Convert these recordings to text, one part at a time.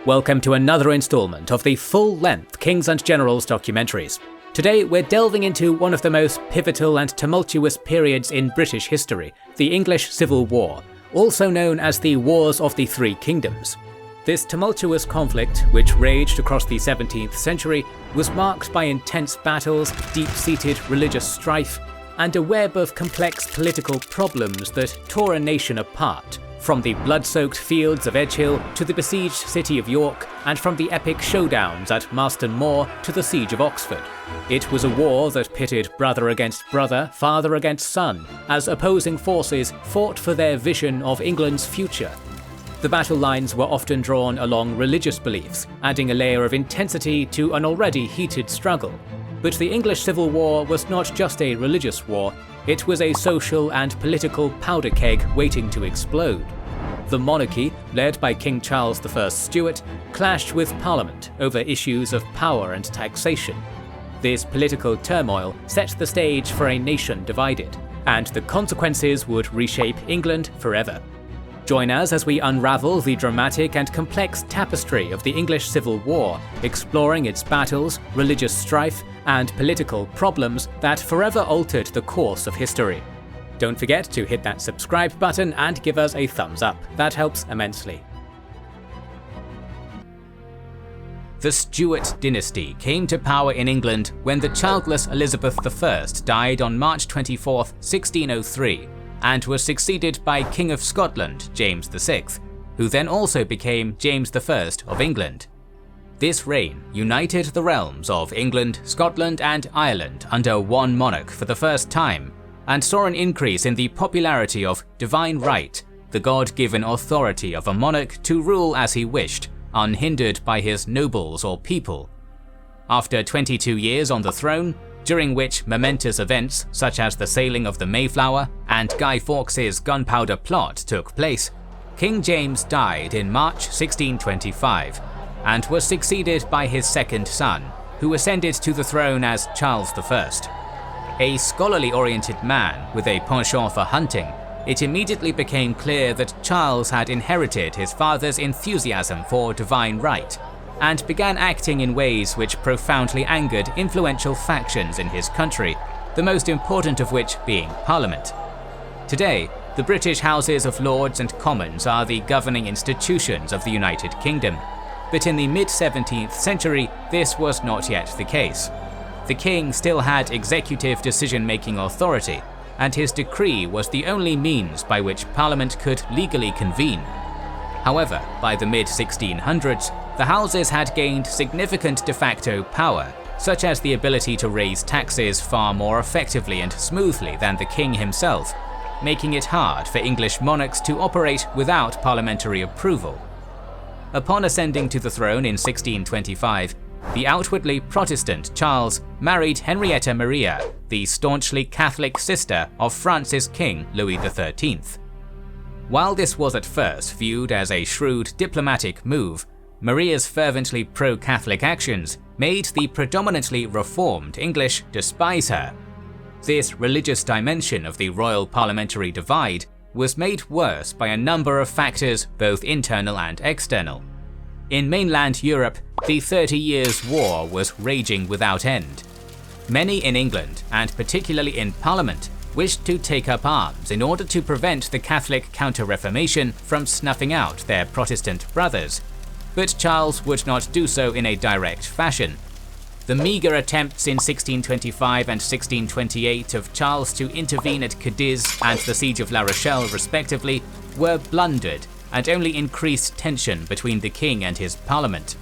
Welcome to another installment of the full-length Kings and Generals documentaries. Today we're delving into one of the most pivotal and tumultuous periods in British history, the English Civil War, also known as the Wars of the Three Kingdoms. This tumultuous conflict, which raged across the 17th century, was marked by intense battles, deep-seated religious strife, and a web of complex political problems that tore a nation apart, from the blood-soaked fields of Edgehill to the besieged city of York, and from the epic showdowns at Marston Moor to the siege of Oxford. It was a war that pitted brother against brother, father against son, as opposing forces fought for their vision of England's future. The battle lines were often drawn along religious beliefs, adding a layer of intensity to an already heated struggle. But the English Civil War was not just a religious war, it was a social and political powder keg waiting to explode. The monarchy, led by King Charles I Stuart, clashed with Parliament over issues of power and taxation. This political turmoil set the stage for a nation divided, and the consequences would reshape England forever. Join us as we unravel the dramatic and complex tapestry of the English Civil War, exploring its battles, religious strife, and political problems that forever altered the course of history. Don't forget to hit that subscribe button and give us a thumbs up, that helps immensely. The Stuart dynasty came to power in England when the childless Elizabeth I died on March 24, 1603, and was succeeded by King of Scotland, James VI, who then also became James I of England. This reign united the realms of England, Scotland and Ireland under one monarch for the first time, and saw an increase in the popularity of divine right, the God-given authority of a monarch to rule as he wished, unhindered by his nobles or people. After 22 years on the throne, during which momentous events such as the sailing of the Mayflower and Guy Fawkes' gunpowder plot took place, King James died in March 1625 and was succeeded by his second son, who ascended to the throne as Charles I. A scholarly-oriented man with a penchant for hunting, it immediately became clear that Charles had inherited his father's enthusiasm for divine right, and began acting in ways which profoundly angered influential factions in his country, the most important of which being Parliament. Today, the British Houses of Lords and Commons are the governing institutions of the United Kingdom, but in the mid-17th century this was not yet the case. The king still had executive decision-making authority, and his decree was the only means by which Parliament could legally convene. However, by the mid-1600s, the houses had gained significant de facto power, such as the ability to raise taxes far more effectively and smoothly than the king himself, making it hard for English monarchs to operate without parliamentary approval. Upon ascending to the throne in 1625, the outwardly Protestant Charles married Henrietta Maria, the staunchly Catholic sister of France's King Louis XIII. While this was at first viewed as a shrewd diplomatic move, Maria's fervently pro-Catholic actions made the predominantly reformed English despise her. This religious dimension of the royal parliamentary divide was made worse by a number of factors, both internal and external. In mainland Europe, the 30 Years' War was raging without end. Many in England, and particularly in Parliament, wished to take up arms in order to prevent the Catholic Counter-Reformation from snuffing out their Protestant brothers, but Charles would not do so in a direct fashion. The meagre attempts in 1625 and 1628 of Charles to intervene at Cadiz and the siege of La Rochelle respectively were blundered and only increased tension between the king and his parliament.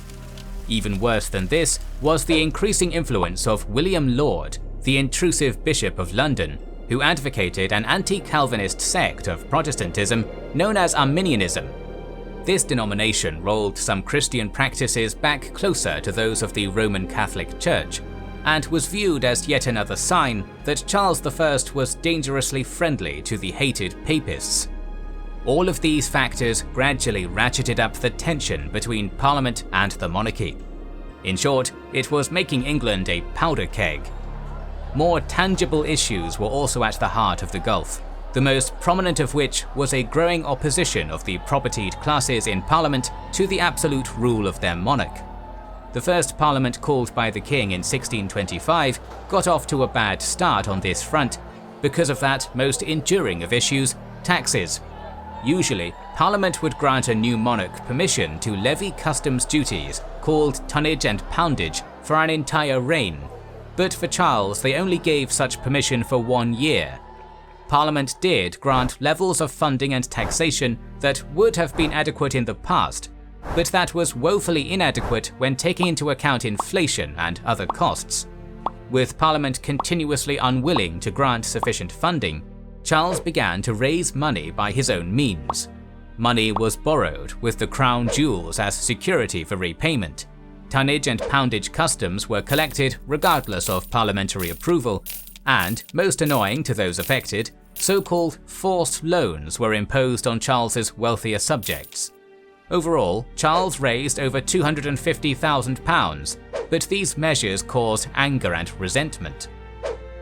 Even worse than this was the increasing influence of William Laud, the intrusive Bishop of London, who advocated an anti-Calvinist sect of Protestantism known as Arminianism. This denomination rolled some Christian practices back closer to those of the Roman Catholic Church, and was viewed as yet another sign that Charles I was dangerously friendly to the hated Papists. All of these factors gradually ratcheted up the tension between Parliament and the monarchy. In short, it was making England a powder keg. More tangible issues were also at the heart of the gulf. the most prominent of which was a growing opposition of the propertied classes in Parliament to the absolute rule of their monarch. The first Parliament called by the king in 1625 got off to a bad start on this front because of that most enduring of issues, taxes. Usually, Parliament would grant a new monarch permission to levy customs duties, called tonnage and poundage, for an entire reign, but for Charles they only gave such permission for 1 year. Parliament did grant levels of funding and taxation that would have been adequate in the past, but that was woefully inadequate when taking into account inflation and other costs. With Parliament continuously unwilling to grant sufficient funding, Charles began to raise money by his own means. Money was borrowed, with the crown jewels as security for repayment. Tonnage and poundage customs were collected regardless of parliamentary approval, and, most annoying to those affected, so-called forced loans were imposed on Charles's wealthier subjects. Overall, Charles raised over £250,000, but these measures caused anger and resentment.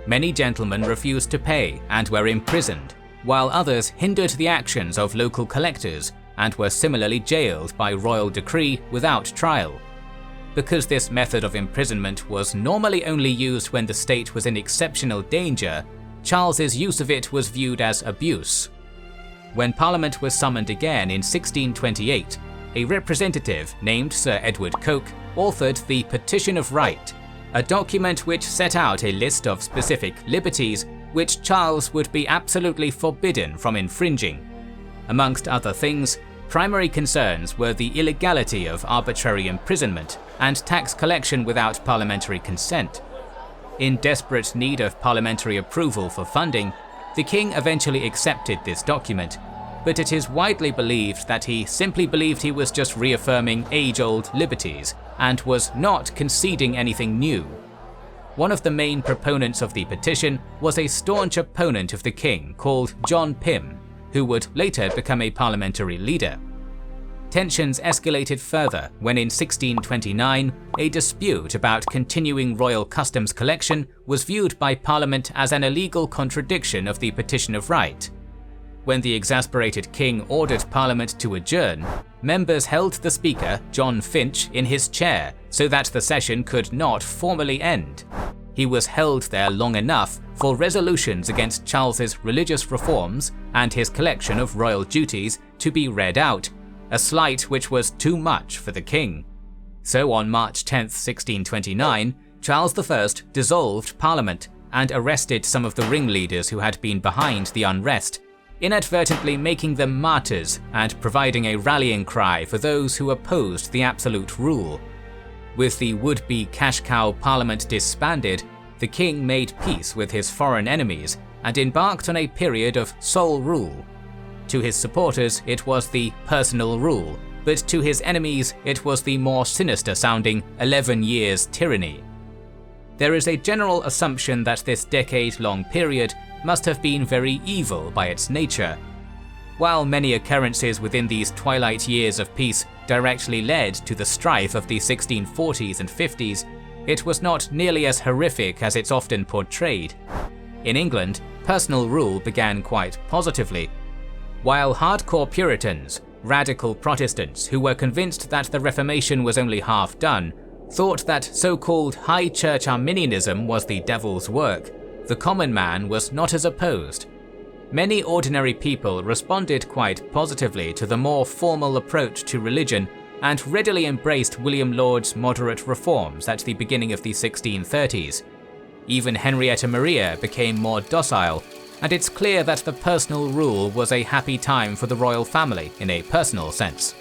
Many gentlemen refused to pay and were imprisoned, while others hindered the actions of local collectors and were similarly jailed by royal decree without trial. Because this method of imprisonment was normally only used when the state was in exceptional danger, Charles's use of it was viewed as abuse. When Parliament was summoned again in 1628, a representative named Sir Edward Coke authored the Petition of Right, a document which set out a list of specific liberties which Charles would be absolutely forbidden from infringing. Amongst other things, primary concerns were the illegality of arbitrary imprisonment and tax collection without parliamentary consent. In desperate need of parliamentary approval for funding, the king eventually accepted this document, but it is widely believed that he simply believed he was just reaffirming age-old liberties and was not conceding anything new. One of the main proponents of the petition was a staunch opponent of the king called John Pym, who would later become a parliamentary leader. Tensions escalated further when in 1629 a dispute about continuing royal customs collection was viewed by Parliament as an illegal contradiction of the Petition of Right. When the exasperated king ordered Parliament to adjourn, members held the Speaker, John Finch, in his chair so that the session could not formally end. He was held there long enough for resolutions against Charles's religious reforms and his collection of royal duties to be read out, a slight which was too much for the king. So on March 10, 1629, Charles I dissolved Parliament and arrested some of the ringleaders who had been behind the unrest, inadvertently making them martyrs and providing a rallying cry for those who opposed the absolute rule. With the would-be cash cow Parliament disbanded, the king made peace with his foreign enemies and embarked on a period of sole rule. To his supporters it was the personal rule, but to his enemies it was the more sinister-sounding 11 years tyranny. There is a general assumption that this decade-long period must have been very evil by its nature. While many occurrences within these twilight years of peace directly led to the strife of the 1640s and 50s, it was not nearly as horrific as it's often portrayed. In England, personal rule began quite positively. While hardcore Puritans, radical Protestants who were convinced that the Reformation was only half done, thought that so-called high church Arminianism was the devil's work, the common man was not as opposed. Many ordinary people responded quite positively to the more formal approach to religion and readily embraced William Laud's moderate reforms at the beginning of the 1630s. Even Henrietta Maria became more docile, and it's clear that the personal rule was a happy time for the royal family in a personal sense.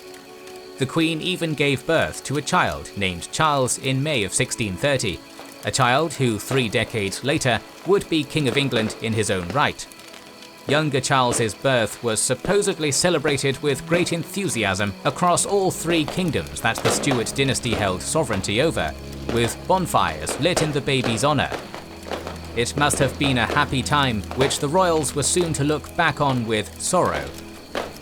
The Queen even gave birth to a child named Charles in May of 1630, a child who 3 decades later would be King of England in his own right. Younger Charles's birth was supposedly celebrated with great enthusiasm across all 3 kingdoms that the Stuart dynasty held sovereignty over, with bonfires lit in the baby's honour. It must have been a happy time which the royals were soon to look back on with sorrow.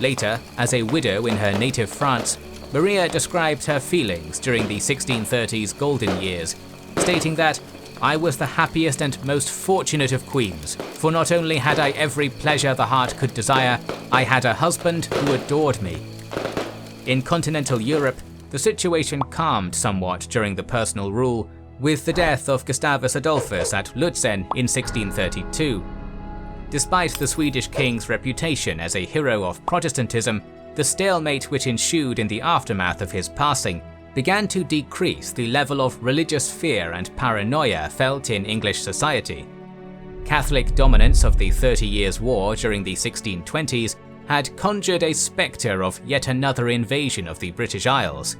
Later, as a widow in her native France, Maria described her feelings during the 1630s golden years, stating that I was the happiest and most fortunate of queens, for not only had I every pleasure the heart could desire, I had a husband who adored me. In continental Europe, the situation calmed somewhat during the personal rule, with the death of Gustavus Adolphus at Lutzen in 1632. Despite the Swedish king's reputation as a hero of Protestantism, the stalemate which ensued in the aftermath of his passing began to decrease the level of religious fear and paranoia felt in English society. Catholic dominance of the 30 Years' War during the 1620s had conjured a spectre of yet another invasion of the British Isles.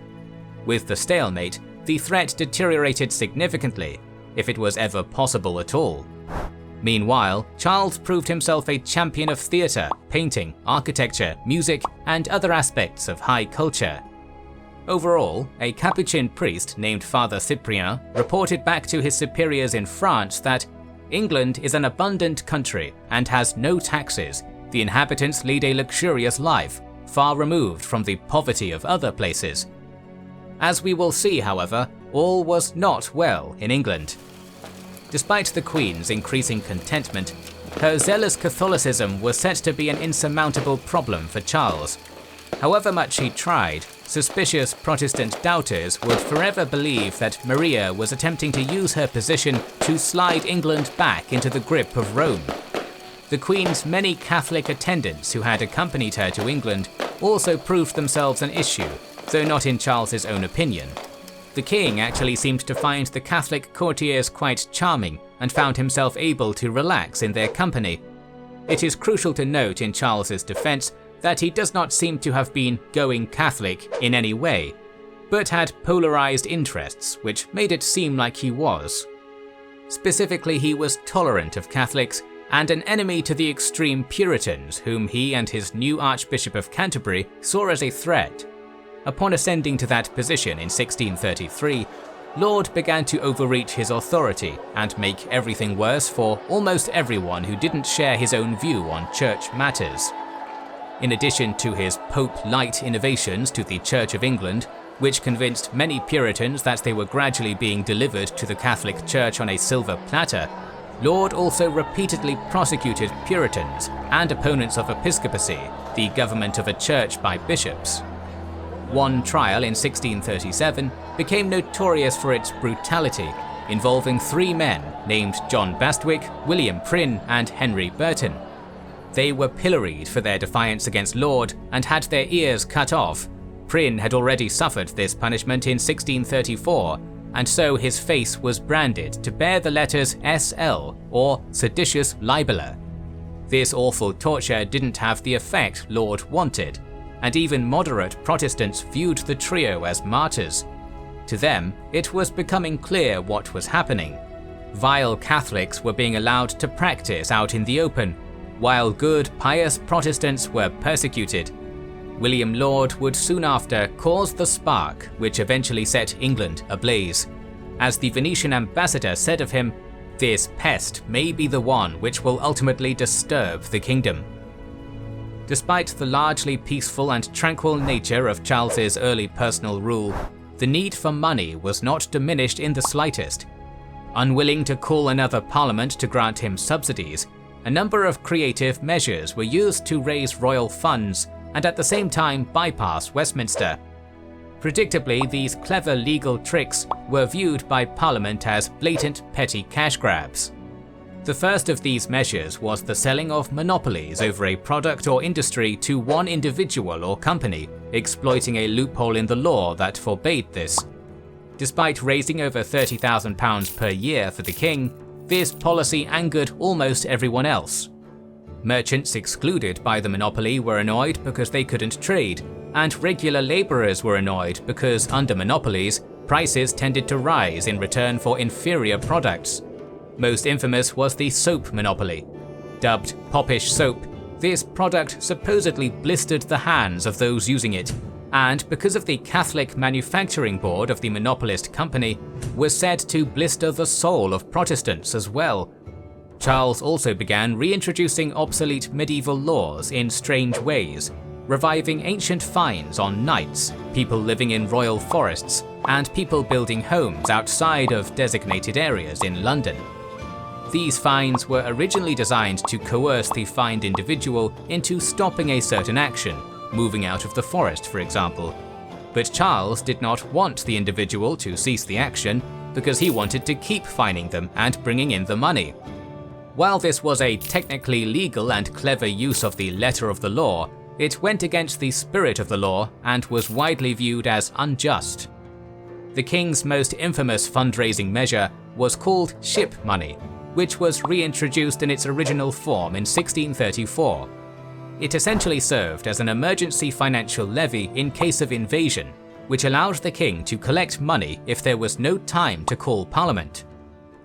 With the stalemate, the threat deteriorated significantly, if it was ever possible at all. Meanwhile, Charles proved himself a champion of theatre, painting, architecture, music, and other aspects of high culture. Overall, a Capuchin priest named Father Cyprien reported back to his superiors in France that England is an abundant country and has no taxes. The inhabitants lead a luxurious life, far removed from the poverty of other places. As we will see, however, all was not well in England. Despite the Queen's increasing contentment, her zealous Catholicism was set to be an insurmountable problem for Charles. However much he tried, suspicious Protestant doubters would forever believe that Maria was attempting to use her position to slide England back into the grip of Rome. The Queen's many Catholic attendants who had accompanied her to England also proved themselves an issue, though not in Charles's own opinion. The king actually seemed to find the Catholic courtiers quite charming and found himself able to relax in their company. It is crucial to note in Charles's defense that he does not seem to have been going Catholic in any way, but had polarized interests which made it seem like he was. Specifically, he was tolerant of Catholics and an enemy to the extreme Puritans whom he and his new Archbishop of Canterbury saw as a threat. Upon ascending to that position in 1633, Laud began to overreach his authority and make everything worse for almost everyone who didn't share his own view on church matters. In addition to his Pope-light innovations to the Church of England, which convinced many Puritans that they were gradually being delivered to the Catholic Church on a silver platter, Laud also repeatedly prosecuted Puritans and opponents of episcopacy, the government of a church by bishops. One trial in 1637 became notorious for its brutality, involving 3 men named John Bastwick, William Prynne, and Henry Burton. They were pilloried for their defiance against Laud and had their ears cut off. Prynne had already suffered this punishment in 1634, and so his face was branded to bear the letters SL, or seditious libeller. This awful torture didn't have the effect Laud wanted, and even moderate Protestants viewed the trio as martyrs. To them, it was becoming clear what was happening. Vile Catholics were being allowed to practice out in the open, while good, pious Protestants were persecuted. William Laud would soon after cause the spark which eventually set England ablaze. As the Venetian ambassador said of him, "This pest may be the one which will ultimately disturb the kingdom." Despite the largely peaceful and tranquil nature of Charles's early personal rule, the need for money was not diminished in the slightest. Unwilling to call another parliament to grant him subsidies, a number of creative measures were used to raise royal funds and at the same time bypass Westminster. Predictably, these clever legal tricks were viewed by Parliament as blatant petty cash grabs. The first of these measures was the selling of monopolies over a product or industry to one individual or company, exploiting a loophole in the law that forbade this. Despite raising over £30,000 per year for the king, this policy angered almost everyone else. Merchants excluded by the monopoly were annoyed because they couldn't trade, and regular labourers were annoyed because under monopolies, prices tended to rise in return for inferior products. Most infamous was the soap monopoly. Dubbed popish soap, this product supposedly blistered the hands of those using it, and because of the Catholic Manufacturing Board of the monopolist company, was said to blister the soul of Protestants as well. Charles also began reintroducing obsolete medieval laws in strange ways, reviving ancient fines on knights, people living in royal forests, and people building homes outside of designated areas in London. These fines were originally designed to coerce the fined individual into stopping a certain action, moving out of the forest for example. But Charles did not want the individual to cease the action because he wanted to keep fining them and bringing in the money. While this was a technically legal and clever use of the letter of the law, it went against the spirit of the law and was widely viewed as unjust. The king's most infamous fundraising measure was called ship money, which was reintroduced in its original form in 1634. It essentially served as an emergency financial levy in case of invasion, which allowed the king to collect money if there was no time to call Parliament.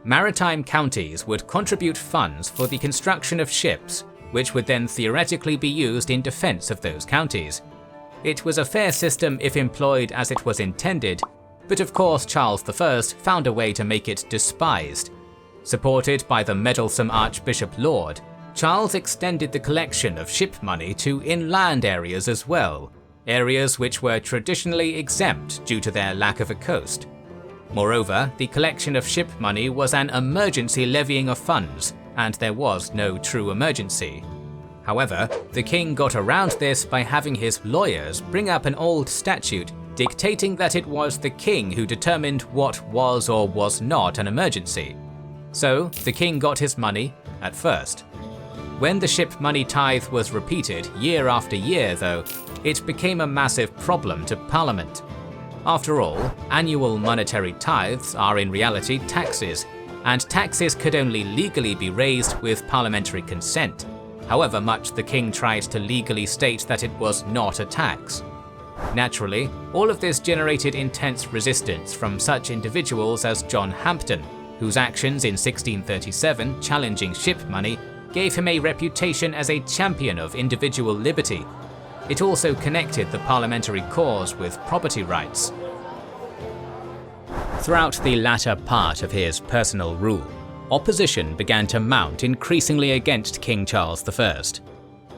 Maritime counties would contribute funds for the construction of ships, which would then theoretically be used in defence of those counties. It was a fair system if employed as it was intended, but of course Charles I found a way to make it despised. Supported by the meddlesome Archbishop Laud, Charles extended the collection of ship money to inland areas as well, areas which were traditionally exempt due to their lack of a coast. Moreover, the collection of ship money was an emergency levying of funds, and there was no true emergency. However, the king got around this by having his lawyers bring up an old statute dictating that it was the king who determined what was or was not an emergency. So, the king got his money at first. When the ship money tithe was repeated year after year though, it became a massive problem to Parliament. After all, annual monetary tithes are in reality taxes, and taxes could only legally be raised with parliamentary consent, however much the king tried to legally state that it was not a tax. Naturally, all of this generated intense resistance from such individuals as John Hampden, whose actions in 1637 challenging ship money gave him a reputation as a champion of individual liberty. It also connected the parliamentary cause with property rights. Throughout the latter part of his personal rule, opposition began to mount increasingly against King Charles I.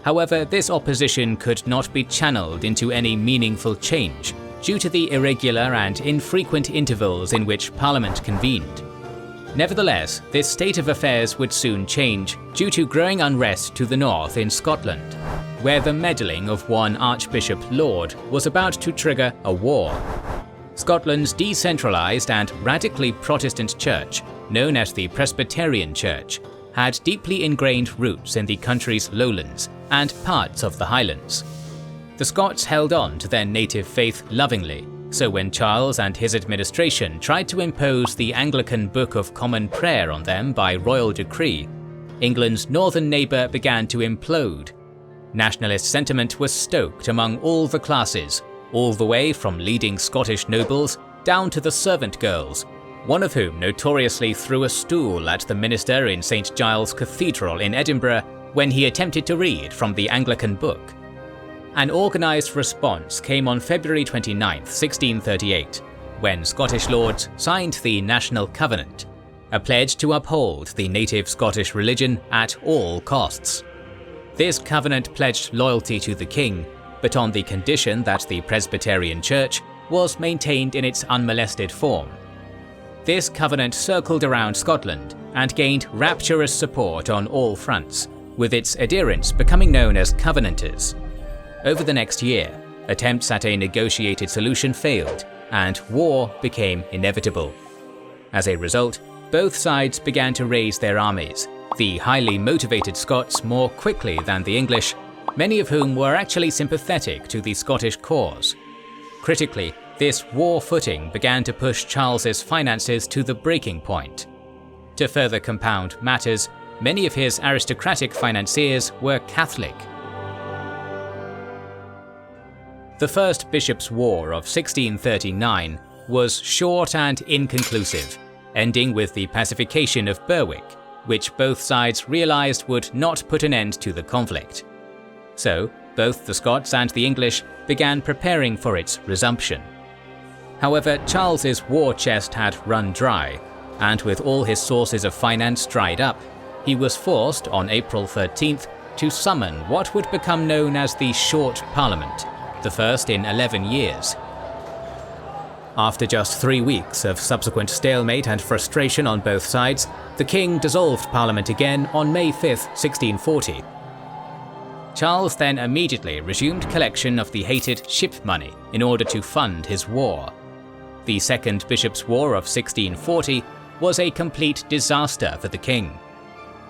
However, this opposition could not be channeled into any meaningful change due to the irregular and infrequent intervals in which Parliament convened. Nevertheless, this state of affairs would soon change due to growing unrest to the north in Scotland, where the meddling of one Archbishop Laud was about to trigger a war. Scotland's decentralised and radically Protestant church, known as the Presbyterian Church, had deeply ingrained roots in the country's lowlands and parts of the Highlands. The Scots held on to their native faith lovingly, so when Charles and his administration tried to impose the Anglican Book of Common Prayer on them by royal decree, England's northern neighbour began to implode. Nationalist sentiment was stoked among all the classes, all the way from leading Scottish nobles down to the servant girls, one of whom notoriously threw a stool at the minister in St Giles Cathedral in Edinburgh when he attempted to read from the Anglican book. An organised response came on February 29, 1638, when Scottish lords signed the National Covenant, a pledge to uphold the native Scottish religion at all costs. This covenant pledged loyalty to the king, but on the condition that the Presbyterian Church was maintained in its unmolested form. This covenant circled around Scotland and gained rapturous support on all fronts, with its adherents becoming known as Covenanters. Over the next year, attempts at a negotiated solution failed, and war became inevitable. As a result, both sides began to raise their armies, the highly motivated Scots more quickly than the English, many of whom were actually sympathetic to the Scottish cause. Critically, this war footing began to push Charles's finances to the breaking point. To further compound matters, many of his aristocratic financiers were Catholic. The First Bishops' War of 1639 was short and inconclusive, ending with the pacification of Berwick, which both sides realised would not put an end to the conflict. So, both the Scots and the English began preparing for its resumption. However, Charles's war chest had run dry, and with all his sources of finance dried up, he was forced on April 13th to summon what would become known as the Short Parliament, the first in 11 years. After just 3 weeks of subsequent stalemate and frustration on both sides, the king dissolved Parliament again on May 5, 1640. Charles then immediately resumed collection of the hated ship money in order to fund his war. The Second Bishops' War of 1640 was a complete disaster for the king.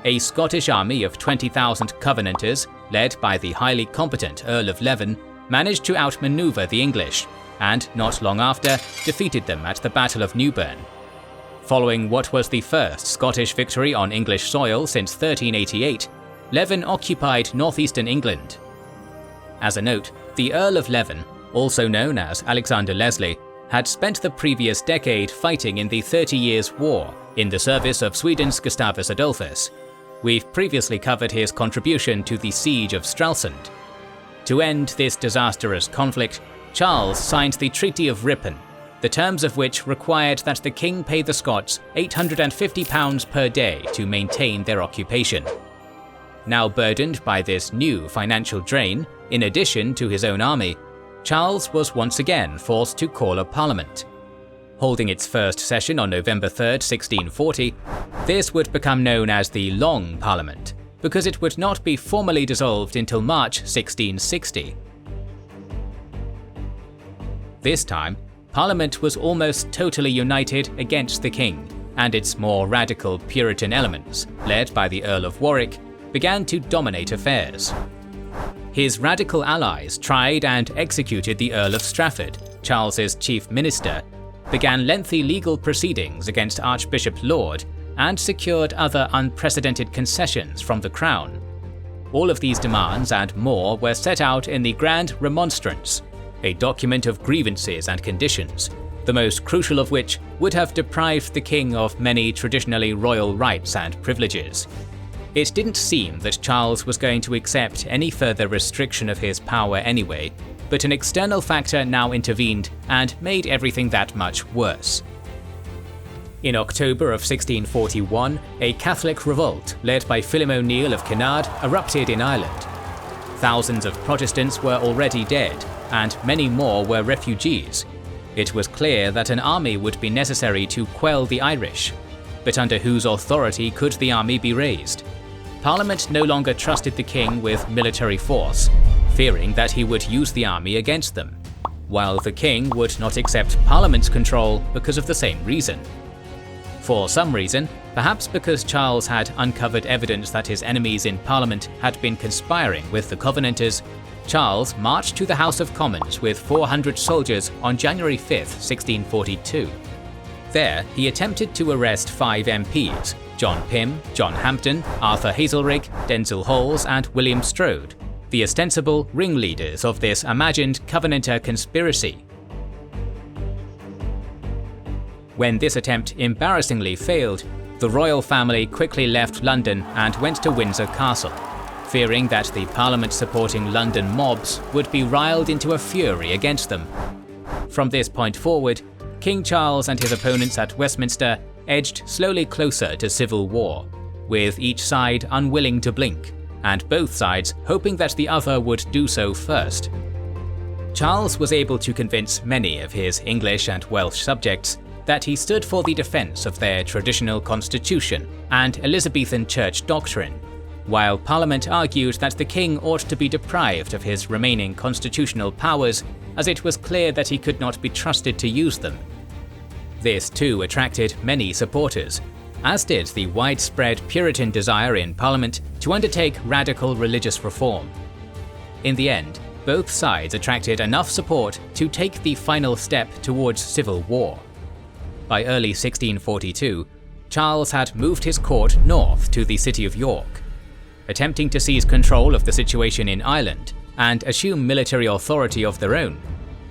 A Scottish army of 20,000 Covenanters, led by the highly competent Earl of Leven, managed to outmaneuver the English, and not long after defeated them at the Battle of Newbury. Following what was the first Scottish victory on English soil since 1388, Leven occupied northeastern England. As a note, the Earl of Leven, also known as Alexander Leslie, had spent the previous decade fighting in the 30 Years' War in the service of Sweden's Gustavus Adolphus. We've previously covered his contribution to the Siege of Stralsund. To end this disastrous conflict, Charles signed the Treaty of Ripon, the terms of which required that the king pay the Scots £850 per day to maintain their occupation. Now burdened by this new financial drain, in addition to his own army, Charles was once again forced to call a parliament. Holding its first session on November 3, 1640, this would become known as the Long Parliament, because it would not be formally dissolved until March 1660. This time, Parliament was almost totally united against the king, and its more radical Puritan elements, led by the Earl of Warwick, began to dominate affairs. His radical allies tried and executed the Earl of Strafford, Charles's chief minister, began lengthy legal proceedings against Archbishop Laud, and secured other unprecedented concessions from the crown. All of these demands and more were set out in the Grand Remonstrance, a document of grievances and conditions, the most crucial of which would have deprived the king of many traditionally royal rights and privileges. It didn't seem that Charles was going to accept any further restriction of his power anyway, but an external factor now intervened and made everything that much worse. In October of 1641, a Catholic revolt led by Philip O'Neill of Kinnaird erupted in Ireland. Thousands of Protestants were already dead, and many more were refugees. It was clear that an army would be necessary to quell the Irish. But under whose authority could the army be raised? Parliament no longer trusted the king with military force, fearing that he would use the army against them, while the king would not accept Parliament's control because of the same reason. For some reason, perhaps because Charles had uncovered evidence that his enemies in Parliament had been conspiring with the Covenanters, Charles marched to the House of Commons with 400 soldiers on January 5, 1642. There, he attempted to arrest 5 MPs, John Pym, John Hampden, Arthur Hazelrig, Denzil Halls, and William Strode, the ostensible ringleaders of this imagined Covenanter conspiracy. When this attempt embarrassingly failed, the royal family quickly left London and went to Windsor Castle, fearing that the Parliament-supporting London mobs would be riled into a fury against them. From this point forward, King Charles and his opponents at Westminster edged slowly closer to civil war, with each side unwilling to blink, and both sides hoping that the other would do so first. Charles was able to convince many of his English and Welsh subjects that he stood for the defence of their traditional constitution and Elizabethan church doctrine, while Parliament argued that the king ought to be deprived of his remaining constitutional powers, as it was clear that he could not be trusted to use them. This too attracted many supporters, as did the widespread Puritan desire in Parliament to undertake radical religious reform. In the end, both sides attracted enough support to take the final step towards civil war. By early 1642, Charles had moved his court north to the city of York. Attempting to seize control of the situation in Ireland and assume military authority of their own,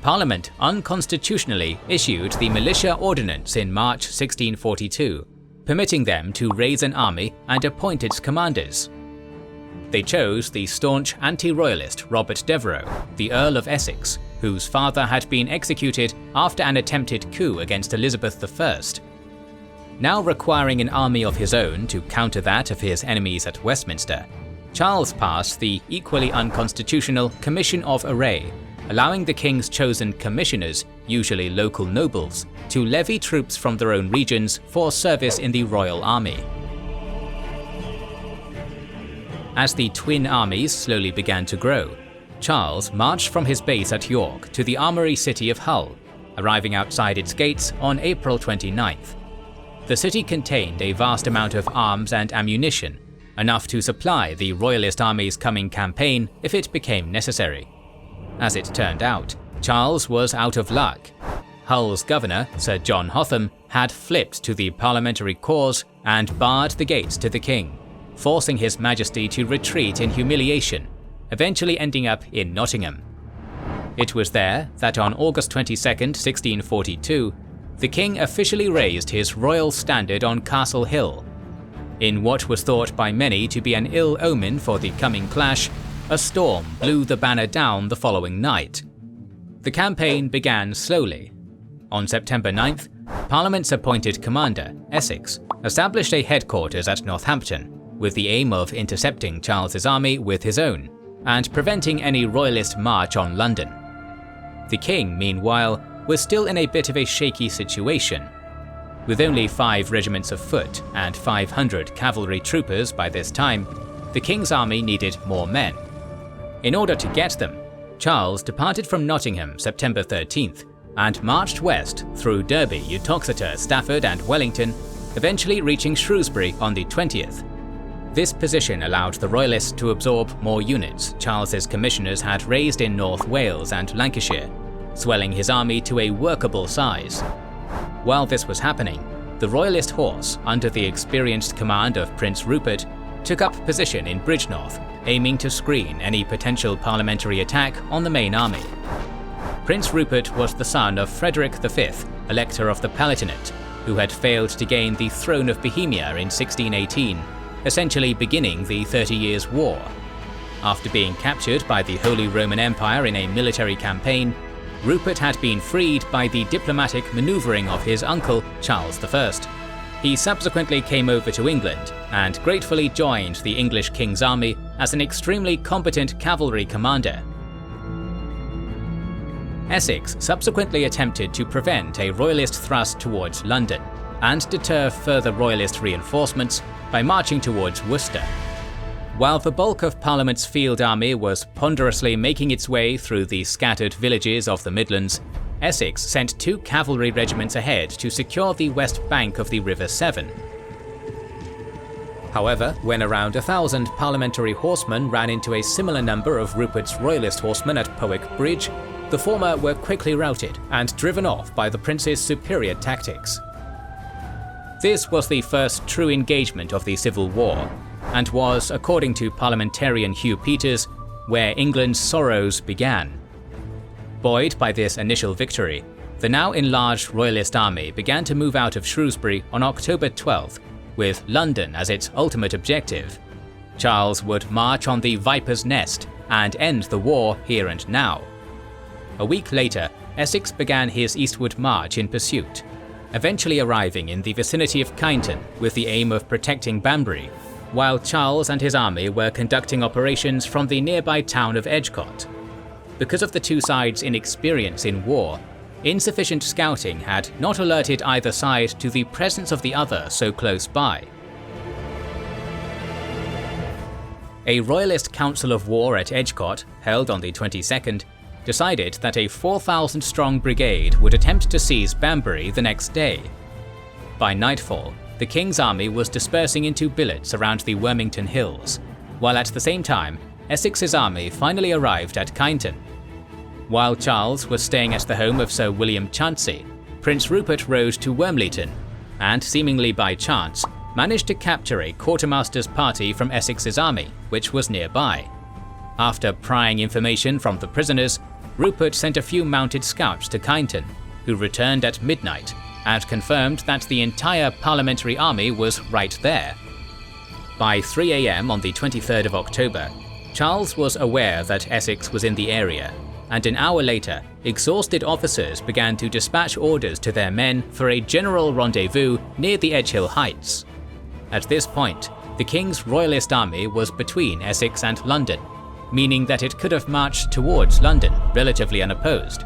Parliament unconstitutionally issued the Militia Ordinance in March 1642, permitting them to raise an army and appoint its commanders. They chose the staunch anti-royalist Robert Devereux, the Earl of Essex, whose father had been executed after an attempted coup against Elizabeth I. Now requiring an army of his own to counter that of his enemies at Westminster, Charles passed the equally unconstitutional Commission of Array, allowing the king's chosen commissioners, usually local nobles, to levy troops from their own regions for service in the royal army. As the twin armies slowly began to grow, Charles marched from his base at York to the armoury city of Hull, arriving outside its gates on April 29th. The city contained a vast amount of arms and ammunition, enough to supply the Royalist army's coming campaign if it became necessary. As it turned out, Charles was out of luck. Hull's governor, Sir John Hotham, had flipped to the parliamentary cause and barred the gates to the king, forcing His Majesty to retreat in humiliation, eventually ending up in Nottingham. It was there that on August 22, 1642, the king officially raised his royal standard on Castle Hill. In what was thought by many to be an ill omen for the coming clash, a storm blew the banner down the following night. The campaign began slowly. On September 9th, Parliament's appointed commander, Essex, established a headquarters at Northampton, with the aim of intercepting Charles's army with his own, and preventing any royalist march on London. The king, meanwhile, was still in a bit of a shaky situation. With only 5 regiments of foot and 500 cavalry troopers by this time, the king's army needed more men. In order to get them, Charles departed from Nottingham September 13th and marched west through Derby, Uttoxeter, Stafford and Wellington, eventually reaching Shrewsbury on the 20th. This position allowed the Royalists to absorb more units Charles's commissioners had raised in North Wales and Lancashire, swelling his army to a workable size. While this was happening, the Royalist horse, under the experienced command of Prince Rupert, took up position in Bridgnorth, aiming to screen any potential parliamentary attack on the main army. Prince Rupert was the son of Frederick V, Elector of the Palatinate, who had failed to gain the throne of Bohemia in 1618, essentially beginning the 30 Years' War. After being captured by the Holy Roman Empire in a military campaign, Rupert had been freed by the diplomatic manoeuvring of his uncle, Charles I. He subsequently came over to England and gratefully joined the English king's army as an extremely competent cavalry commander. Essex subsequently attempted to prevent a royalist thrust towards London and deter further royalist reinforcements by marching towards Worcester. While the bulk of Parliament's field army was ponderously making its way through the scattered villages of the Midlands, Essex sent 2 cavalry regiments ahead to secure the west bank of the River Severn. However, when around 1,000 parliamentary horsemen ran into a similar number of Rupert's royalist horsemen at Powick Bridge, the former were quickly routed and driven off by the prince's superior tactics. This was the first true engagement of the Civil War, and was, according to parliamentarian Hugh Peters, where England's sorrows began. Buoyed by this initial victory, the now enlarged Royalist army began to move out of Shrewsbury on October 12th, with London as its ultimate objective. Charles would march on the Viper's Nest and end the war here and now. A week later, Essex began his eastward march in pursuit, eventually arriving in the vicinity of Kyneton with the aim of protecting Banbury, while Charles and his army were conducting operations from the nearby town of Edgehill. Because of the two sides' inexperience in war, insufficient scouting had not alerted either side to the presence of the other so close by. A Royalist Council of War at Edgehill, held on the 22nd, decided that a 4,000-strong brigade would attempt to seize Banbury the next day. By nightfall, the King's army was dispersing into billets around the Wormington Hills, while at the same time, Essex's army finally arrived at Kyneton. While Charles was staying at the home of Sir William Chansey, Prince Rupert rode to Wormleighton, and seemingly by chance, managed to capture a quartermaster's party from Essex's army, which was nearby. After prying information from the prisoners, Rupert sent a few mounted scouts to Kyneton, who returned at midnight and confirmed that the entire parliamentary army was right there. By 3 AM on the 23rd of October, Charles was aware that Essex was in the area, and an hour later, exhausted officers began to dispatch orders to their men for a general rendezvous near the Edgehill Heights. At this point, the King's Royalist army was between Essex and London, meaning that it could have marched towards London relatively unopposed.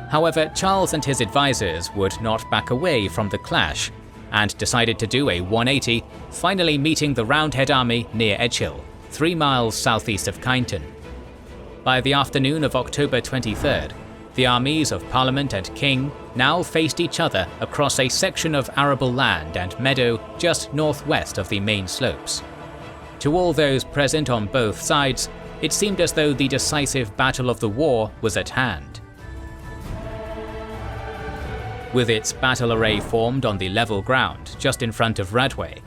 However, Charles and his advisors would not back away from the clash, and decided to do a 180, finally meeting the Roundhead army near Edgehill, 3 miles southeast of Kyneton. By the afternoon of October 23rd, the armies of Parliament and King now faced each other across a section of arable land and meadow just northwest of the main slopes. To all those present on both sides, it seemed as though the decisive battle of the war was at hand. With its battle array formed on the level ground just in front of Radway,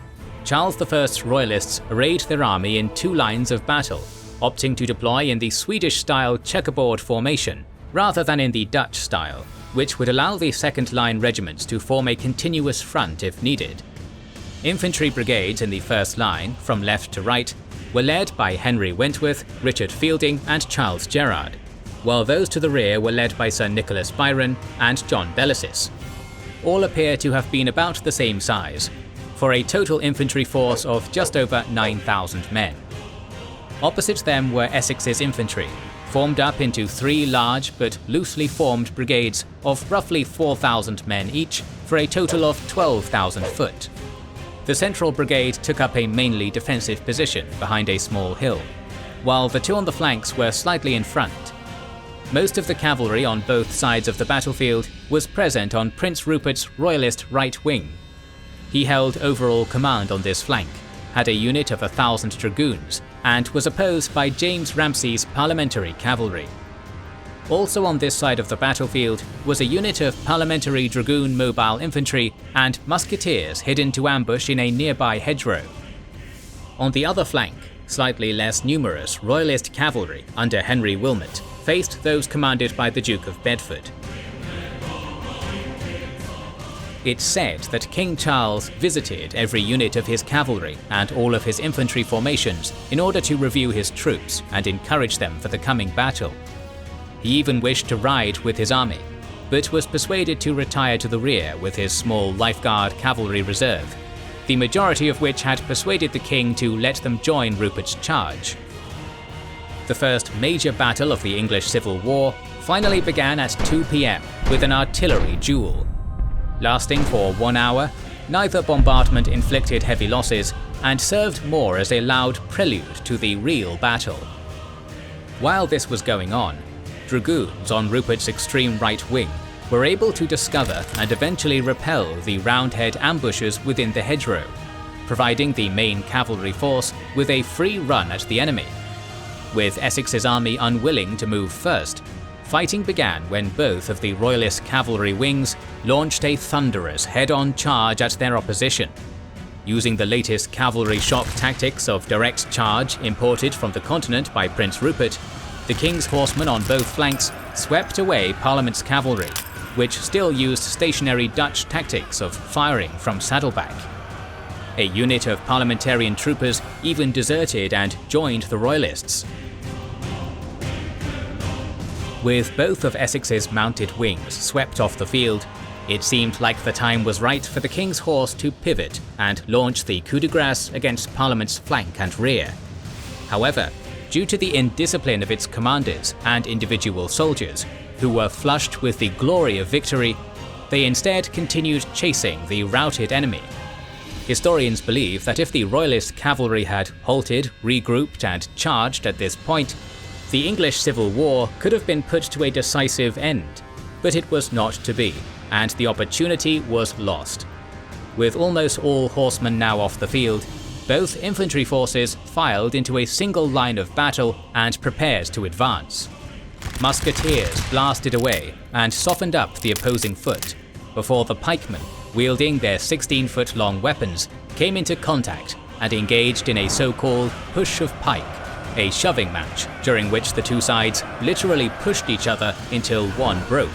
Charles I's Royalists arrayed their army in 2 lines of battle, opting to deploy in the Swedish-style checkerboard formation rather than in the Dutch style, which would allow the second-line regiments to form a continuous front if needed. Infantry brigades in the first line, from left to right, were led by Henry Wentworth, Richard Fielding and Charles Gerard, while those to the rear were led by Sir Nicholas Byron and John Bellasis. All appear to have been about the same size, for a total infantry force of just over 9,000 men. Opposite them were Essex's infantry, formed up into 3 large but loosely formed brigades of roughly 4,000 men each for a total of 12,000 foot. The central brigade took up a mainly defensive position behind a small hill, while the 2 on the flanks were slightly in front. Most of the cavalry on both sides of the battlefield was present on Prince Rupert's Royalist right wing. He held overall command on this flank, had a unit of 1,000 dragoons, and was opposed by James Ramsay's Parliamentary cavalry. Also on this side of the battlefield was a unit of Parliamentary Dragoon Mobile Infantry and musketeers hidden to ambush in a nearby hedgerow. On the other flank, slightly less numerous Royalist cavalry under Henry Wilmot faced those commanded by the Duke of Bedford. It's said that King Charles visited every unit of his cavalry and all of his infantry formations in order to review his troops and encourage them for the coming battle. He even wished to ride with his army, but was persuaded to retire to the rear with his small lifeguard cavalry reserve, the majority of which had persuaded the king to let them join Rupert's charge. The first major battle of the English Civil War finally began at 2 p.m. with an artillery duel. Lasting for 1 hour, neither bombardment inflicted heavy losses and served more as a loud prelude to the real battle. While this was going on, dragoons on Rupert's extreme right wing were able to discover and eventually repel the Roundhead ambushers within the hedgerow, providing the main cavalry force with a free run at the enemy. With Essex's army unwilling to move first, fighting began when both of the Royalist cavalry wings launched a thunderous head-on charge at their opposition. Using the latest cavalry shock tactics of direct charge imported from the continent by Prince Rupert, the King's horsemen on both flanks swept away Parliament's cavalry, which still used stationary Dutch tactics of firing from saddleback. A unit of Parliamentarian troopers even deserted and joined the Royalists. With both of Essex's mounted wings swept off the field, it seemed like the time was right for the King's horse to pivot and launch the coup de grace against Parliament's flank and rear. However, due to the indiscipline of its commanders and individual soldiers, who were flushed with the glory of victory, they instead continued chasing the routed enemy. Historians believe that if the Royalist cavalry had halted, regrouped and charged at this point, the English Civil War could have been put to a decisive end, but it was not to be, and the opportunity was lost. With almost all horsemen now off the field, both infantry forces filed into a single line of battle and prepared to advance. Musketeers blasted away and softened up the opposing foot, before the pikemen, wielding their 16-foot-long weapons, came into contact and engaged in a so-called push of pike, a shoving match during which the two sides literally pushed each other until one broke.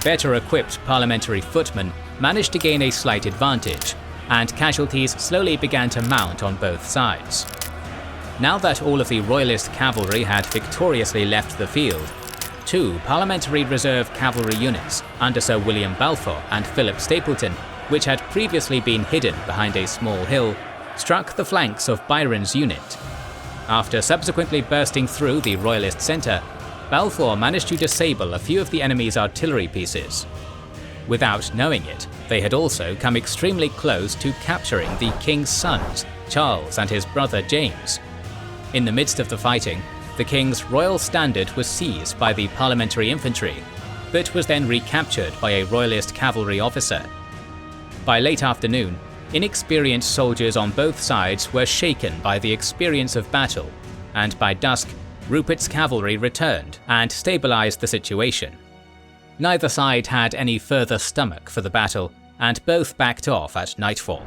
Better equipped parliamentary footmen managed to gain a slight advantage, and casualties slowly began to mount on both sides. Now that all of the Royalist cavalry had victoriously left the field, 2 Parliamentary Reserve cavalry units under Sir William Balfour and Philip Stapleton, which had previously been hidden behind a small hill, struck the flanks of Byron's unit. After subsequently bursting through the Royalist centre, Balfour managed to disable a few of the enemy's artillery pieces. Without knowing it, they had also come extremely close to capturing the king's sons, Charles and his brother James. In the midst of the fighting, the king's royal standard was seized by the parliamentary infantry, but was then recaptured by a royalist cavalry officer. By late afternoon, inexperienced soldiers on both sides were shaken by the experience of battle, and by dusk, Rupert's cavalry returned and stabilized the situation. Neither side had any further stomach for the battle, and both backed off at nightfall.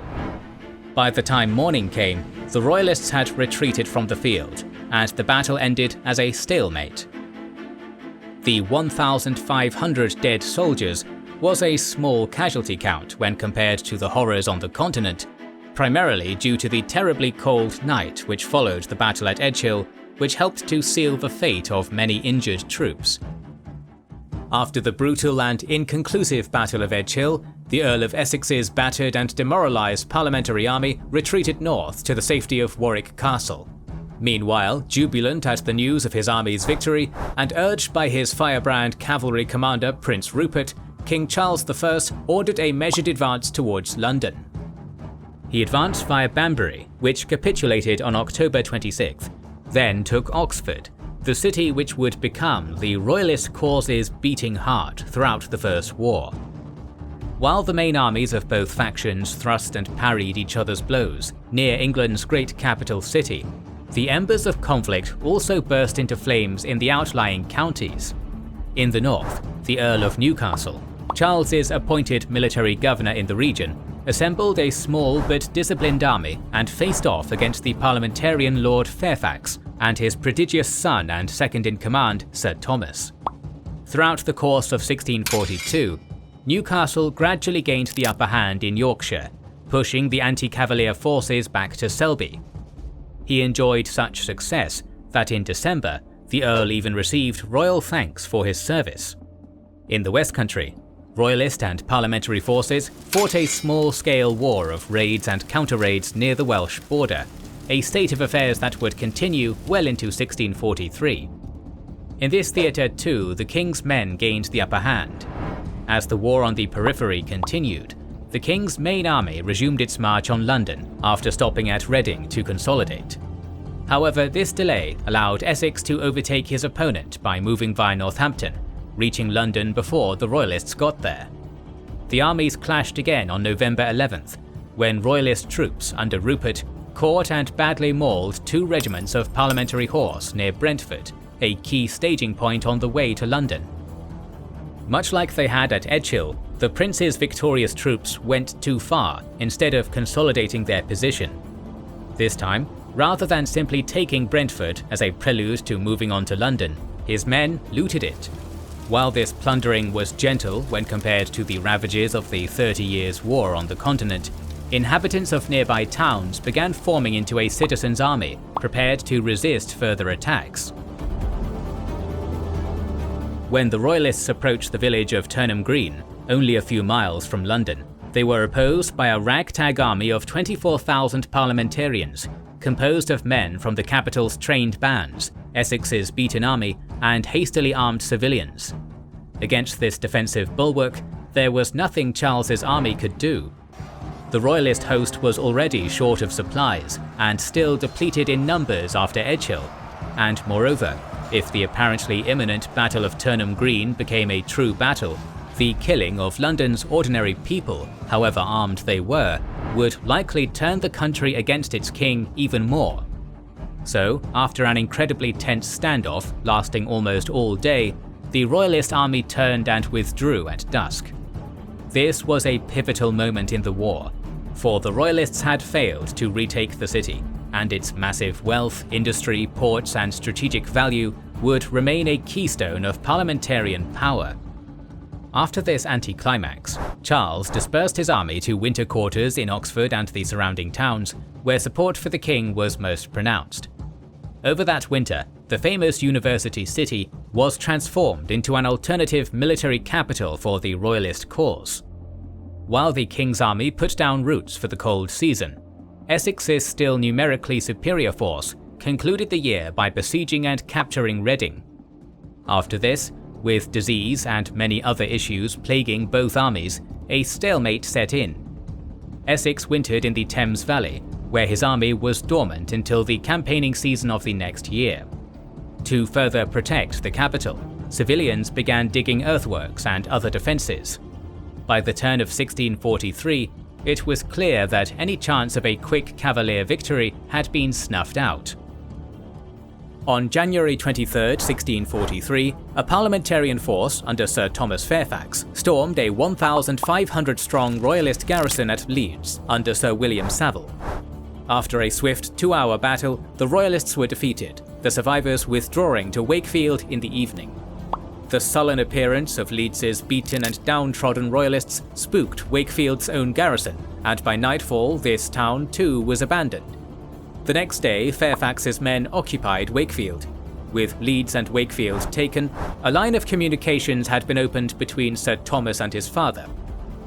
By the time morning came, the Royalists had retreated from the field, and the battle ended as a stalemate. The 1,500 dead soldiers was a small casualty count when compared to the horrors on the continent, primarily due to the terribly cold night which followed the battle at Edgehill, which helped to seal the fate of many injured troops. After the brutal and inconclusive Battle of Edgehill, the Earl of Essex's battered and demoralised parliamentary army retreated north to the safety of Warwick Castle. Meanwhile, jubilant at the news of his army's victory, and urged by his firebrand cavalry commander Prince Rupert, King Charles I ordered a measured advance towards London. He advanced via Banbury, which capitulated on October 26th, then took Oxford, the city which would become the Royalist cause's beating heart throughout the First War. While the main armies of both factions thrust and parried each other's blows near England's great capital city, the embers of conflict also burst into flames in the outlying counties. In the north, the Earl of Newcastle, Charles's appointed military governor in the region, assembled a small but disciplined army and faced off against the Parliamentarian Lord Fairfax and his prodigious son and second-in-command, Sir Thomas. Throughout the course of 1642, Newcastle gradually gained the upper hand in Yorkshire, pushing the anti-Cavalier forces back to Selby. He enjoyed such success that in December, the Earl even received royal thanks for his service. In the West Country, Royalist and parliamentary forces fought a small-scale war of raids and counter-raids near the Welsh border, a state of affairs that would continue well into 1643. In this theatre too, the king's men gained the upper hand. As the war on the periphery continued, the king's main army resumed its march on London after stopping at Reading to consolidate. However, this delay allowed Essex to overtake his opponent by moving via Northampton, reaching London before the Royalists got there. The armies clashed again on November 11th, when Royalist troops under Rupert caught and badly mauled 2 regiments of parliamentary horse near Brentford, a key staging point on the way to London. Much like they had at Edgehill, the Prince's victorious troops went too far instead of consolidating their position. This time, rather than simply taking Brentford as a prelude to moving on to London, his men looted it. While this plundering was gentle when compared to the ravages of the 30 Years' War on the continent, inhabitants of nearby towns began forming into a citizens' army, prepared to resist further attacks. When the Royalists approached the village of Turnham Green, only a few miles from London, they were opposed by a ragtag army of 24,000 parliamentarians, composed of men from the capital's trained bands, Essex's beaten army, and hastily armed civilians. Against this defensive bulwark, there was nothing Charles's army could do. The Royalist host was already short of supplies, and still depleted in numbers after Edgehill, and moreover, if the apparently imminent Battle of Turnham Green became a true battle, the killing of London's ordinary people, however armed they were, would likely turn the country against its king even more. So, after an incredibly tense standoff lasting almost all day, the Royalist army turned and withdrew at dusk. This was a pivotal moment in the war, for the Royalists had failed to retake the city, and its massive wealth, industry, ports, and strategic value would remain a keystone of parliamentarian power. After this anticlimax, Charles dispersed his army to winter quarters in Oxford and the surrounding towns, where support for the king was most pronounced. Over that winter, the famous university city was transformed into an alternative military capital for the Royalist cause. While the king's army put down roots for the cold season, Essex's still numerically superior force concluded the year by besieging and capturing Reading. After this, with disease and many other issues plaguing both armies, a stalemate set in. Essex wintered in the Thames Valley, where his army was dormant until the campaigning season of the next year. To further protect the capital, civilians began digging earthworks and other defences. By the turn of 1643, it was clear that any chance of a quick Cavalier victory had been snuffed out. On January 23, 1643, a Parliamentarian force under Sir Thomas Fairfax stormed a 1,500-strong Royalist garrison at Leeds under Sir William Savile. After a swift 2-hour battle, the Royalists were defeated, the survivors withdrawing to Wakefield in the evening. The sullen appearance of Leeds's beaten and downtrodden Royalists spooked Wakefield's own garrison, and by nightfall this town too was abandoned. The next day, Fairfax's men occupied Wakefield. With Leeds and Wakefield taken, a line of communications had been opened between Sir Thomas and his father.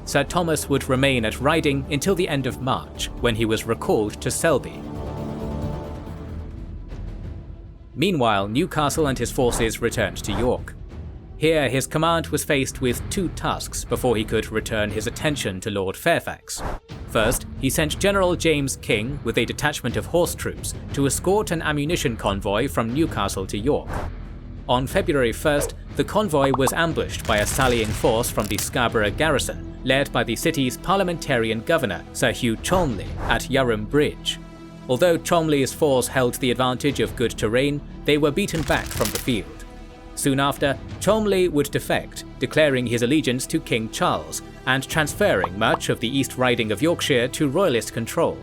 Sir Thomas would remain at Riding until the end of March, when he was recalled to Selby. Meanwhile, Newcastle and his forces returned to York. Here, his command was faced with two tasks before he could return his attention to Lord Fairfax. First, he sent General James King with a detachment of horse troops to escort an ammunition convoy from Newcastle to York. On February 1st, the convoy was ambushed by a sallying force from the Scarborough garrison, led by the city's Parliamentarian governor, Sir Hugh Cholmondeley, at Yarram Bridge. Although Cholmondeley's force held the advantage of good terrain, they were beaten back from the field. Soon after, Cholmondeley would defect, declaring his allegiance to King Charles and transferring much of the East Riding of Yorkshire to Royalist control.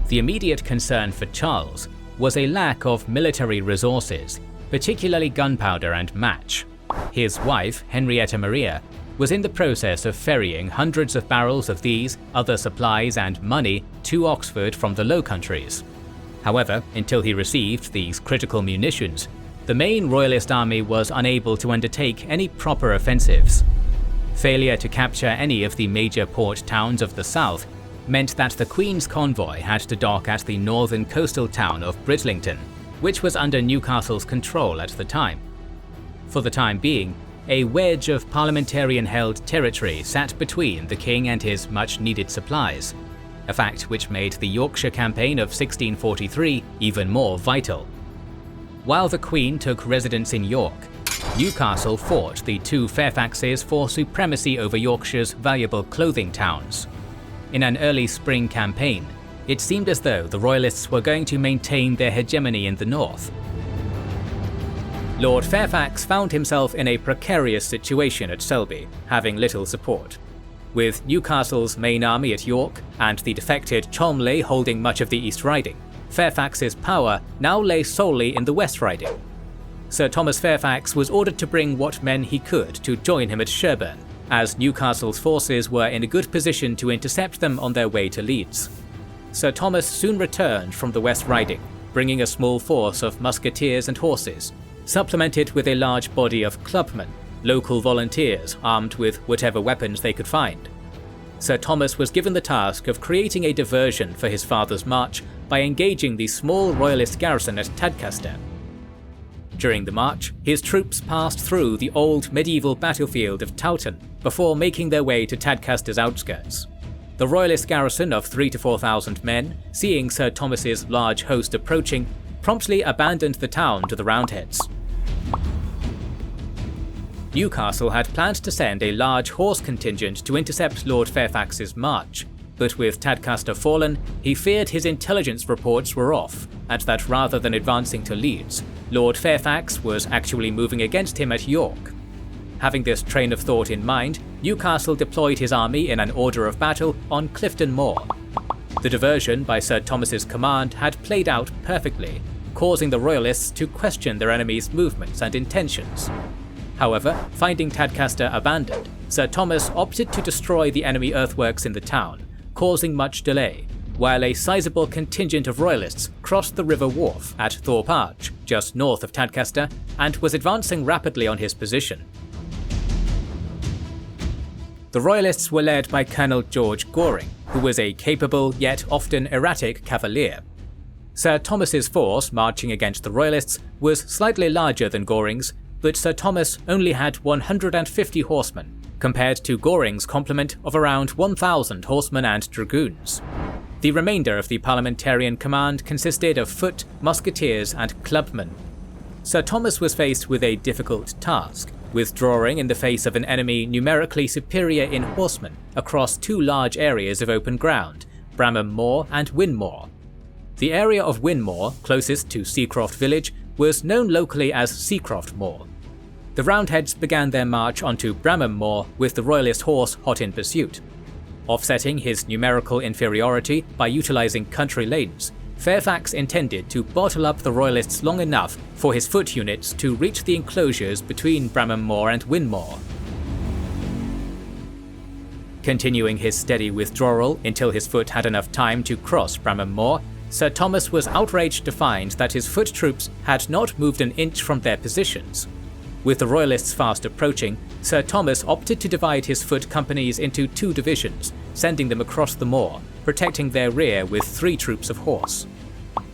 The immediate concern for Charles was a lack of military resources, particularly gunpowder and match. His wife, Henrietta Maria, was in the process of ferrying hundreds of barrels of these, other supplies and money to Oxford from the Low Countries. However, until he received these critical munitions, the main Royalist army was unable to undertake any proper offensives. Failure to capture any of the major port towns of the south meant that the Queen's convoy had to dock at the northern coastal town of Bridlington, which was under Newcastle's control at the time. For the time being, a wedge of Parliamentarian-held territory sat between the king and his much-needed supplies, a fact which made the Yorkshire campaign of 1643 even more vital. While the Queen took residence in York, Newcastle fought the two Fairfaxes for supremacy over Yorkshire's valuable clothing towns. In an early spring campaign, it seemed as though the Royalists were going to maintain their hegemony in the north. Lord Fairfax found himself in a precarious situation at Selby, having little support. With Newcastle's main army at York and the defected Cholmondeley holding much of the East Riding, Fairfax's power now lay solely in the West Riding. Sir Thomas Fairfax was ordered to bring what men he could to join him at Sherburn, as Newcastle's forces were in a good position to intercept them on their way to Leeds. Sir Thomas soon returned from the West Riding, bringing a small force of musketeers and horses, supplemented with a large body of clubmen, local volunteers armed with whatever weapons they could find. Sir Thomas was given the task of creating a diversion for his father's march by engaging the small Royalist garrison at Tadcaster. During the march, his troops passed through the old medieval battlefield of Towton before making their way to Tadcaster's outskirts. The Royalist garrison of 3,000 to 4,000 men, seeing Sir Thomas's large host approaching, promptly abandoned the town to the Roundheads. Newcastle had planned to send a large horse contingent to intercept Lord Fairfax's march, but with Tadcaster fallen, he feared his intelligence reports were off, and that rather than advancing to Leeds, Lord Fairfax was actually moving against him at York. Having this train of thought in mind, Newcastle deployed his army in an order of battle on Clifton Moor. The diversion by Sir Thomas's command had played out perfectly, causing the Royalists to question their enemy's movements and intentions. However, finding Tadcaster abandoned, Sir Thomas opted to destroy the enemy earthworks in the town, causing much delay, while a sizable contingent of Royalists crossed the River Wharfe at Thorpe Arch, just north of Tadcaster, and was advancing rapidly on his position. The Royalists were led by Colonel George Goring, who was a capable yet often erratic cavalier. Sir Thomas's force marching against the Royalists was slightly larger than Goring's, but Sir Thomas only had 150 horsemen, compared to Goring's complement of around 1,000 horsemen and dragoons. The remainder of the Parliamentarian command consisted of foot, musketeers, and clubmen. Sir Thomas was faced with a difficult task, withdrawing in the face of an enemy numerically superior in horsemen across two large areas of open ground, Bramham Moor and Winmore. The area of Winmore, closest to Seacroft village, was known locally as Seacroft Moor. The Roundheads began their march onto Bramham Moor with the Royalist horse hot in pursuit. Offsetting his numerical inferiority by utilising country lanes, Fairfax intended to bottle up the Royalists long enough for his foot units to reach the enclosures between Bramham Moor and Winmore. Continuing his steady withdrawal until his foot had enough time to cross Bramham Moor, Sir Thomas was outraged to find that his foot troops had not moved an inch from their positions. With the Royalists fast approaching, Sir Thomas opted to divide his foot companies into two divisions, sending them across the moor, protecting their rear with 3 troops of horse.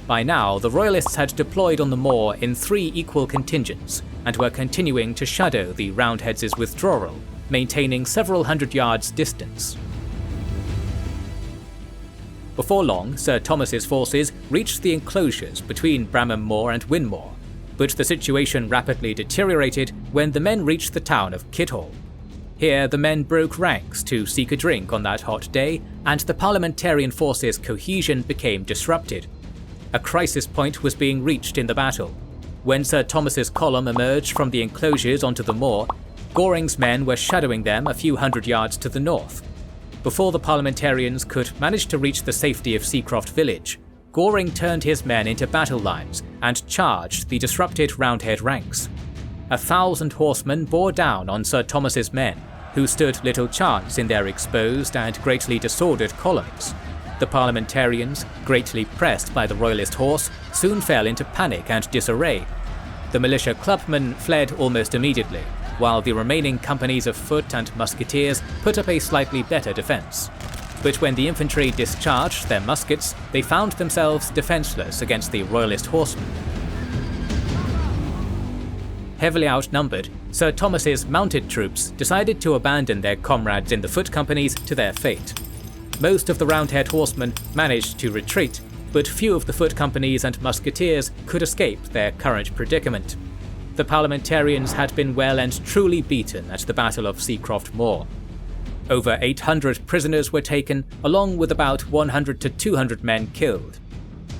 By now, the Royalists had deployed on the moor in 3 equal contingents, and were continuing to shadow the Roundheads' withdrawal, maintaining several hundred yards distance. Before long, Sir Thomas's forces reached the enclosures between Bramham Moor and Winmore, but the situation rapidly deteriorated when the men reached the town of Kithall. Here, the men broke ranks to seek a drink on that hot day, and the Parliamentarian forces' cohesion became disrupted. A crisis point was being reached in the battle. When Sir Thomas's column emerged from the enclosures onto the moor, Goring's men were shadowing them a few hundred yards to the north. Before the Parliamentarians could manage to reach the safety of Seacroft village, Goring turned his men into battle lines and charged the disrupted Roundhead ranks. 1,000 horsemen bore down on Sir Thomas's men, who stood little chance in their exposed and greatly disordered columns. The Parliamentarians, greatly pressed by the Royalist horse, soon fell into panic and disarray. The militia clubmen fled almost immediately, while the remaining companies of foot and musketeers put up a slightly better defence. But when the infantry discharged their muskets, they found themselves defenceless against the Royalist horsemen. Heavily outnumbered, Sir Thomas's mounted troops decided to abandon their comrades in the foot companies to their fate. Most of the Roundhead horsemen managed to retreat, but few of the foot companies and musketeers could escape their current predicament. The Parliamentarians had been well and truly beaten at the Battle of Seacroft Moor. Over 800 prisoners were taken, along with about 100 to 200 men killed.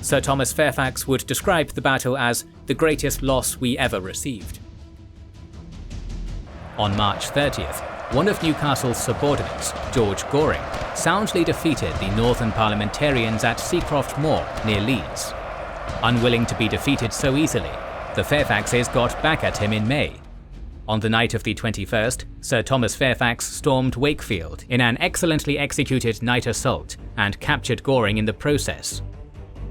Sir Thomas Fairfax would describe the battle as the greatest loss we ever received. On March 30th, one of Newcastle's subordinates, George Goring, soundly defeated the Northern Parliamentarians at Seacroft Moor near Leeds. Unwilling to be defeated so easily, the Fairfaxes got back at him in May. On the night of the 21st, Sir Thomas Fairfax stormed Wakefield in an excellently executed night assault and captured Goring in the process.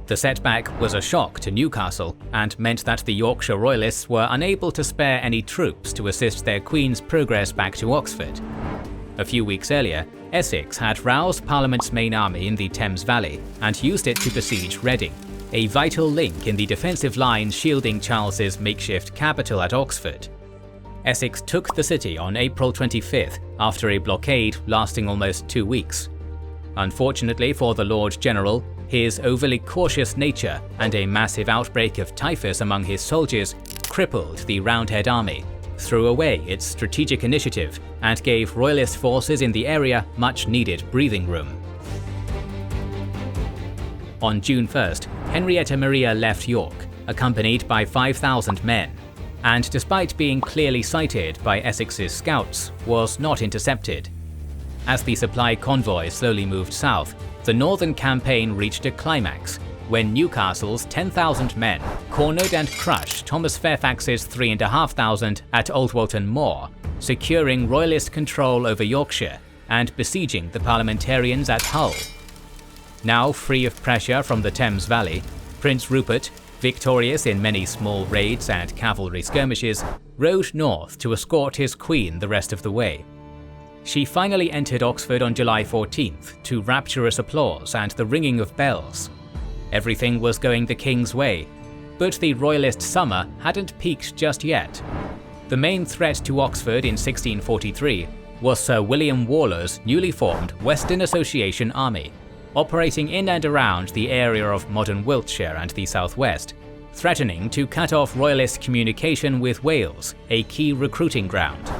The setback was a shock to Newcastle and meant that the Yorkshire Royalists were unable to spare any troops to assist their Queen's progress back to Oxford. A few weeks earlier, Essex had roused Parliament's main army in the Thames Valley and used it to besiege Reading, a vital link in the defensive line shielding Charles's makeshift capital at Oxford. Essex took the city on April 25th after a blockade lasting almost 2 weeks. Unfortunately for the Lord General, his overly cautious nature and a massive outbreak of typhus among his soldiers crippled the Roundhead army, threw away its strategic initiative, and gave Royalist forces in the area much needed breathing room. On June 1st, Henrietta Maria left York, accompanied by 5,000 men, and despite being clearly sighted by Essex's scouts, was not intercepted. As the supply convoy slowly moved south, the northern campaign reached a climax when Newcastle's 10,000 men cornered and crushed Thomas Fairfax's 3,500 at Old Walton Moor, securing Royalist control over Yorkshire and besieging the Parliamentarians at Hull. Now free of pressure from the Thames Valley, Prince Rupert, victorious in many small raids and cavalry skirmishes, rode north to escort his queen the rest of the way. She finally entered Oxford on July 14th to rapturous applause and the ringing of bells. Everything was going the king's way, but the Royalist summer hadn't peaked just yet. The main threat to Oxford in 1643 was Sir William Waller's newly formed Western Association Army, operating in and around the area of modern Wiltshire and the southwest, threatening to cut off Royalist communication with Wales, a key recruiting ground.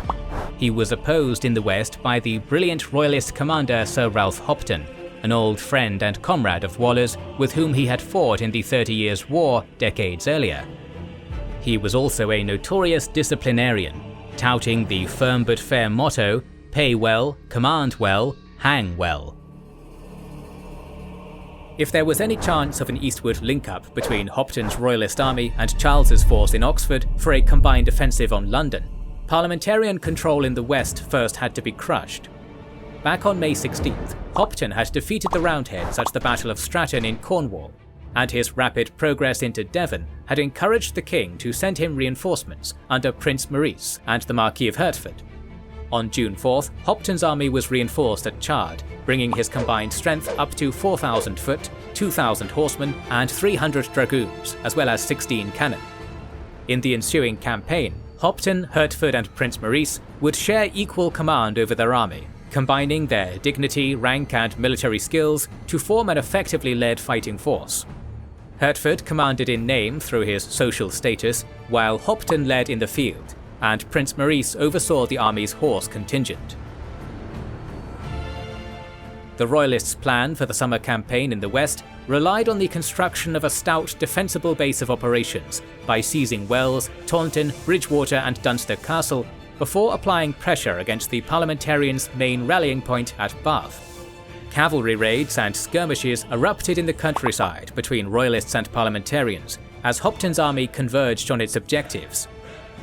He was opposed in the west by the brilliant Royalist commander Sir Ralph Hopton, an old friend and comrade of Waller's with whom he had fought in the 30 Years' War decades earlier. He was also a notorious disciplinarian, touting the firm but fair motto, "Pay well, command well, hang well." If there was any chance of an eastward link-up between Hopton's Royalist army and Charles's force in Oxford for a combined offensive on London, Parliamentarian control in the west first had to be crushed. Back on May 16th, Hopton had defeated the Roundheads at the Battle of Stratton in Cornwall, and his rapid progress into Devon had encouraged the king to send him reinforcements under Prince Maurice and the Marquis of Hertford. On June 4th, Hopton's army was reinforced at Chard, bringing his combined strength up to 4,000 foot, 2,000 horsemen, and 300 dragoons, as well as 16 cannon. In the ensuing campaign, Hopton, Hertford, and Prince Maurice would share equal command over their army, combining their dignity, rank, and military skills to form an effectively led fighting force. Hertford commanded in name through his social status, while Hopton led in the field, and Prince Maurice oversaw the army's horse contingent. The Royalists' plan for the summer campaign in the west relied on the construction of a stout defensible base of operations by seizing Wells, Taunton, Bridgewater and Dunster Castle before applying pressure against the Parliamentarians' main rallying point at Bath. Cavalry raids and skirmishes erupted in the countryside between Royalists and Parliamentarians as Hopton's army converged on its objectives.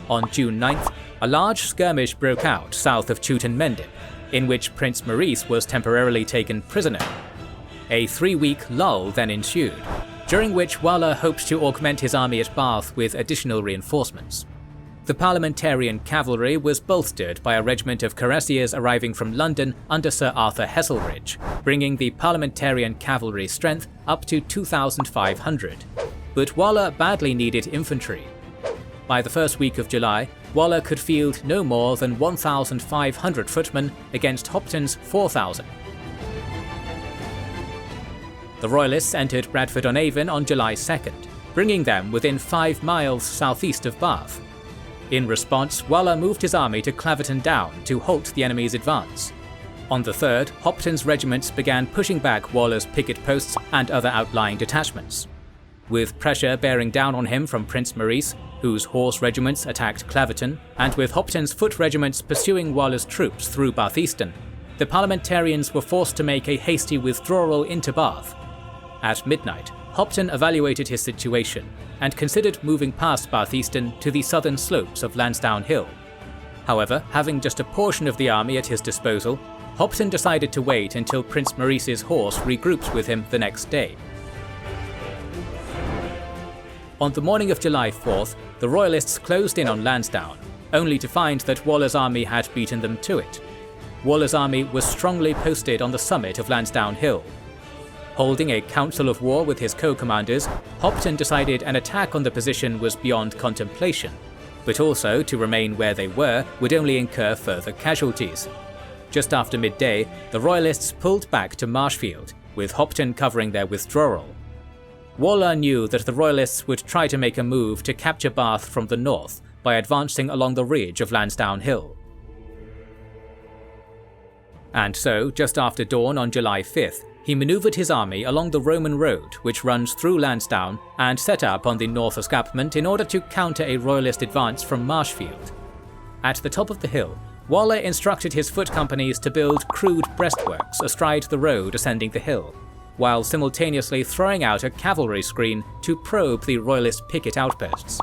On June 9th, a large skirmish broke out south of Chewton Mendip, in which Prince Maurice was temporarily taken prisoner. A 3-week lull then ensued, during which Waller hoped to augment his army at Bath with additional reinforcements. The Parliamentarian cavalry was bolstered by a regiment of cuirassiers arriving from London under Sir Arthur Heselrigge, bringing the Parliamentarian cavalry strength up to 2,500. But Waller badly needed infantry. By the first week of July, Waller could field no more than 1,500 footmen against Hopton's 4,000. The Royalists entered Bradford-on-Avon on July 2nd, bringing them within 5 miles southeast of Bath. In response, Waller moved his army to Claverton Down to halt the enemy's advance. On the 3rd, Hopton's regiments began pushing back Waller's picket posts and other outlying detachments. With pressure bearing down on him from Prince Maurice, whose horse regiments attacked Claverton, and with Hopton's foot regiments pursuing Waller's troops through Bath Easton, the Parliamentarians were forced to make a hasty withdrawal into Bath. At midnight, Hopton evaluated his situation and considered moving past Bath Easton to the southern slopes of Landsdown Hill. However, having just a portion of the army at his disposal, Hopton decided to wait until Prince Maurice's horse regroups with him the next day. On the morning of July 4th, the Royalists closed in on Landsdown, only to find that Waller's army had beaten them to it. Waller's army was strongly posted on the summit of Landsdown Hill. Holding a council of war with his co-commanders, Hopton decided an attack on the position was beyond contemplation, but also to remain where they were would only incur further casualties. Just after midday, the Royalists pulled back to Marshfield, with Hopton covering their withdrawal. Waller knew that the Royalists would try to make a move to capture Bath from the north by advancing along the ridge of Landsdown Hill. And so, just after dawn on July 5th, he manoeuvred his army along the Roman road which runs through Landsdown and set up on the north escarpment in order to counter a Royalist advance from Marshfield. At the top of the hill, Waller instructed his foot companies to build crude breastworks astride the road ascending the hill, while simultaneously throwing out a cavalry screen to probe the Royalist picket outposts.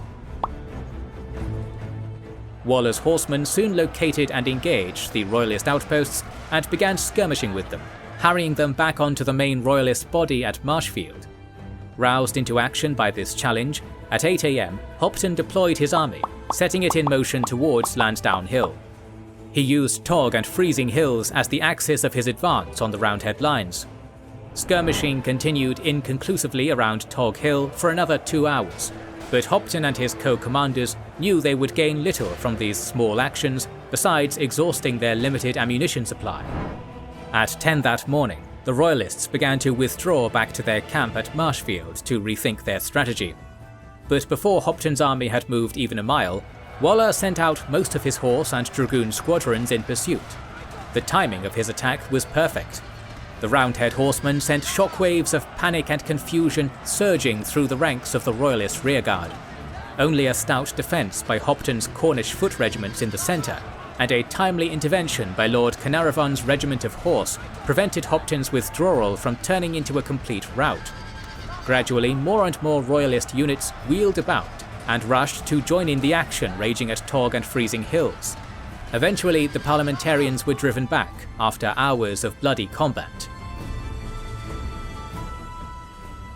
Waller's horsemen soon located and engaged the Royalist outposts and began skirmishing with them, harrying them back onto the main Royalist body at Marshfield. Roused into action by this challenge, at 8 AM, Hopton deployed his army, setting it in motion towards Landsdown Hill. He used Tog and Freezing Hills as the axis of his advance on the Roundhead lines. Skirmishing continued inconclusively around Tog Hill for another 2 hours, but Hopton and his co-commanders knew they would gain little from these small actions besides exhausting their limited ammunition supply. At 10 that morning, the Royalists began to withdraw back to their camp at Marshfield to rethink their strategy. But before Hopton's army had moved even a mile, Waller sent out most of his horse and dragoon squadrons in pursuit. The timing of his attack was perfect. The Roundhead horsemen sent shockwaves of panic and confusion surging through the ranks of the Royalist rearguard. Only a stout defence by Hopton's Cornish foot regiments in the centre, and a timely intervention by Lord Carnarvon's regiment of horse prevented Hopton's withdrawal from turning into a complete rout. Gradually, more and more Royalist units wheeled about and rushed to join in the action raging at Tog and Freezing Hills. Eventually, the Parliamentarians were driven back after hours of bloody combat.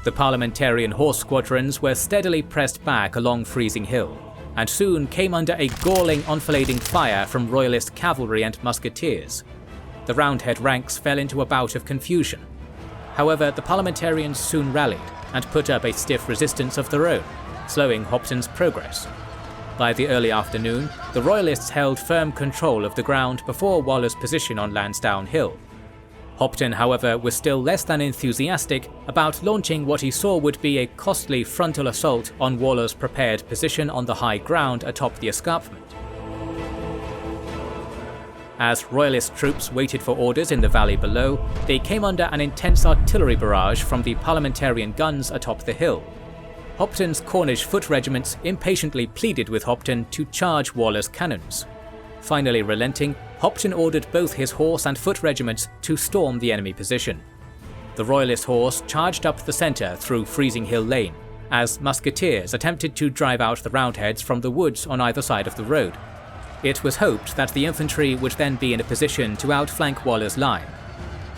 The Parliamentarian horse squadrons were steadily pressed back along Freezing Hill, and soon came under a galling enfilading fire from Royalist cavalry and musketeers. The Roundhead ranks fell into a bout of confusion. However, the Parliamentarians soon rallied and put up a stiff resistance of their own, slowing Hopton's progress. By the early afternoon, the Royalists held firm control of the ground before Waller's position on Landsdown Hill. Hopton, however, was still less than enthusiastic about launching what he saw would be a costly frontal assault on Waller's prepared position on the high ground atop the escarpment. As Royalist troops waited for orders in the valley below, they came under an intense artillery barrage from the Parliamentarian guns atop the hill. Hopton's Cornish foot regiments impatiently pleaded with Hopton to charge Waller's cannons. Finally relenting, Hopton ordered both his horse and foot regiments to storm the enemy position. The Royalist horse charged up the centre through Freezing Hill Lane, as musketeers attempted to drive out the Roundheads from the woods on either side of the road. It was hoped that the infantry would then be in a position to outflank Waller's line.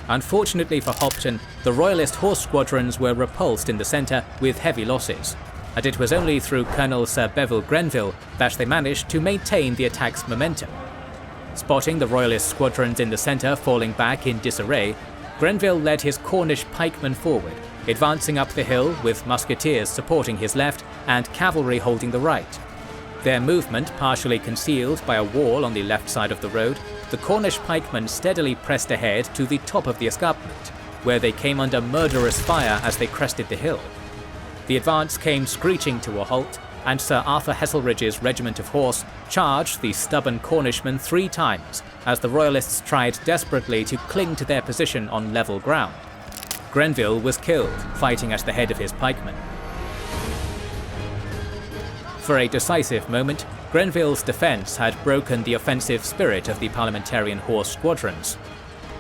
Unfortunately for Hopton, the Royalist horse squadrons were repulsed in the centre with heavy losses, and it was only through Colonel Sir Bevil Grenville that they managed to maintain the attack's momentum. Spotting the Royalist squadrons in the centre falling back in disarray, Grenville led his Cornish pikemen forward, advancing up the hill with musketeers supporting his left and cavalry holding the right. Their movement partially concealed by a wall on the left side of the road, the Cornish pikemen steadily pressed ahead to the top of the escarpment, where they came under murderous fire as they crested the hill. The advance came screeching to a halt, and Sir Arthur Heselridge's regiment of horse charged the stubborn Cornishmen 3 times as the Royalists tried desperately to cling to their position on level ground. Grenville was killed, fighting at the head of his pikemen. For a decisive moment, Grenville's defence had broken the offensive spirit of the Parliamentarian horse squadrons.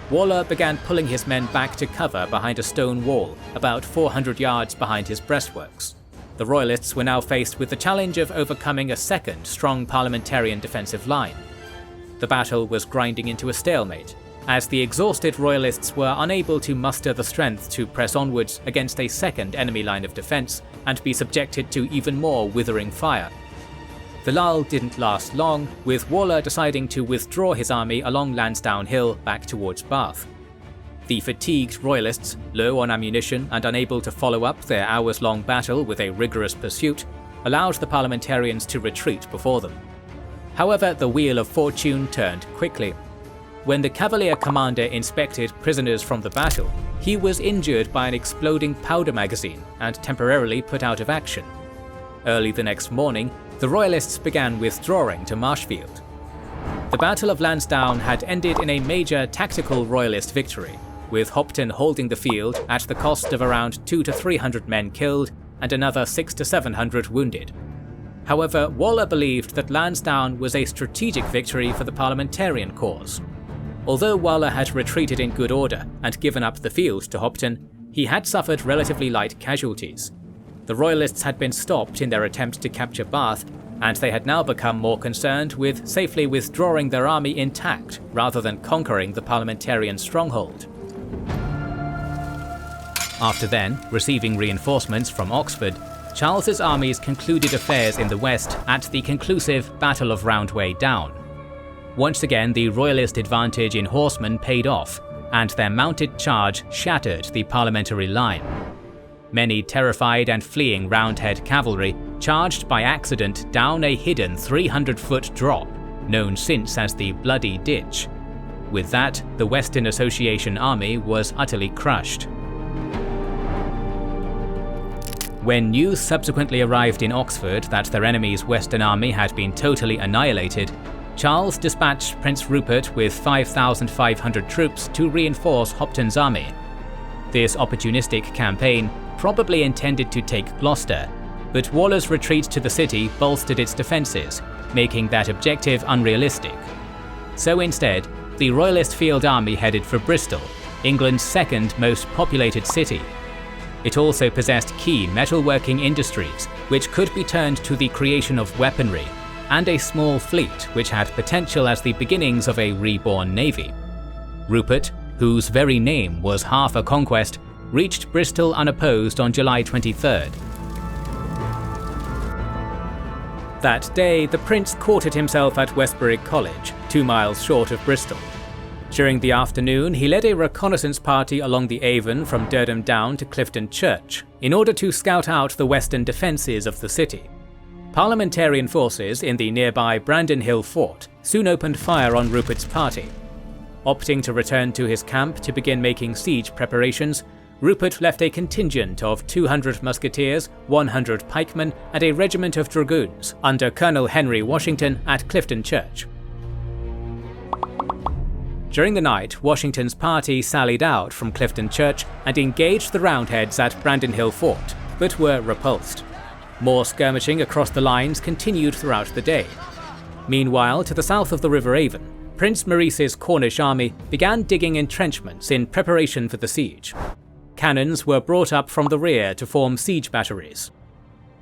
Waller began pulling his men back to cover behind a stone wall, about 400 yards behind his breastworks. The Royalists were now faced with the challenge of overcoming a second strong Parliamentarian defensive line. The battle was grinding into a stalemate, as the exhausted Royalists were unable to muster the strength to press onwards against a second enemy line of defence and be subjected to even more withering fire. The lull didn't last long, with Waller deciding to withdraw his army along Landsdown Hill back towards Bath. The fatigued Royalists, low on ammunition and unable to follow up their hours-long battle with a rigorous pursuit, allowed the Parliamentarians to retreat before them. However, the wheel of fortune turned quickly. When the Cavalier commander inspected prisoners from the battle, he was injured by an exploding powder magazine and temporarily put out of action. Early the next morning, the Royalists began withdrawing to Marshfield. The Battle of Landsdown had ended in a major tactical Royalist victory, with Hopton holding the field at the cost of around 200 to 300 men killed and another 600 to 700 wounded. However, Waller believed that Landsdown was a strategic victory for the Parliamentarian cause. Although Waller had retreated in good order and given up the field to Hopton, he had suffered relatively light casualties. The Royalists had been stopped in their attempt to capture Bath, and they had now become more concerned with safely withdrawing their army intact rather than conquering the Parliamentarian stronghold. After then, receiving reinforcements from Oxford, Charles's armies concluded affairs in the west at the conclusive Battle of Roundway Down. Once again, the Royalist advantage in horsemen paid off, and their mounted charge shattered the parliamentary line. Many terrified and fleeing Roundhead cavalry charged by accident down a hidden 300-foot drop, known since as the Bloody Ditch. With that, the Western Association army was utterly crushed. When news subsequently arrived in Oxford that their enemy's Western army had been totally annihilated, Charles dispatched Prince Rupert with 5,500 troops to reinforce Hopton's army. This opportunistic campaign probably intended to take Gloucester, but Waller's retreat to the city bolstered its defences, making that objective unrealistic. So instead, the Royalist field army headed for Bristol, England's second most populated city. It also possessed key metalworking industries, which could be turned to the creation of weaponry, and a small fleet which had potential as the beginnings of a reborn navy. Rupert, whose very name was half a conquest, reached Bristol unopposed on July 23rd. That day, the prince quartered himself at Westbury College, 2 miles short of Bristol. During the afternoon, he led a reconnaissance party along the Avon from Durham Down to Clifton Church, in order to scout out the western defences of the city. Parliamentarian forces in the nearby Brandon Hill fort soon opened fire on Rupert's party. Opting to return to his camp to begin making siege preparations, Rupert left a contingent of 200 musketeers, 100 pikemen, and a regiment of dragoons under Colonel Henry Washington at Clifton Church. During the night, Washington's party sallied out from Clifton Church and engaged the Roundheads at Brandon Hill Fort, but were repulsed. More skirmishing across the lines continued throughout the day. Meanwhile, to the south of the River Avon, Prince Maurice's Cornish army began digging entrenchments in preparation for the siege. Cannons were brought up from the rear to form siege batteries.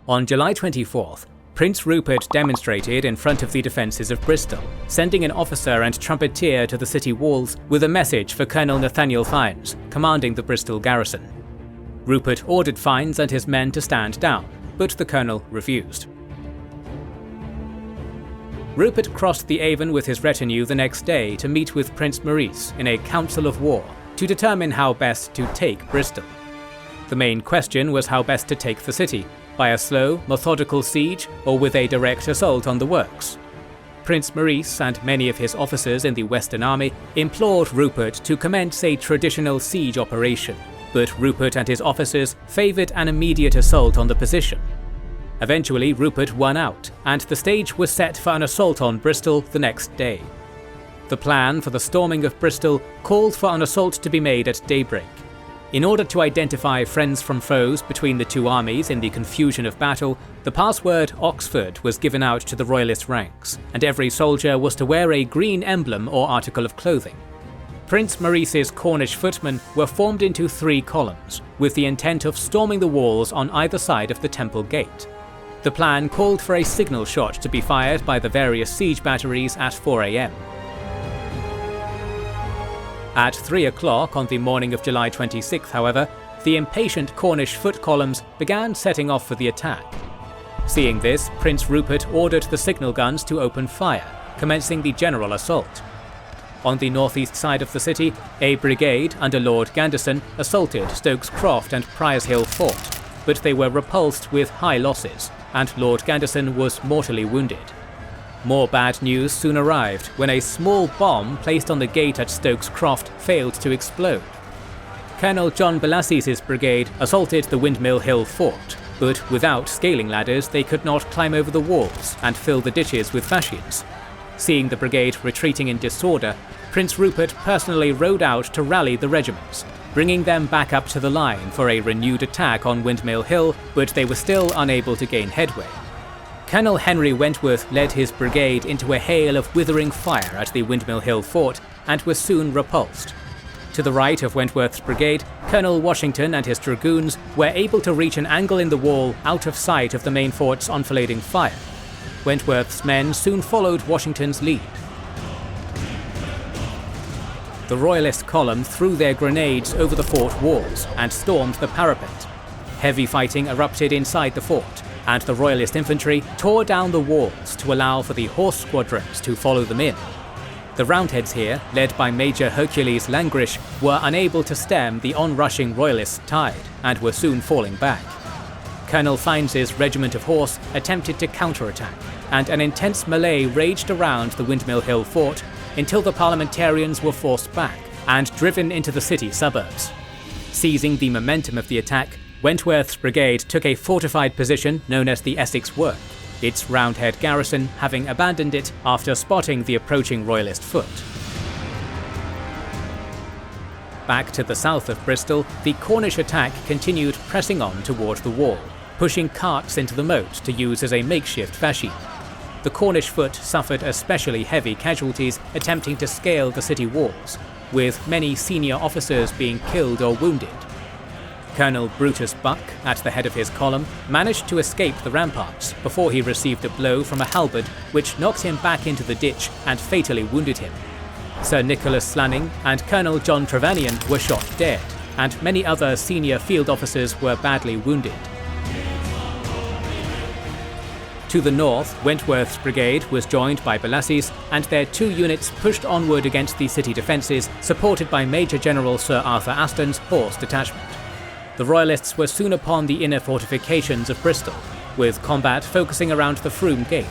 On July 24th, Prince Rupert demonstrated in front of the defences of Bristol, sending an officer and trumpeter to the city walls with a message for Colonel Nathaniel Fiennes, commanding the Bristol garrison. Rupert ordered Fiennes and his men to stand down, but the colonel refused. Rupert crossed the Avon with his retinue the next day to meet with Prince Maurice in a council of war to determine how best to take Bristol. The main question was how best to take the city, by a slow, methodical siege or with a direct assault on the works. Prince Maurice and many of his officers in the Western Army implored Rupert to commence a traditional siege operation, but Rupert and his officers favoured an immediate assault on the position. Eventually, Rupert won out, and the stage was set for an assault on Bristol the next day. The plan for the storming of Bristol called for an assault to be made at daybreak. In order to identify friends from foes between the two armies in the confusion of battle, the password Oxford was given out to the Royalist ranks, and every soldier was to wear a green emblem or article of clothing. Prince Maurice's Cornish footmen were formed into 3 columns, with the intent of storming the walls on either side of the Temple Gate. The plan called for a signal shot to be fired by the various siege batteries at 4 a.m. At 3 o'clock on the morning of July 26th, however, the impatient Cornish foot columns began setting off for the attack. Seeing this, Prince Rupert ordered the signal guns to open fire, commencing the general assault. On the northeast side of the city, a brigade under Lord Ganderson assaulted Stokes Croft and Priors Hill Fort, but they were repulsed with high losses, and Lord Ganderson was mortally wounded. More bad news soon arrived when a small bomb placed on the gate at Stokes Croft failed to explode. Colonel John Belassis's brigade assaulted the Windmill Hill Fort, but without scaling ladders they could not climb over the walls and fill the ditches with fascians. Seeing the brigade retreating in disorder, Prince Rupert personally rode out to rally the regiments, bringing them back up to the line for a renewed attack on Windmill Hill, but they were still unable to gain headway. Colonel Henry Wentworth led his brigade into a hail of withering fire at the Windmill Hill Fort and was soon repulsed. To the right of Wentworth's brigade, Colonel Washington and his dragoons were able to reach an angle in the wall out of sight of the main fort's enfilading fire. Wentworth's men soon followed Washington's lead. The Royalist column threw their grenades over the fort walls and stormed the parapet. Heavy fighting erupted inside the fort, and the Royalist infantry tore down the walls to allow for the horse squadrons to follow them in. The Roundheads here, led by Major Hercules Langrish, were unable to stem the onrushing Royalist tide and were soon falling back. Colonel Fiennes' regiment of horse attempted to counterattack, and an intense melee raged around the Windmill Hill fort until the Parliamentarians were forced back and driven into the city suburbs. Seizing the momentum of the attack, Wentworth's brigade took a fortified position known as the Essex Work, its Roundhead garrison having abandoned it after spotting the approaching Royalist foot. Back to the south of Bristol, the Cornish attack continued pressing on toward the wall, pushing carts into the moat to use as a makeshift fascine. The Cornish foot suffered especially heavy casualties attempting to scale the city walls, with many senior officers being killed or wounded. Colonel Brutus Buck, at the head of his column, managed to escape the ramparts before he received a blow from a halberd which knocked him back into the ditch and fatally wounded him. Sir Nicholas Slanning and Colonel John Trevanion were shot dead, and many other senior field officers were badly wounded. To the north, Wentworth's brigade was joined by Bellasy's, and their 2 units pushed onward against the city defences, supported by Major General Sir Arthur Aston's horse detachment. The Royalists were soon upon the inner fortifications of Bristol, with combat focusing around the Froom Gate.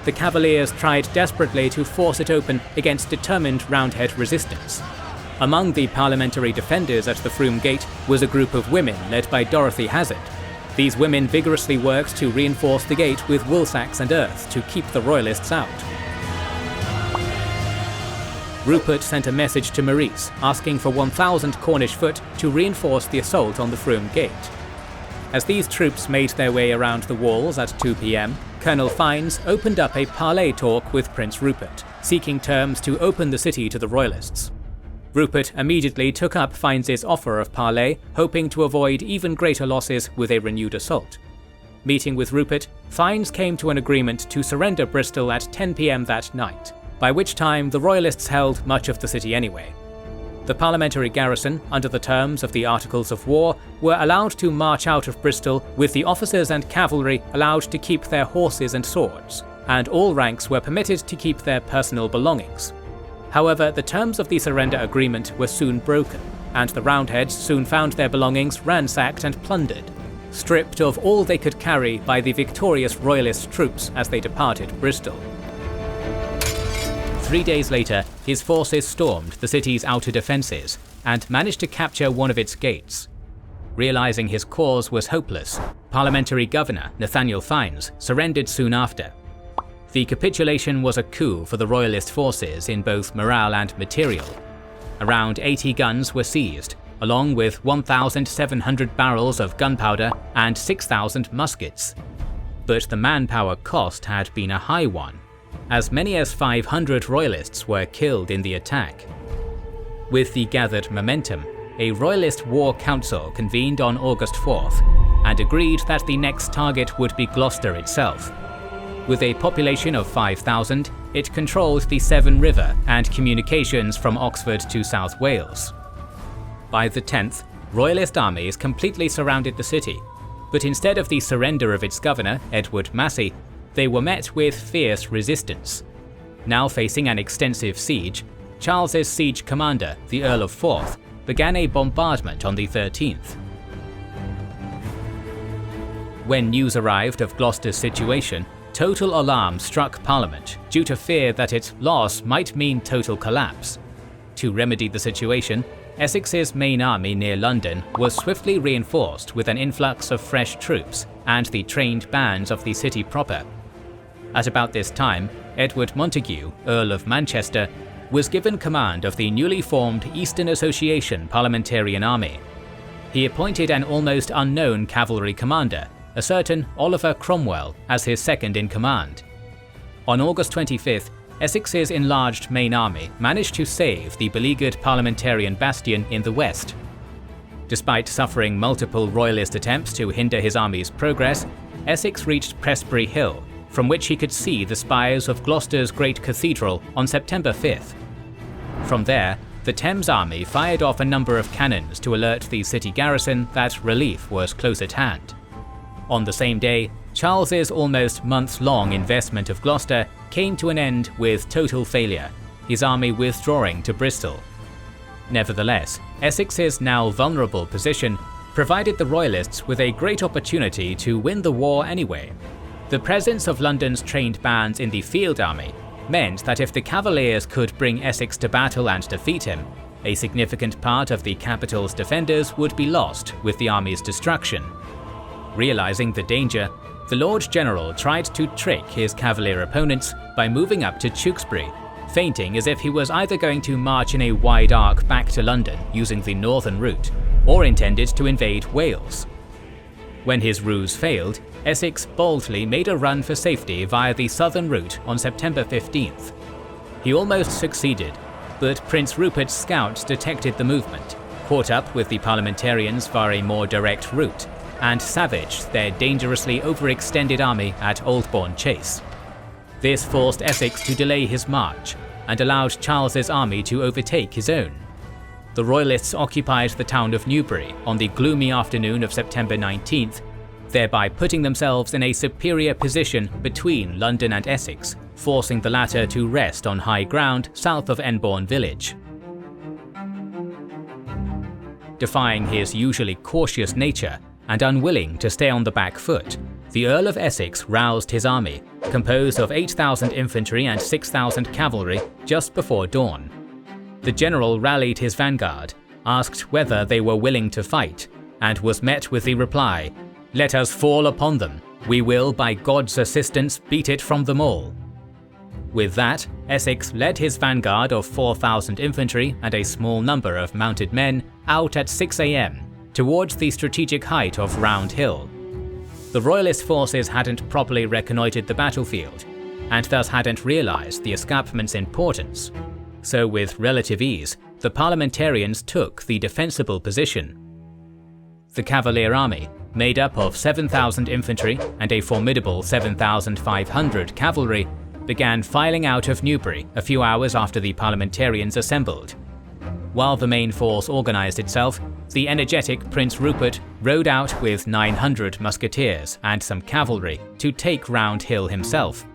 The Cavaliers tried desperately to force it open against determined Roundhead resistance. Among the parliamentary defenders at the Froom Gate was a group of women led by Dorothy Hazard. These women vigorously worked to reinforce the gate with woolsacks and earth to keep the Royalists out. Rupert sent a message to Maurice asking for 1,000 Cornish foot to reinforce the assault on the Froom Gate. As these troops made their way around the walls at 2 p.m, Colonel Fiennes opened up a parley talk with Prince Rupert, seeking terms to open the city to the Royalists. Rupert immediately took up Fiennes' offer of parley, hoping to avoid even greater losses with a renewed assault. Meeting with Rupert, Fiennes came to an agreement to surrender Bristol at 10 p.m. that night, by which time the Royalists held much of the city anyway. The parliamentary garrison, under the terms of the Articles of War, were allowed to march out of Bristol, with the officers and cavalry allowed to keep their horses and swords, and all ranks were permitted to keep their personal belongings. However, the terms of the surrender agreement were soon broken, and the Roundheads soon found their belongings ransacked and plundered, stripped of all they could carry by the victorious Royalist troops as they departed Bristol. 3 days later, his forces stormed the city's outer defences and managed to capture one of its gates. Realising his cause was hopeless, Parliamentary Governor Nathaniel Fiennes surrendered soon after. The capitulation was a coup for the Royalist forces in both morale and material. Around 80 guns were seized, along with 1,700 barrels of gunpowder and 6,000 muskets. But the manpower cost had been a high one. As many as 500 Royalists were killed in the attack. With the gathered momentum, a Royalist War Council convened on August 4th and agreed that the next target would be Gloucester itself. With a population of 5,000, it controlled the Severn River and communications from Oxford to South Wales. By the 10th, Royalist armies completely surrounded the city, but instead of the surrender of its governor, Edward Massey, they were met with fierce resistance. Now facing an extensive siege, Charles's siege commander, the Earl of Forth, began a bombardment on the 13th. When news arrived of Gloucester's situation, total alarm struck Parliament due to fear that its loss might mean total collapse. To remedy the situation, Essex's main army near London was swiftly reinforced with an influx of fresh troops and the trained bands of the city proper. At about this time, Edward Montague, Earl of Manchester, was given command of the newly formed Eastern Association Parliamentarian Army. He appointed an almost unknown cavalry commander, a certain Oliver Cromwell, as his second in command. On August 25th, Essex's enlarged main army managed to save the beleaguered Parliamentarian bastion in the west. Despite suffering multiple Royalist attempts to hinder his army's progress, Essex reached Prestbury Hill, from which he could see the spires of Gloucester's great cathedral on September 5th. From there, the Thames army fired off a number of cannons to alert the city garrison that relief was close at hand. On the same day, Charles's almost months-long investment of Gloucester came to an end with total failure, his army withdrawing to Bristol. Nevertheless, Essex's now vulnerable position provided the Royalists with a great opportunity to win the war anyway. The presence of London's trained bands in the field army meant that if the Cavaliers could bring Essex to battle and defeat him, a significant part of the capital's defenders would be lost with the army's destruction. Realizing the danger, the Lord General tried to trick his Cavalier opponents by moving up to Tewkesbury, feinting as if he was either going to march in a wide arc back to London using the northern route, or intended to invade Wales. When his ruse failed, Essex boldly made a run for safety via the southern route on September 15th. He almost succeeded, but Prince Rupert's scouts detected the movement, caught up with the Parliamentarians via a more direct route, and savaged their dangerously overextended army at Oldbourne Chase. This forced Essex to delay his march, and allowed Charles's army to overtake his own. The Royalists occupied the town of Newbury on the gloomy afternoon of September 19th, thereby putting themselves in a superior position between London and Essex, forcing the latter to rest on high ground south of Enbourne village. Defying his usually cautious nature and unwilling to stay on the back foot, the Earl of Essex roused his army, composed of 8,000 infantry and 6,000 cavalry, just before dawn. The general rallied his vanguard, asked whether they were willing to fight, and was met with the reply, "Let us fall upon them. We will, by God's assistance, beat it from them all." With that, Essex led his vanguard of 4,000 infantry and a small number of mounted men out at 6 AM towards the strategic height of Round Hill. The Royalist forces hadn't properly reconnoitred the battlefield, and thus hadn't realised the escarpment's importance. So with relative ease, the Parliamentarians took the defensible position. The Cavalier army, made up of 7,000 infantry and a formidable 7,500 cavalry, began filing out of Newbury a few hours after the Parliamentarians assembled. While the main force organised itself, the energetic Prince Rupert rode out with 900 musketeers and some cavalry to take Round Hill himself.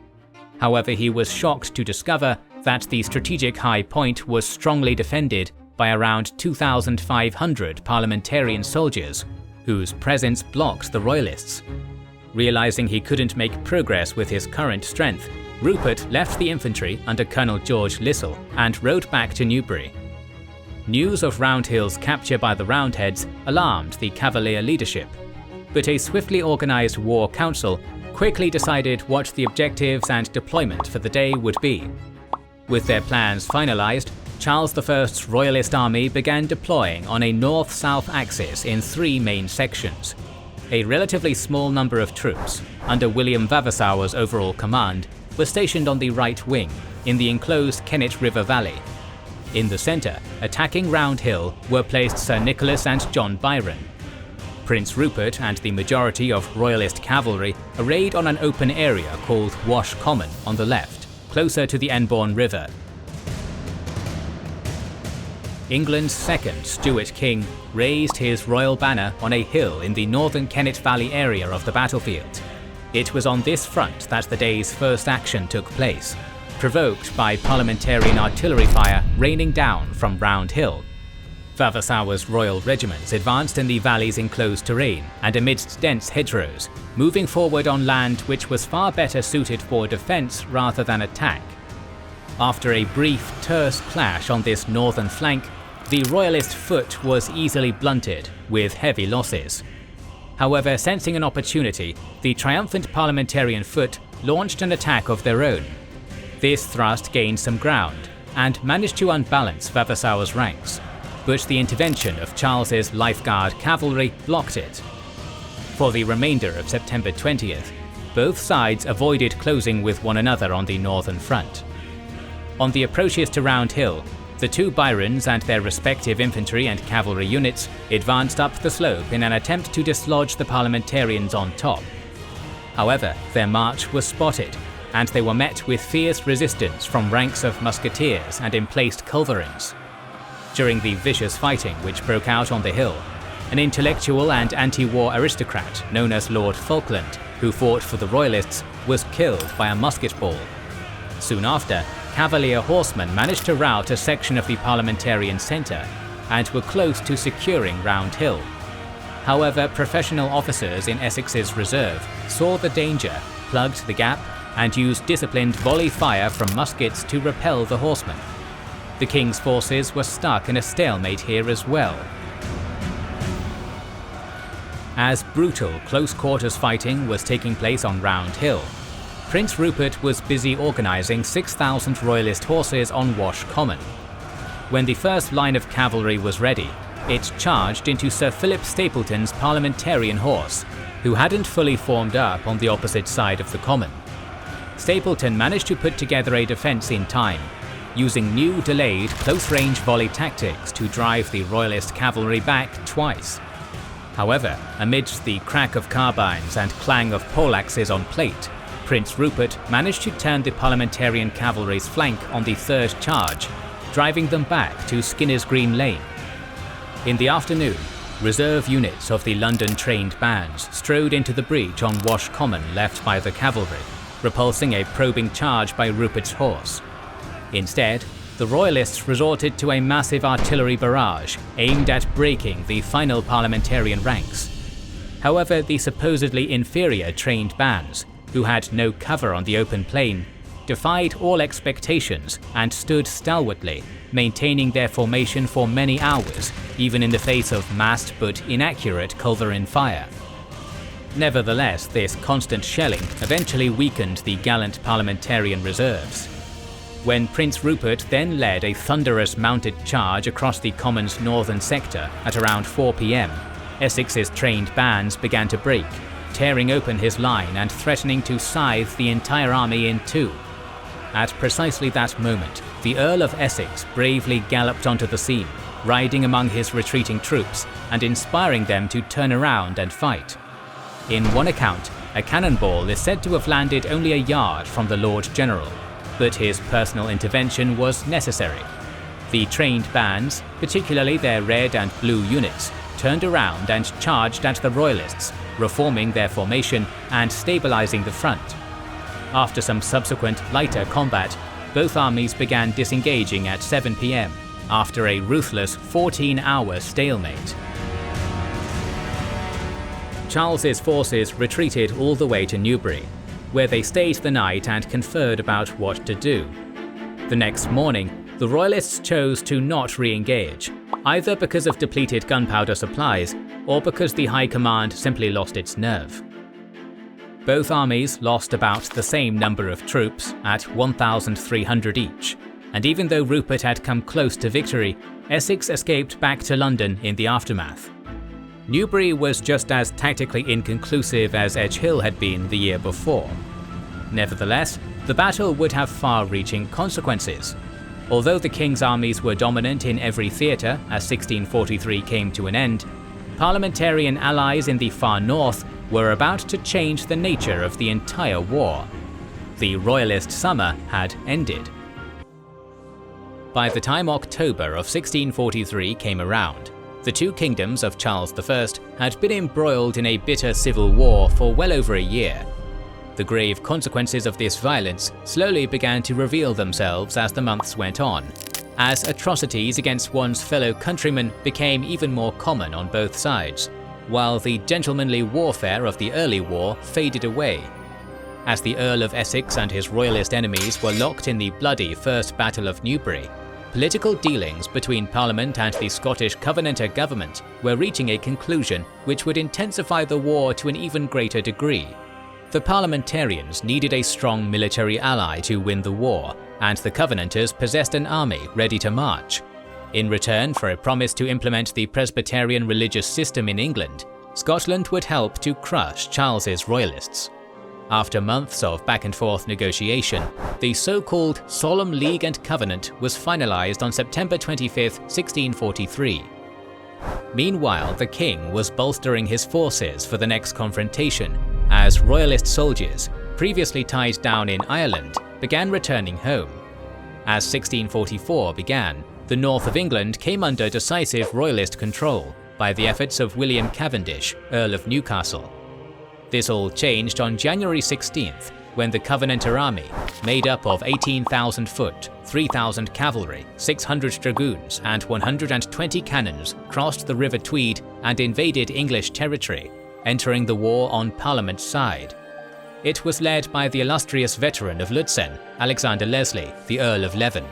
However, he was shocked to discover that the strategic high point was strongly defended by around 2,500 Parliamentarian soldiers, whose presence blocked the Royalists. Realising he couldn't make progress with his current strength, Rupert left the infantry under Colonel George Lissell and rode back to Newbury. News of Round Hill's capture by the Roundheads alarmed the Cavalier leadership, but a swiftly organised war council quickly decided what the objectives and deployment for the day would be. With their plans finalised, Charles I's Royalist army began deploying on a north-south axis in 3 main sections. A relatively small number of troops, under William Vavasour's overall command, were stationed on the right wing, in the enclosed Kennet River Valley. In the centre, attacking Round Hill, were placed Sir Nicholas and John Byron. Prince Rupert and the majority of Royalist cavalry arrayed on an open area called Wash Common on the left, closer to the Enbourne River. England's second Stuart king raised his royal banner on a hill in the northern Kennet Valley area of the battlefield. It was on this front that the day's first action took place, provoked by Parliamentarian artillery fire raining down from Round Hill. Vavasour's royal regiments advanced in the valley's enclosed terrain and amidst dense hedgerows, moving forward on land which was far better suited for defence rather than attack. After a brief, terse clash on this northern flank, the Royalist foot was easily blunted, with heavy losses. However, sensing an opportunity, the triumphant Parliamentarian foot launched an attack of their own. This thrust gained some ground, and managed to unbalance Vavasour's ranks, but the intervention of Charles's Lifeguard cavalry blocked it. For the remainder of September 20th, both sides avoided closing with one another on the northern front. On the approaches to Round Hill, the 2 Byrons and their respective infantry and cavalry units advanced up the slope in an attempt to dislodge the Parliamentarians on top. However, their march was spotted, and they were met with fierce resistance from ranks of musketeers and emplaced culverins. During the vicious fighting which broke out on the hill, an intellectual and anti-war aristocrat known as Lord Falkland, who fought for the Royalists, was killed by a musket ball. Soon after, Cavalier horsemen managed to rout a section of the Parliamentarian centre and were close to securing Round Hill. However, professional officers in Essex's reserve saw the danger, plugged the gap, and used disciplined volley fire from muskets to repel the horsemen. The king's forces were stuck in a stalemate here as well. As brutal close-quarters fighting was taking place on Round Hill, Prince Rupert was busy organising 6,000 Royalist horses on Wash Common. When the first line of cavalry was ready, it charged into Sir Philip Stapleton's Parliamentarian horse, who hadn't fully formed up on the opposite side of the common. Stapleton managed to put together a defence in time, using new delayed close-range volley tactics to drive the Royalist cavalry back twice. However, amidst the crack of carbines and clang of poleaxes on plate, Prince Rupert managed to turn the Parliamentarian cavalry's flank on the third charge, driving them back to Skinner's Green Lane. In the afternoon, reserve units of the London trained bands strode into the breach on Wash Common left by the cavalry, repulsing a probing charge by Rupert's horse. Instead, the Royalists resorted to a massive artillery barrage aimed at breaking the final Parliamentarian ranks. However, the supposedly inferior trained bands, who had no cover on the open plain, defied all expectations and stood stalwartly, maintaining their formation for many hours, even in the face of massed but inaccurate culverin fire. Nevertheless, this constant shelling eventually weakened the gallant Parliamentarian reserves. When Prince Rupert then led a thunderous mounted charge across the Common's northern sector at around 4 p.m, Essex's trained bands began to break, tearing open his line and threatening to scythe the entire army in two. At precisely that moment, the Earl of Essex bravely galloped onto the scene, riding among his retreating troops and inspiring them to turn around and fight. In one account, a cannonball is said to have landed only a yard from the Lord General, but his personal intervention was necessary. The trained bands, particularly their red and blue units, turned around and charged at the Royalists, reforming their formation and stabilising the front. After some subsequent lighter combat, both armies began disengaging at 7 p.m, after a ruthless 14-hour stalemate. Charles's forces retreated all the way to Newbury, where they stayed the night and conferred about what to do. The next morning, the Royalists chose to not re-engage, either because of depleted gunpowder supplies or because the High Command simply lost its nerve. Both armies lost about the same number of troops at 1,300 each, and even though Rupert had come close to victory, Essex escaped back to London in the aftermath. Newbury was just as tactically inconclusive as Edgehill had been the year before. Nevertheless, the battle would have far-reaching consequences. Although the king's armies were dominant in every theatre as 1643 came to an end, Parliamentarian allies in the far north were about to change the nature of the entire war. The Royalist summer had ended. By the time October of 1643 came around, the two kingdoms of Charles I had been embroiled in a bitter civil war for well over a year. The grave consequences of this violence slowly began to reveal themselves as the months went on, as atrocities against one's fellow countrymen became even more common on both sides, while the gentlemanly warfare of the early war faded away. As the Earl of Essex and his Royalist enemies were locked in the bloody First Battle of Newbury, political dealings between Parliament and the Scottish Covenanter government were reaching a conclusion which would intensify the war to an even greater degree. The Parliamentarians needed a strong military ally to win the war, and the Covenanters possessed an army ready to march. In return for a promise to implement the Presbyterian religious system in England, Scotland would help to crush Charles's Royalists. After months of back-and-forth negotiation, the so-called Solemn League and Covenant was finalised on September 25, 1643. Meanwhile, the king was bolstering his forces for the next confrontation, as Royalist soldiers, previously tied down in Ireland, began returning home. As 1644 began, the north of England came under decisive Royalist control by the efforts of William Cavendish, Earl of Newcastle. This all changed on January 16th, when the Covenanter army, made up of 18,000 foot, 3,000 cavalry, 600 dragoons, and 120 cannons, crossed the River Tweed and invaded English territory, entering the war on Parliament's side. It was led by the illustrious veteran of Lutzen, Alexander Leslie, the Earl of Leven.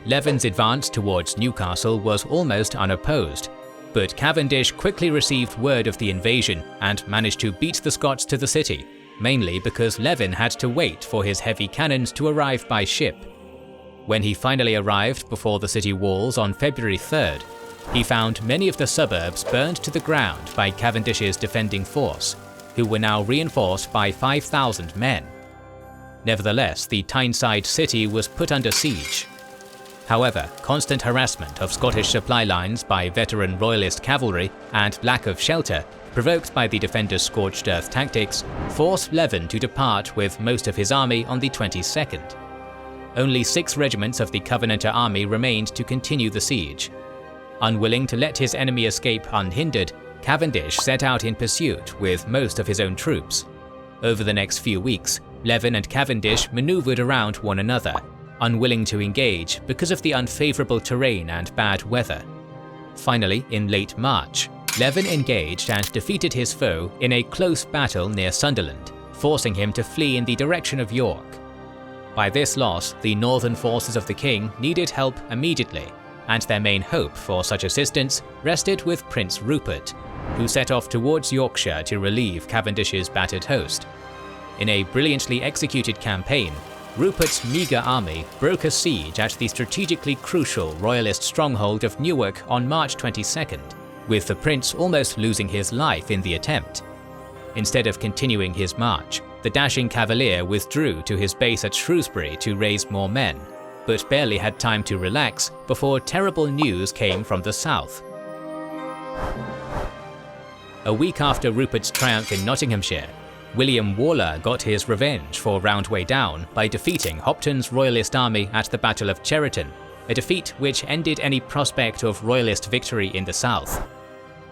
Leven's advance towards Newcastle was almost unopposed, but Cavendish quickly received word of the invasion and managed to beat the Scots to the city, mainly because Leven had to wait for his heavy cannons to arrive by ship. When he finally arrived before the city walls on February 3rd, he found many of the suburbs burned to the ground by Cavendish's defending force, who were now reinforced by 5,000 men. Nevertheless, the Tyneside city was put under siege. However, constant harassment of Scottish supply lines by veteran Royalist cavalry and lack of shelter, provoked by the defenders' scorched earth tactics, forced Leven to depart with most of his army on the 22nd. Only 6 regiments of the Covenanter army remained to continue the siege. Unwilling to let his enemy escape unhindered, Cavendish set out in pursuit with most of his own troops. Over the next few weeks, Leven and Cavendish maneuvered around one another, unwilling to engage because of the unfavourable terrain and bad weather. Finally, in late March, Leven engaged and defeated his foe in a close battle near Sunderland, forcing him to flee in the direction of York. By this loss, the northern forces of the king needed help immediately, and their main hope for such assistance rested with Prince Rupert, who set off towards Yorkshire to relieve Cavendish's battered host. In a brilliantly executed campaign, Rupert's meagre army broke a siege at the strategically crucial Royalist stronghold of Newark on March 22nd, with the prince almost losing his life in the attempt. Instead of continuing his march, the dashing cavalier withdrew to his base at Shrewsbury to raise more men, but barely had time to relax before terrible news came from the south. A week after Rupert's triumph in Nottinghamshire, William Waller got his revenge for Roundway Down by defeating Hopton's Royalist army at the Battle of Cheriton, a defeat which ended any prospect of Royalist victory in the south.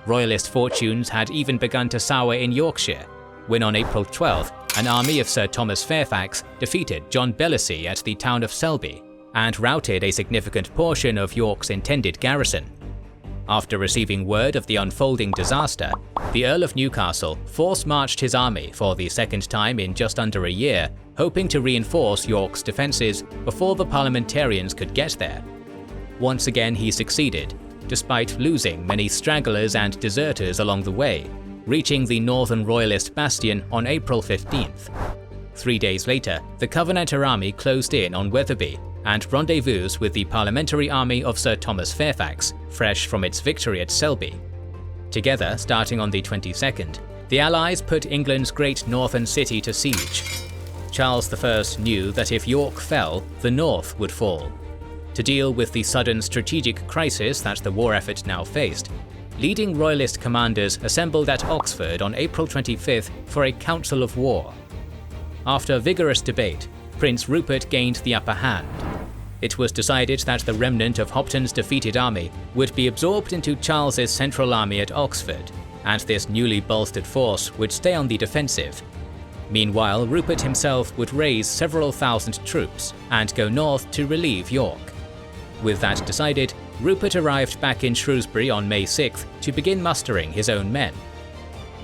Royalist fortunes had even begun to sour in Yorkshire, when on April 12th, an army of Sir Thomas Fairfax defeated John Bellacy at the town of Selby, and routed a significant portion of York's intended garrison. After receiving word of the unfolding disaster, the Earl of Newcastle force-marched his army for the second time in just under a year, hoping to reinforce York's defences before the Parliamentarians could get there. Once again he succeeded, despite losing many stragglers and deserters along the way, reaching the northern Royalist bastion on April 15th. 3 days later, the Covenanter army closed in on Wetherby and rendezvoused with the Parliamentary army of Sir Thomas Fairfax, fresh from its victory at Selby. Together, starting on the 22nd, the Allies put England's great northern city to siege. Charles I knew that if York fell, the north would fall. To deal with the sudden strategic crisis that the war effort now faced, leading Royalist commanders assembled at Oxford on April 25th for a council of war. After vigorous debate, Prince Rupert gained the upper hand. It was decided that the remnant of Hopton's defeated army would be absorbed into Charles's central army at Oxford, and this newly bolstered force would stay on the defensive. Meanwhile, Rupert himself would raise several thousand troops and go north to relieve York. With that decided, Rupert arrived back in Shrewsbury on May 6th to begin mustering his own men.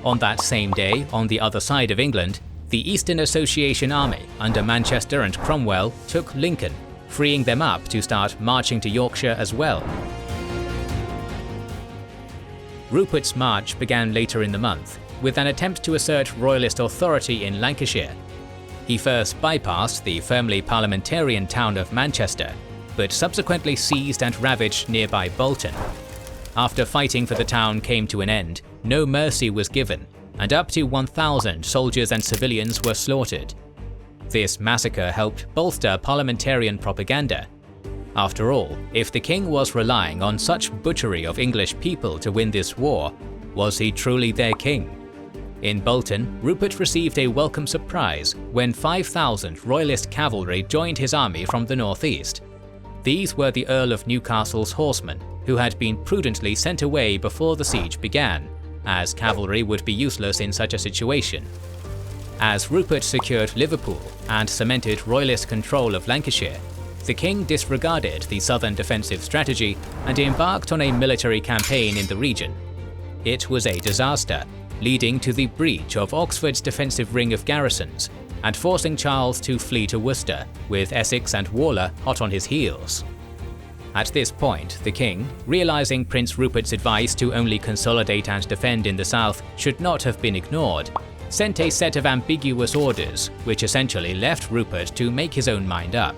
On that same day, on the other side of England, the Eastern Association Army under Manchester and Cromwell took Lincoln, freeing them up to start marching to Yorkshire as well. Rupert's march began later in the month, with an attempt to assert Royalist authority in Lancashire. He first bypassed the firmly Parliamentarian town of Manchester, but subsequently seized and ravaged nearby Bolton. After fighting for the town came to an end, no mercy was given, and up to 1,000 soldiers and civilians were slaughtered. This massacre helped bolster Parliamentarian propaganda. After all, if the king was relying on such butchery of English people to win this war, was he truly their king? In Bolton, Rupert received a welcome surprise when 5,000 Royalist cavalry joined his army from the northeast. These were the Earl of Newcastle's horsemen, who had been prudently sent away before the siege began, as cavalry would be useless in such a situation. As Rupert secured Liverpool and cemented Royalist control of Lancashire, the king disregarded the southern defensive strategy and embarked on a military campaign in the region. It was a disaster, leading to the breach of Oxford's defensive ring of garrisons and forcing Charles to flee to Worcester, with Essex and Waller hot on his heels. At this point, the king, realizing Prince Rupert's advice to only consolidate and defend in the south should not have been ignored, sent a set of ambiguous orders, which essentially left Rupert to make his own mind up.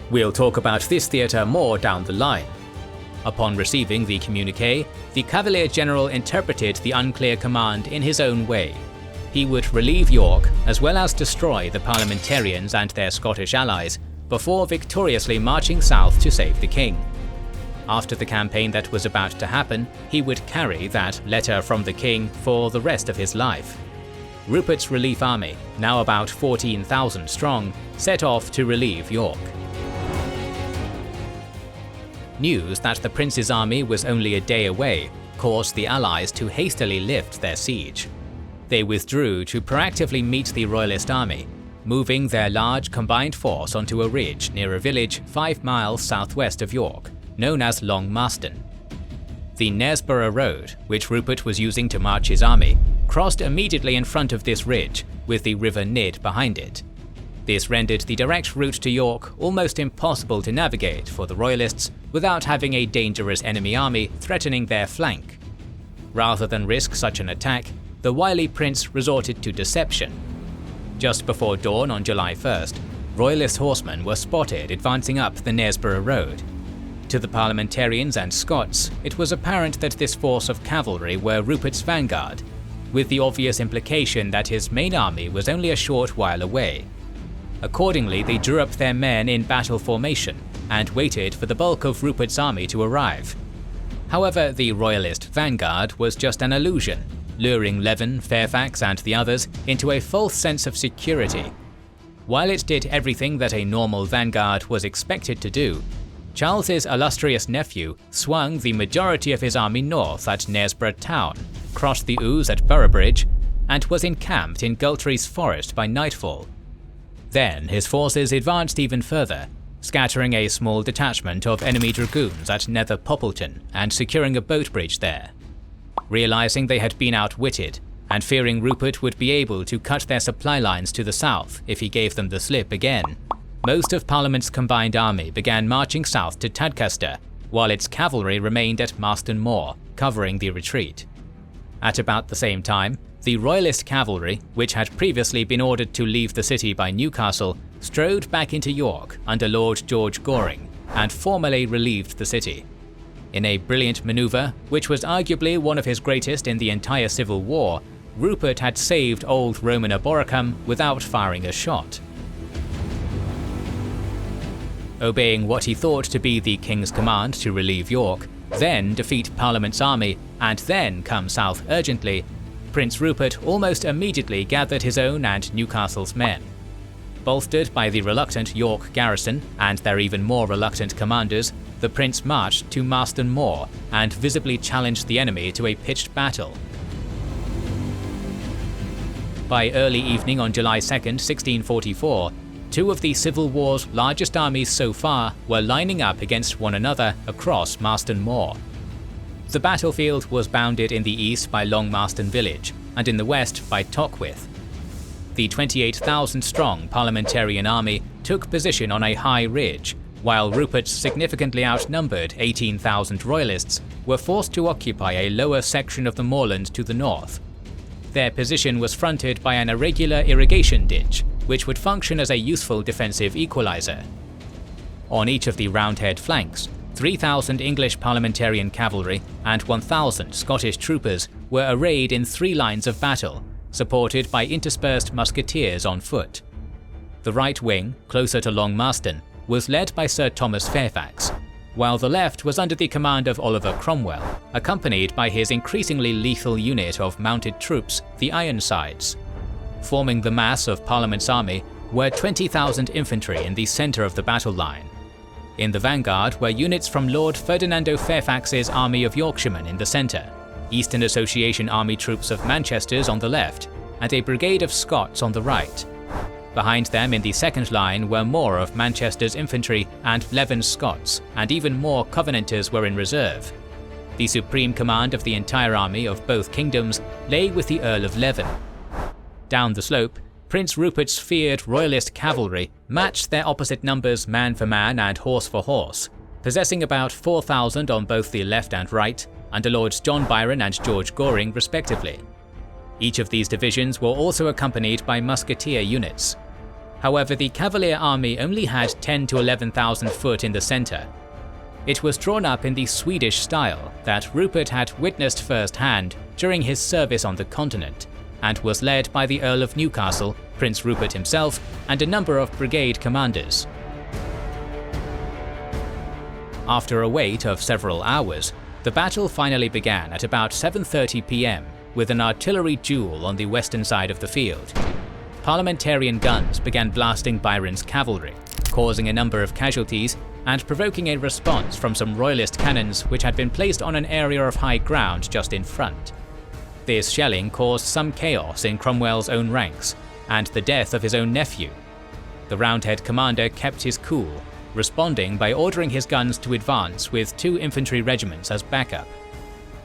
We'll talk about this theatre more down the line. Upon receiving the communiqué, the Cavalier General interpreted the unclear command in his own way. He would relieve York, as well as destroy the Parliamentarians and their Scottish allies, before victoriously marching south to save the king. After the campaign that was about to happen, he would carry that letter from the king for the rest of his life. Rupert's relief army, now about 14,000 strong, set off to relieve York. News that the prince's army was only a day away caused the allies to hastily lift their siege. They withdrew to proactively meet the Royalist army, moving their large combined force onto a ridge near a village 5 miles southwest of York, known as Long Marston. The Knaresborough Road, which Rupert was using to march his army, crossed immediately in front of this ridge, with the River Nid behind it. This rendered the direct route to York almost impossible to navigate for the Royalists without having a dangerous enemy army threatening their flank. Rather than risk such an attack, the wily prince resorted to deception. Just before dawn on July 1st, Royalist horsemen were spotted advancing up the Knaresborough Road. To the Parliamentarians and Scots, it was apparent that this force of cavalry were Rupert's vanguard, with the obvious implication that his main army was only a short while away. Accordingly, they drew up their men in battle formation and waited for the bulk of Rupert's army to arrive. However, the Royalist vanguard was just an illusion, luring Leven, Fairfax and the others into a false sense of security. While it did everything that a normal vanguard was expected to do, Charles's illustrious nephew swung the majority of his army north at Knaresborough town, crossed the Ouse at Boroughbridge, and was encamped in Gultree's forest by nightfall. Then his forces advanced even further, scattering a small detachment of enemy dragoons at Nether Poppleton and securing a boat bridge there. Realizing they had been outwitted, and fearing Rupert would be able to cut their supply lines to the south if he gave them the slip again, most of Parliament's combined army began marching south to Tadcaster, while its cavalry remained at Marston Moor, covering the retreat. At about the same time, the Royalist cavalry, which had previously been ordered to leave the city by Newcastle, strode back into York under Lord George Goring and formally relieved the city. In a brilliant manoeuvre, which was arguably one of his greatest in the entire Civil War, Rupert had saved old Roman Eboracum without firing a shot. Obeying what he thought to be the king's command to relieve York, then defeat Parliament's army, and then come south urgently, Prince Rupert almost immediately gathered his own and Newcastle's men. Bolstered by the reluctant York garrison and their even more reluctant commanders, the prince marched to Marston Moor and visibly challenged the enemy to a pitched battle. By early evening on July 2nd, 1644, two of the Civil War's largest armies so far were lining up against one another across Marston Moor. The battlefield was bounded in the east by Long Marston village and in the west by Tockwith. The 28,000-strong Parliamentarian army took position on a high ridge, while Rupert's significantly outnumbered 18,000 Royalists were forced to occupy a lower section of the moorland to the north. Their position was fronted by an irregular irrigation ditch, which would function as a useful defensive equalizer. On each of the Roundhead flanks, 3,000 English Parliamentarian cavalry and 1,000 Scottish troopers were arrayed in 3 lines of battle, supported by interspersed musketeers on foot. The right wing, closer to Long Marston, was led by Sir Thomas Fairfax, while the left was under the command of Oliver Cromwell, accompanied by his increasingly lethal unit of mounted troops, the Ironsides. Forming the mass of Parliament's army were 20,000 infantry in the centre of the battle line. In the vanguard were units from Lord Ferdinando Fairfax's Army of Yorkshiremen in the centre, Eastern Association Army troops of Manchester's on the left, and a brigade of Scots on the right. Behind them in the second line were more of Manchester's infantry and Leven's Scots, and even more Covenanters were in reserve. The supreme command of the entire army of both kingdoms lay with the Earl of Leven. Down the slope, Prince Rupert's feared Royalist cavalry matched their opposite numbers man for man and horse for horse, possessing about 4,000 on both the left and right, under Lords John Byron and George Goring respectively. Each of these divisions were also accompanied by musketeer units. However, the Cavalier army only had 10 to 11,000 foot in the centre. It was drawn up in the Swedish style that Rupert had witnessed firsthand during his service on the continent, and was led by the Earl of Newcastle, Prince Rupert himself, and a number of brigade commanders. After a wait of several hours, the battle finally began at about 7:30 p.m. with an artillery duel on the western side of the field. Parliamentarian guns began blasting Byron's cavalry, causing a number of casualties and provoking a response from some Royalist cannons which had been placed on an area of high ground just in front. This shelling caused some chaos in Cromwell's own ranks, and the death of his own nephew. The Roundhead commander kept his cool, responding by ordering his guns to advance with 2 infantry regiments as backup.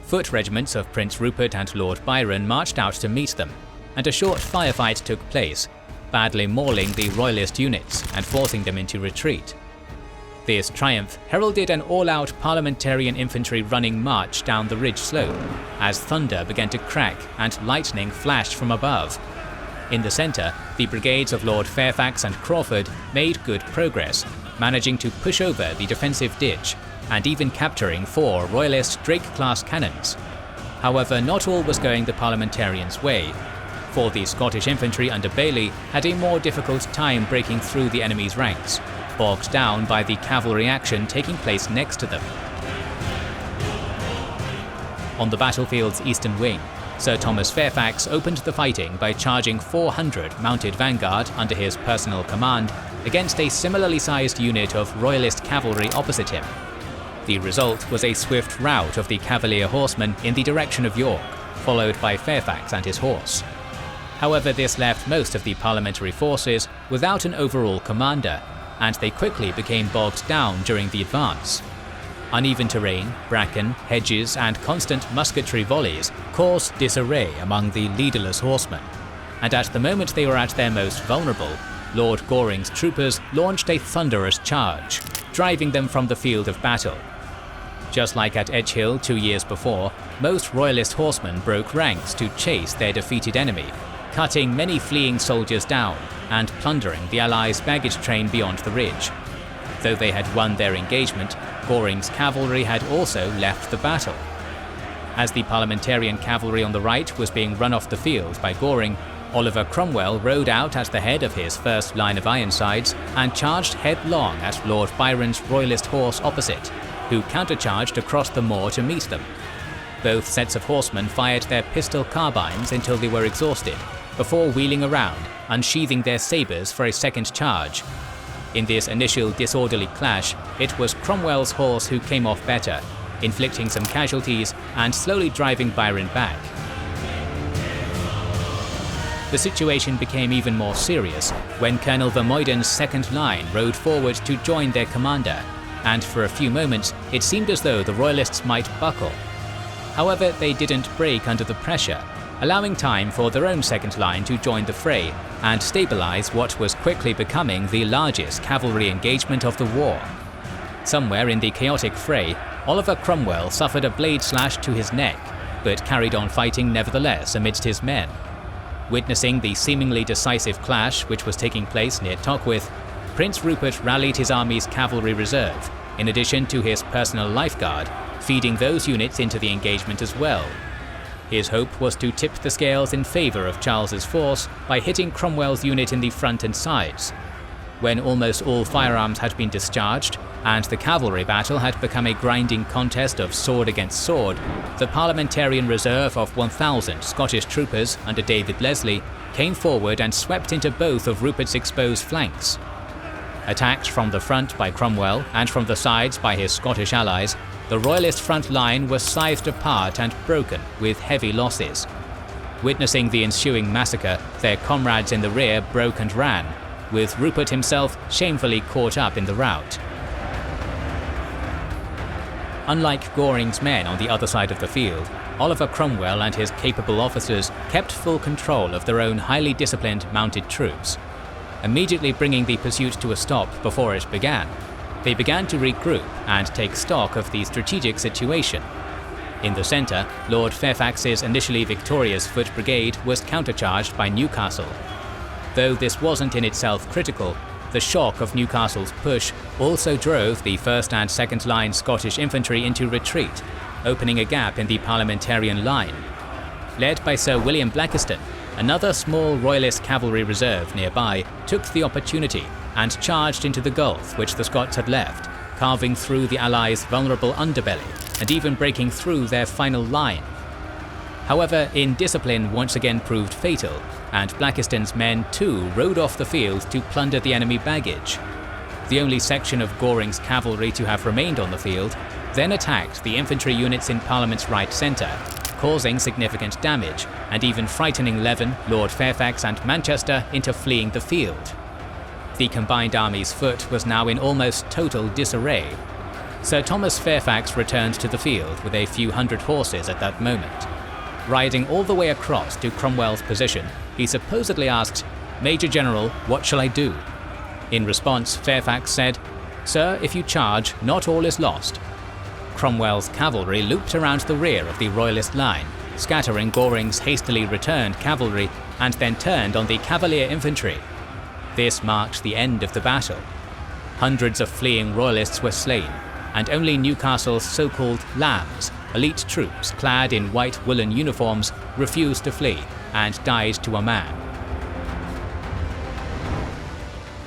Foot regiments of Prince Rupert and Lord Byron marched out to meet them, and a short firefight took place, badly mauling the Royalist units and forcing them into retreat. This triumph heralded an all-out Parliamentarian infantry running march down the ridge slope, as thunder began to crack and lightning flashed from above. In the centre, the brigades of Lord Fairfax and Crawford made good progress, managing to push over the defensive ditch, and even capturing 4 Royalist Drake-class cannons. However, not all was going the Parliamentarians' way, for the Scottish infantry under Bailey had a more difficult time breaking through the enemy's ranks, bogged down by the cavalry action taking place next to them. On the battlefield's eastern wing, Sir Thomas Fairfax opened the fighting by charging 400 mounted vanguard under his personal command against a similarly sized unit of Royalist cavalry opposite him. The result was a swift rout of the Cavalier horsemen in the direction of York, followed by Fairfax and his horse. However, this left most of the parliamentary forces without an overall commander, and they quickly became bogged down during the advance. Uneven terrain, bracken, hedges, and constant musketry volleys caused disarray among the leaderless horsemen, and at the moment they were at their most vulnerable, Lord Goring's troopers launched a thunderous charge, driving them from the field of battle. Just like at Edgehill 2 years before, most Royalist horsemen broke ranks to chase their defeated enemy, cutting many fleeing soldiers down and plundering the Allies' baggage train beyond the ridge. Though they had won their engagement, Goring's cavalry had also left the battle. As the Parliamentarian cavalry on the right was being run off the field by Goring, Oliver Cromwell rode out at the head of his first line of Ironsides and charged headlong at Lord Byron's Royalist horse opposite, who countercharged across the moor to meet them. Both sets of horsemen fired their pistol carbines until they were exhausted, before wheeling around, unsheathing their sabres for a second charge. In this initial disorderly clash, it was Cromwell's horse who came off better, inflicting some casualties and slowly driving Byron back. The situation became even more serious when Colonel Vermuyden's second line rode forward to join their commander, and for a few moments it seemed as though the Royalists might buckle. However, they didn't break under the pressure, allowing time for their own second line to join the fray and stabilize what was quickly becoming the largest cavalry engagement of the war. Somewhere in the chaotic fray, Oliver Cromwell suffered a blade slash to his neck, but carried on fighting nevertheless amidst his men. Witnessing the seemingly decisive clash which was taking place near Tockwith, Prince Rupert rallied his army's cavalry reserve, in addition to his personal lifeguard, feeding those units into the engagement as well. His hope was to tip the scales in favour of Charles's force by hitting Cromwell's unit in the front and sides. When almost all firearms had been discharged, and the cavalry battle had become a grinding contest of sword against sword, the Parliamentarian reserve of 1,000 Scottish troopers under David Leslie came forward and swept into both of Rupert's exposed flanks. Attacked from the front by Cromwell and from the sides by his Scottish allies, the Royalist front line was scythed apart and broken with heavy losses. Witnessing the ensuing massacre, their comrades in the rear broke and ran, with Rupert himself shamefully caught up in the rout. Unlike Goring's men on the other side of the field, Oliver Cromwell and his capable officers kept full control of their own highly disciplined mounted troops. Immediately bringing the pursuit to a stop before it began, they began to regroup and take stock of the strategic situation. In the centre, Lord Fairfax's initially victorious Foot Brigade was countercharged by Newcastle. Though this wasn't in itself critical, the shock of Newcastle's push also drove the 1st and 2nd Line Scottish infantry into retreat, opening a gap in the Parliamentarian line. Led by Sir William Blackiston, another small Royalist cavalry reserve nearby took the opportunity and charged into the gulf which the Scots had left, carving through the Allies' vulnerable underbelly and even breaking through their final line. However, indiscipline once again proved fatal, and Blackiston's men too rode off the field to plunder the enemy baggage. The only section of Goring's cavalry to have remained on the field then attacked the infantry units in Parliament's right centre, causing significant damage and even frightening Leven, Lord Fairfax and Manchester into fleeing the field. The combined army's foot was now in almost total disarray. Sir Thomas Fairfax returned to the field with a few hundred horses at that moment. Riding all the way across to Cromwell's position, he supposedly asked, "Major General, what shall I do?" In response, Fairfax said, "Sir, if you charge, not all is lost." Cromwell's cavalry looped around the rear of the Royalist line, scattering Goring's hastily returned cavalry, and then turned on the Cavalier infantry. This marked the end of the battle. Hundreds of fleeing Royalists were slain, and only Newcastle's so-called lambs, elite troops clad in white woolen uniforms, refused to flee and died to a man.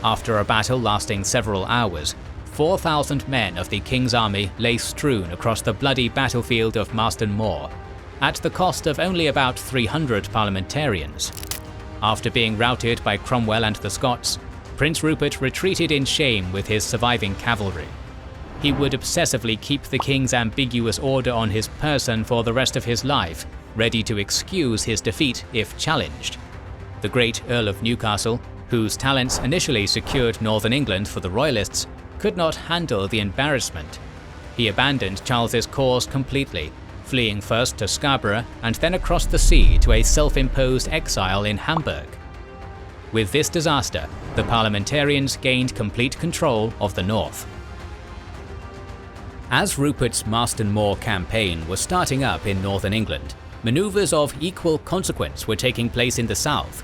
After a battle lasting several hours, 4,000 men of the King's army lay strewn across the bloody battlefield of Marston Moor, at the cost of only about 300 Parliamentarians. After being routed by Cromwell and the Scots, Prince Rupert retreated in shame with his surviving cavalry. He would obsessively keep the King's ambiguous order on his person for the rest of his life, ready to excuse his defeat if challenged. The great Earl of Newcastle, whose talents initially secured northern England for the Royalists, could not handle the embarrassment. He abandoned Charles's cause completely, fleeing first to Scarborough and then across the sea to a self-imposed exile in Hamburg. With this disaster, the Parliamentarians gained complete control of the north. As Rupert's Marston Moor campaign was starting up in northern England, manoeuvres of equal consequence were taking place in the south.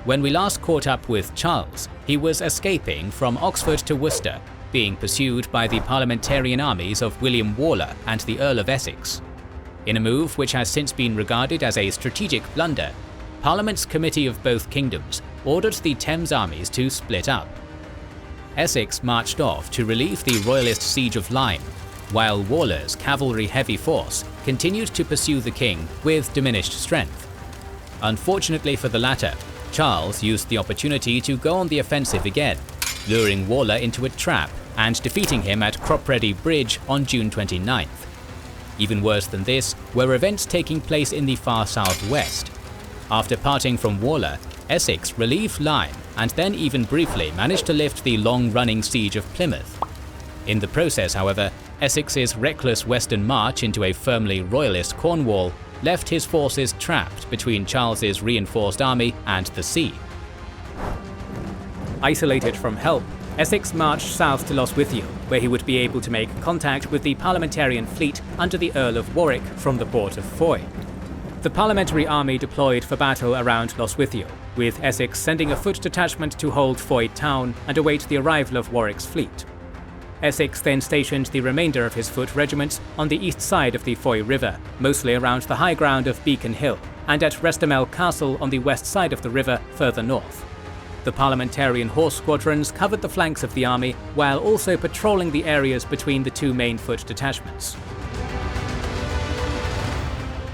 When we last caught up with Charles, he was escaping from Oxford to Worcester, being pursued by the Parliamentarian armies of William Waller and the Earl of Essex. In a move which has since been regarded as a strategic blunder, Parliament's Committee of Both Kingdoms ordered the Thames armies to split up. Essex marched off to relieve the Royalist siege of Lyme, while Waller's cavalry-heavy force continued to pursue the king with diminished strength. Unfortunately for the latter, Charles used the opportunity to go on the offensive again, luring Waller into a trap and defeating him at Cropready Bridge on June 29th. Even worse than this were events taking place in the far southwest. After parting from Waller, Essex relieved Lyme and then even briefly managed to lift the long-running siege of Plymouth. In the process, however, Essex's reckless western march into a firmly Royalist Cornwall left his forces trapped between Charles's reinforced army and the sea. Isolated from help, Essex marched south to Lostwithiel, where he would be able to make contact with the Parliamentarian fleet under the Earl of Warwick from the port of Foy. The Parliamentary army deployed for battle around Lostwithiel, with Essex sending a foot detachment to hold Foy town and await the arrival of Warwick's fleet. Essex then stationed the remainder of his foot regiments on the east side of the Foy River, mostly around the high ground of Beacon Hill, and at Restamel Castle on the west side of the river further north. The Parliamentarian horse squadrons covered the flanks of the army while also patrolling the areas between the two main foot detachments.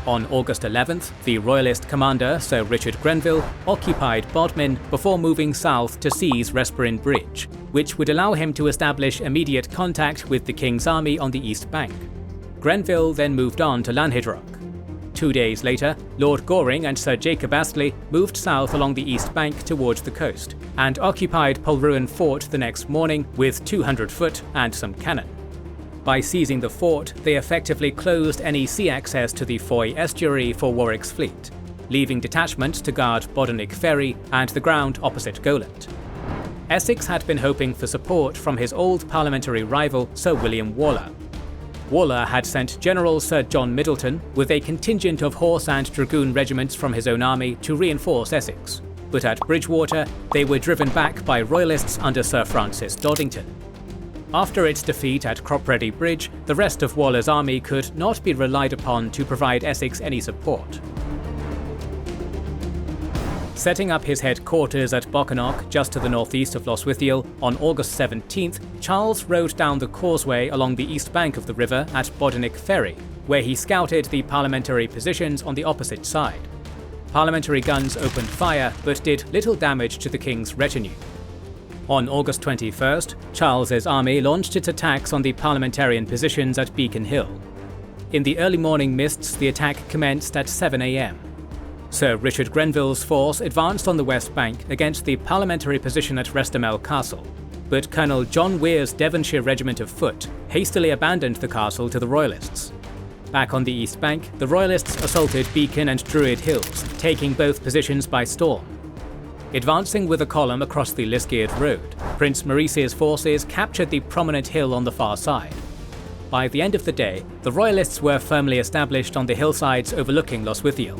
On August 11th, the Royalist commander, Sir Richard Grenville, occupied Bodmin before moving south to seize Resperin Bridge, which would allow him to establish immediate contact with the King's army on the east bank. Grenville then moved on to Lanhydrock. 2 days later, Lord Goring and Sir Jacob Astley moved south along the east bank towards the coast, and occupied Polruan Fort the next morning with 200 foot and some cannon. By seizing the fort, they effectively closed any sea access to the Foy estuary for Warwick's fleet, leaving detachments to guard Bodenick Ferry and the ground opposite Goland. Essex had been hoping for support from his old parliamentary rival Sir William Waller. Waller had sent General Sir John Middleton with a contingent of horse and dragoon regiments from his own army to reinforce Essex, but at Bridgewater they were driven back by Royalists under Sir Francis Doddington. After its defeat at Cropready Bridge, the rest of Waller's army could not be relied upon to provide Essex any support. Setting up his headquarters at Bocanoch, just to the northeast of Lostwithiel, on August 17th, Charles rode down the causeway along the east bank of the river at Bodenick Ferry, where he scouted the parliamentary positions on the opposite side. Parliamentary guns opened fire, but did little damage to the king's retinue. On August 21st, Charles's army launched its attacks on the parliamentarian positions at Beacon Hill. In the early morning mists, the attack commenced at 7 a.m. Sir Richard Grenville's force advanced on the west bank against the parliamentary position at Restamel Castle, but Colonel John Weir's Devonshire Regiment of Foot hastily abandoned the castle to the Royalists. Back on the east bank, the Royalists assaulted Beacon and Druid Hills, taking both positions by storm. Advancing with a column across the Liskeard Road, Prince Maurice's forces captured the prominent hill on the far side. By the end of the day, the Royalists were firmly established on the hillsides overlooking Lostwithiel.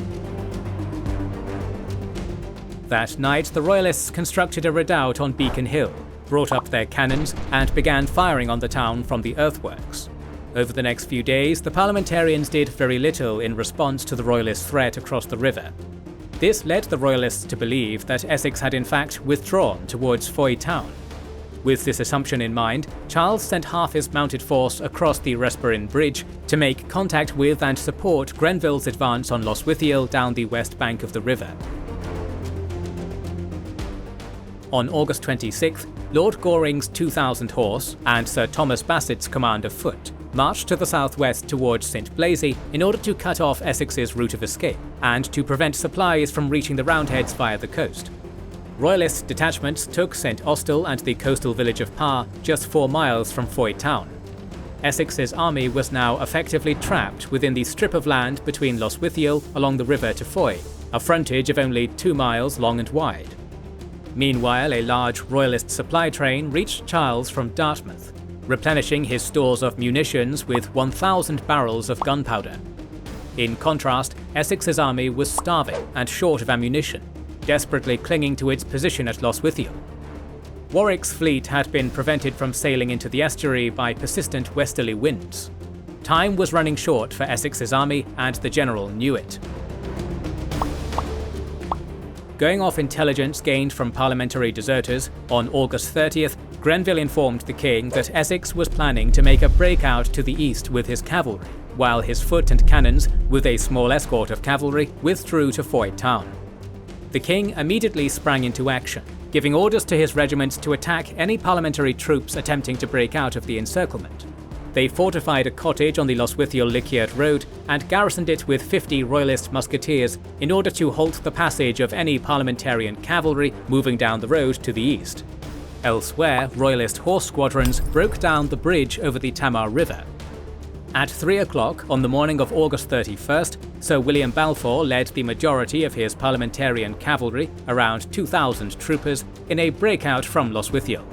That night, the Royalists constructed a redoubt on Beacon Hill, brought up their cannons, and began firing on the town from the earthworks. Over the next few days, the Parliamentarians did very little in response to the Royalist threat across the river. This led the Royalists to believe that Essex had in fact withdrawn towards Foy town. With this assumption in mind, Charles sent half his mounted force across the Resperin Bridge to make contact with and support Grenville's advance on Lostwithiel down the west bank of the river. On August 26th, Lord Goring's 2,000 horse and Sir Thomas Bassett's command of foot marched to the southwest towards St Blaise in order to cut off Essex's route of escape and to prevent supplies from reaching the Roundheads via the coast. Royalist detachments took St Austell and the coastal village of Parr, just 4 miles from Foy town. Essex's army was now effectively trapped within the strip of land between Lostwithiel along the river to Foy, a frontage of only 2 miles long and wide. Meanwhile, a large Royalist supply train reached Charles from Dartmouth, replenishing his stores of munitions with 1,000 barrels of gunpowder. In contrast, Essex's army was starving and short of ammunition, desperately clinging to its position at Lostwithiel. Warwick's fleet had been prevented from sailing into the estuary by persistent westerly winds. Time was running short for Essex's army, and the general knew it. Going off intelligence gained from parliamentary deserters, on August 30th, Grenville informed the king that Essex was planning to make a breakout to the east with his cavalry, while his foot and cannons, with a small escort of cavalry, withdrew to Foy town. The king immediately sprang into action, giving orders to his regiments to attack any parliamentary troops attempting to break out of the encirclement. They fortified a cottage on the Lostwithiel-Liskeard Road and garrisoned it with 50 Royalist musketeers in order to halt the passage of any parliamentarian cavalry moving down the road to the east. Elsewhere, Royalist horse squadrons broke down the bridge over the Tamar River. At 3 o'clock on the morning of August 31st, Sir William Balfour led the majority of his parliamentarian cavalry, around 2,000 troopers, in a breakout from Lostwithiel.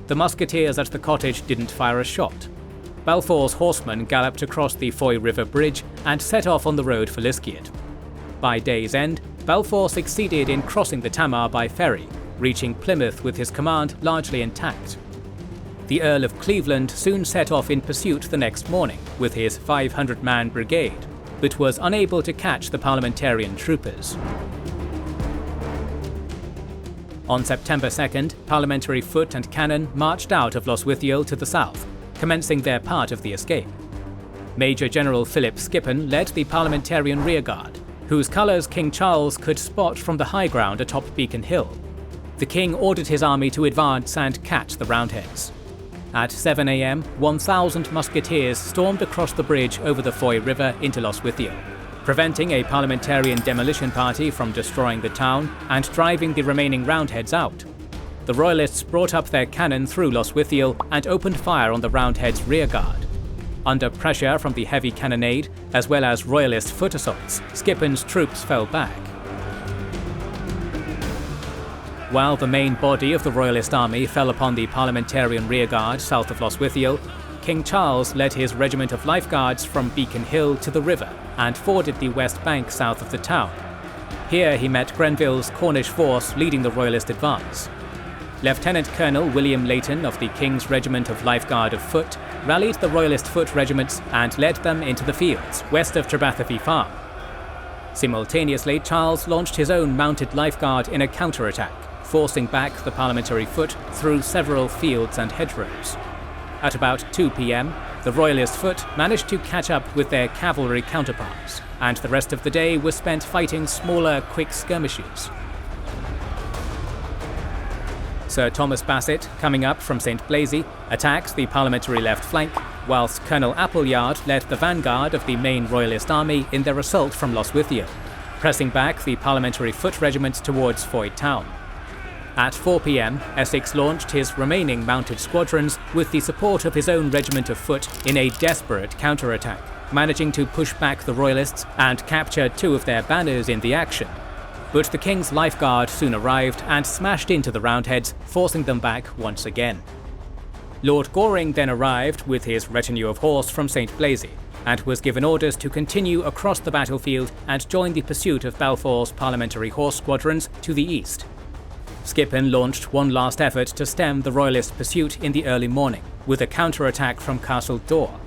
The musketeers at the cottage didn't fire a shot. Balfour's horsemen galloped across the Foy River Bridge and set off on the road for Liskeard. By day's end, Balfour succeeded in crossing the Tamar by ferry, reaching Plymouth with his command largely intact. The Earl of Cleveland soon set off in pursuit the next morning with his 500-man brigade, but was unable to catch the parliamentarian troopers. On September 2nd, parliamentary foot and cannon marched out of Lostwithiel to the south, commencing their part of the escape. Major General Philip Skippon led the parliamentarian rearguard, whose colours King Charles could spot from the high ground atop Beacon Hill. The king ordered his army to advance and catch the Roundheads. At 7 a.m, 1,000 musketeers stormed across the bridge over the Foy River into Lostwithiel. preventing a Parliamentarian demolition party from destroying the town and driving the remaining Roundheads out. The Royalists brought up their cannon through Lostwithiel and opened fire on the Roundheads' rearguard. Under pressure from the heavy cannonade, as well as Royalist foot assaults, Skippon's troops fell back. While the main body of the Royalist army fell upon the Parliamentarian rearguard south of Lostwithiel, King Charles led his regiment of Lifeguards from Beacon Hill to the river and forded the west bank south of the town. Here he met Grenville's Cornish force leading the Royalist advance. Lieutenant Colonel William Leighton of the King's Regiment of Lifeguard of Foot rallied the Royalist foot regiments and led them into the fields west of Trebathenby Farm. Simultaneously, Charles launched his own mounted lifeguard in a counterattack, forcing back the Parliamentary foot through several fields and hedgerows. At about 2 p.m, the Royalist foot managed to catch up with their cavalry counterparts, and the rest of the day was spent fighting smaller, quick skirmishes. Sir Thomas Basset, coming up from St Blaise, attacked the Parliamentary left flank, whilst Colonel Appleyard led the vanguard of the main Royalist army in their assault from Lostwithiel, pressing back the Parliamentary foot regiments towards Foyt Town. At 4 p.m, Essex launched his remaining mounted squadrons with the support of his own regiment of foot in a desperate counterattack, managing to push back the Royalists and capture 2 of their banners in the action. But the King's Lifeguard soon arrived and smashed into the Roundheads, forcing them back once again. Lord Goring then arrived with his retinue of horse from St Blaise, and was given orders to continue across the battlefield and join the pursuit of Balfour's Parliamentary horse squadrons to the east. Skippon launched one last effort to stem the Royalist pursuit in the early morning, with a counterattack from Castle Dore.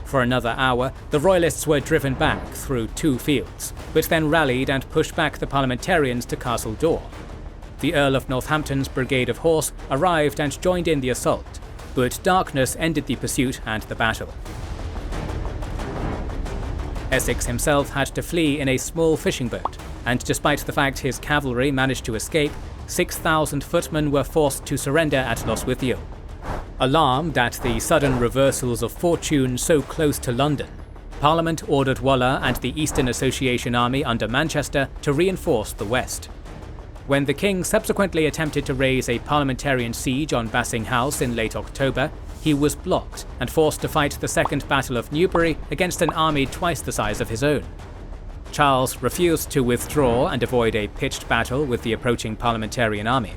For another hour, the Royalists were driven back through 2 fields, but then rallied and pushed back the Parliamentarians to Castle Dore. The Earl of Northampton's brigade of horse arrived and joined in the assault, but darkness ended the pursuit and the battle. Essex himself had to flee in a small fishing boat, and despite the fact his cavalry managed to escape, 6,000 footmen were forced to surrender at Lostwithiel. Alarmed at the sudden reversals of fortune so close to London, Parliament ordered Waller and the Eastern Association Army under Manchester to reinforce the west. When the King subsequently attempted to raise a Parliamentarian siege on Basing House in late October, he was blocked and forced to fight the Second Battle of Newbury against an army twice the size of his own. Charles refused to withdraw and avoid a pitched battle with the approaching Parliamentarian army.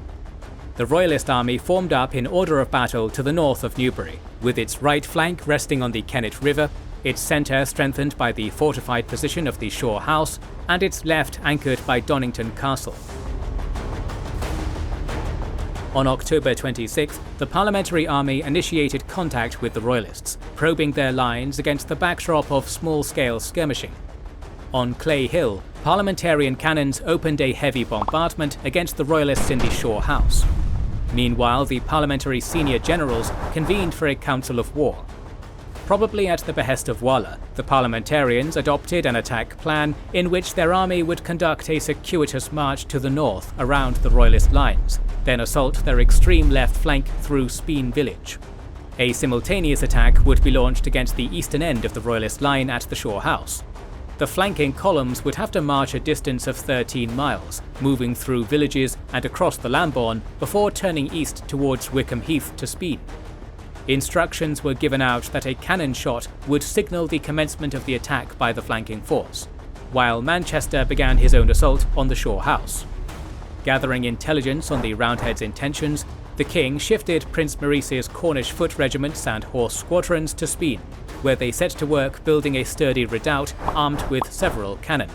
The Royalist army formed up in order of battle to the north of Newbury, with its right flank resting on the Kennet River, its centre strengthened by the fortified position of the Shaw House, and its left anchored by Donnington Castle. On October 26th, the Parliamentary army initiated contact with the Royalists, probing their lines against the backdrop of small-scale skirmishing. On Clay Hill, Parliamentarian cannons opened a heavy bombardment against the Royalists in the Shaw House. Meanwhile, the Parliamentary senior generals convened for a council of war. Probably at the behest of Waller, the Parliamentarians adopted an attack plan in which their army would conduct a circuitous march to the north around the Royalist lines, then assault their extreme left flank through Speen village. A simultaneous attack would be launched against the eastern end of the Royalist line at the Shaw House. The flanking columns would have to march a distance of 13 miles, moving through villages and across the Lambourn before turning east towards Wickham Heath to Speen. Instructions were given out that a cannon shot would signal the commencement of the attack by the flanking force, while Manchester began his own assault on the Shaw House. Gathering intelligence on the Roundheads' intentions, the King shifted Prince Maurice's Cornish foot regiments and horse squadrons to Speen, where they set to work building a sturdy redoubt armed with several cannon.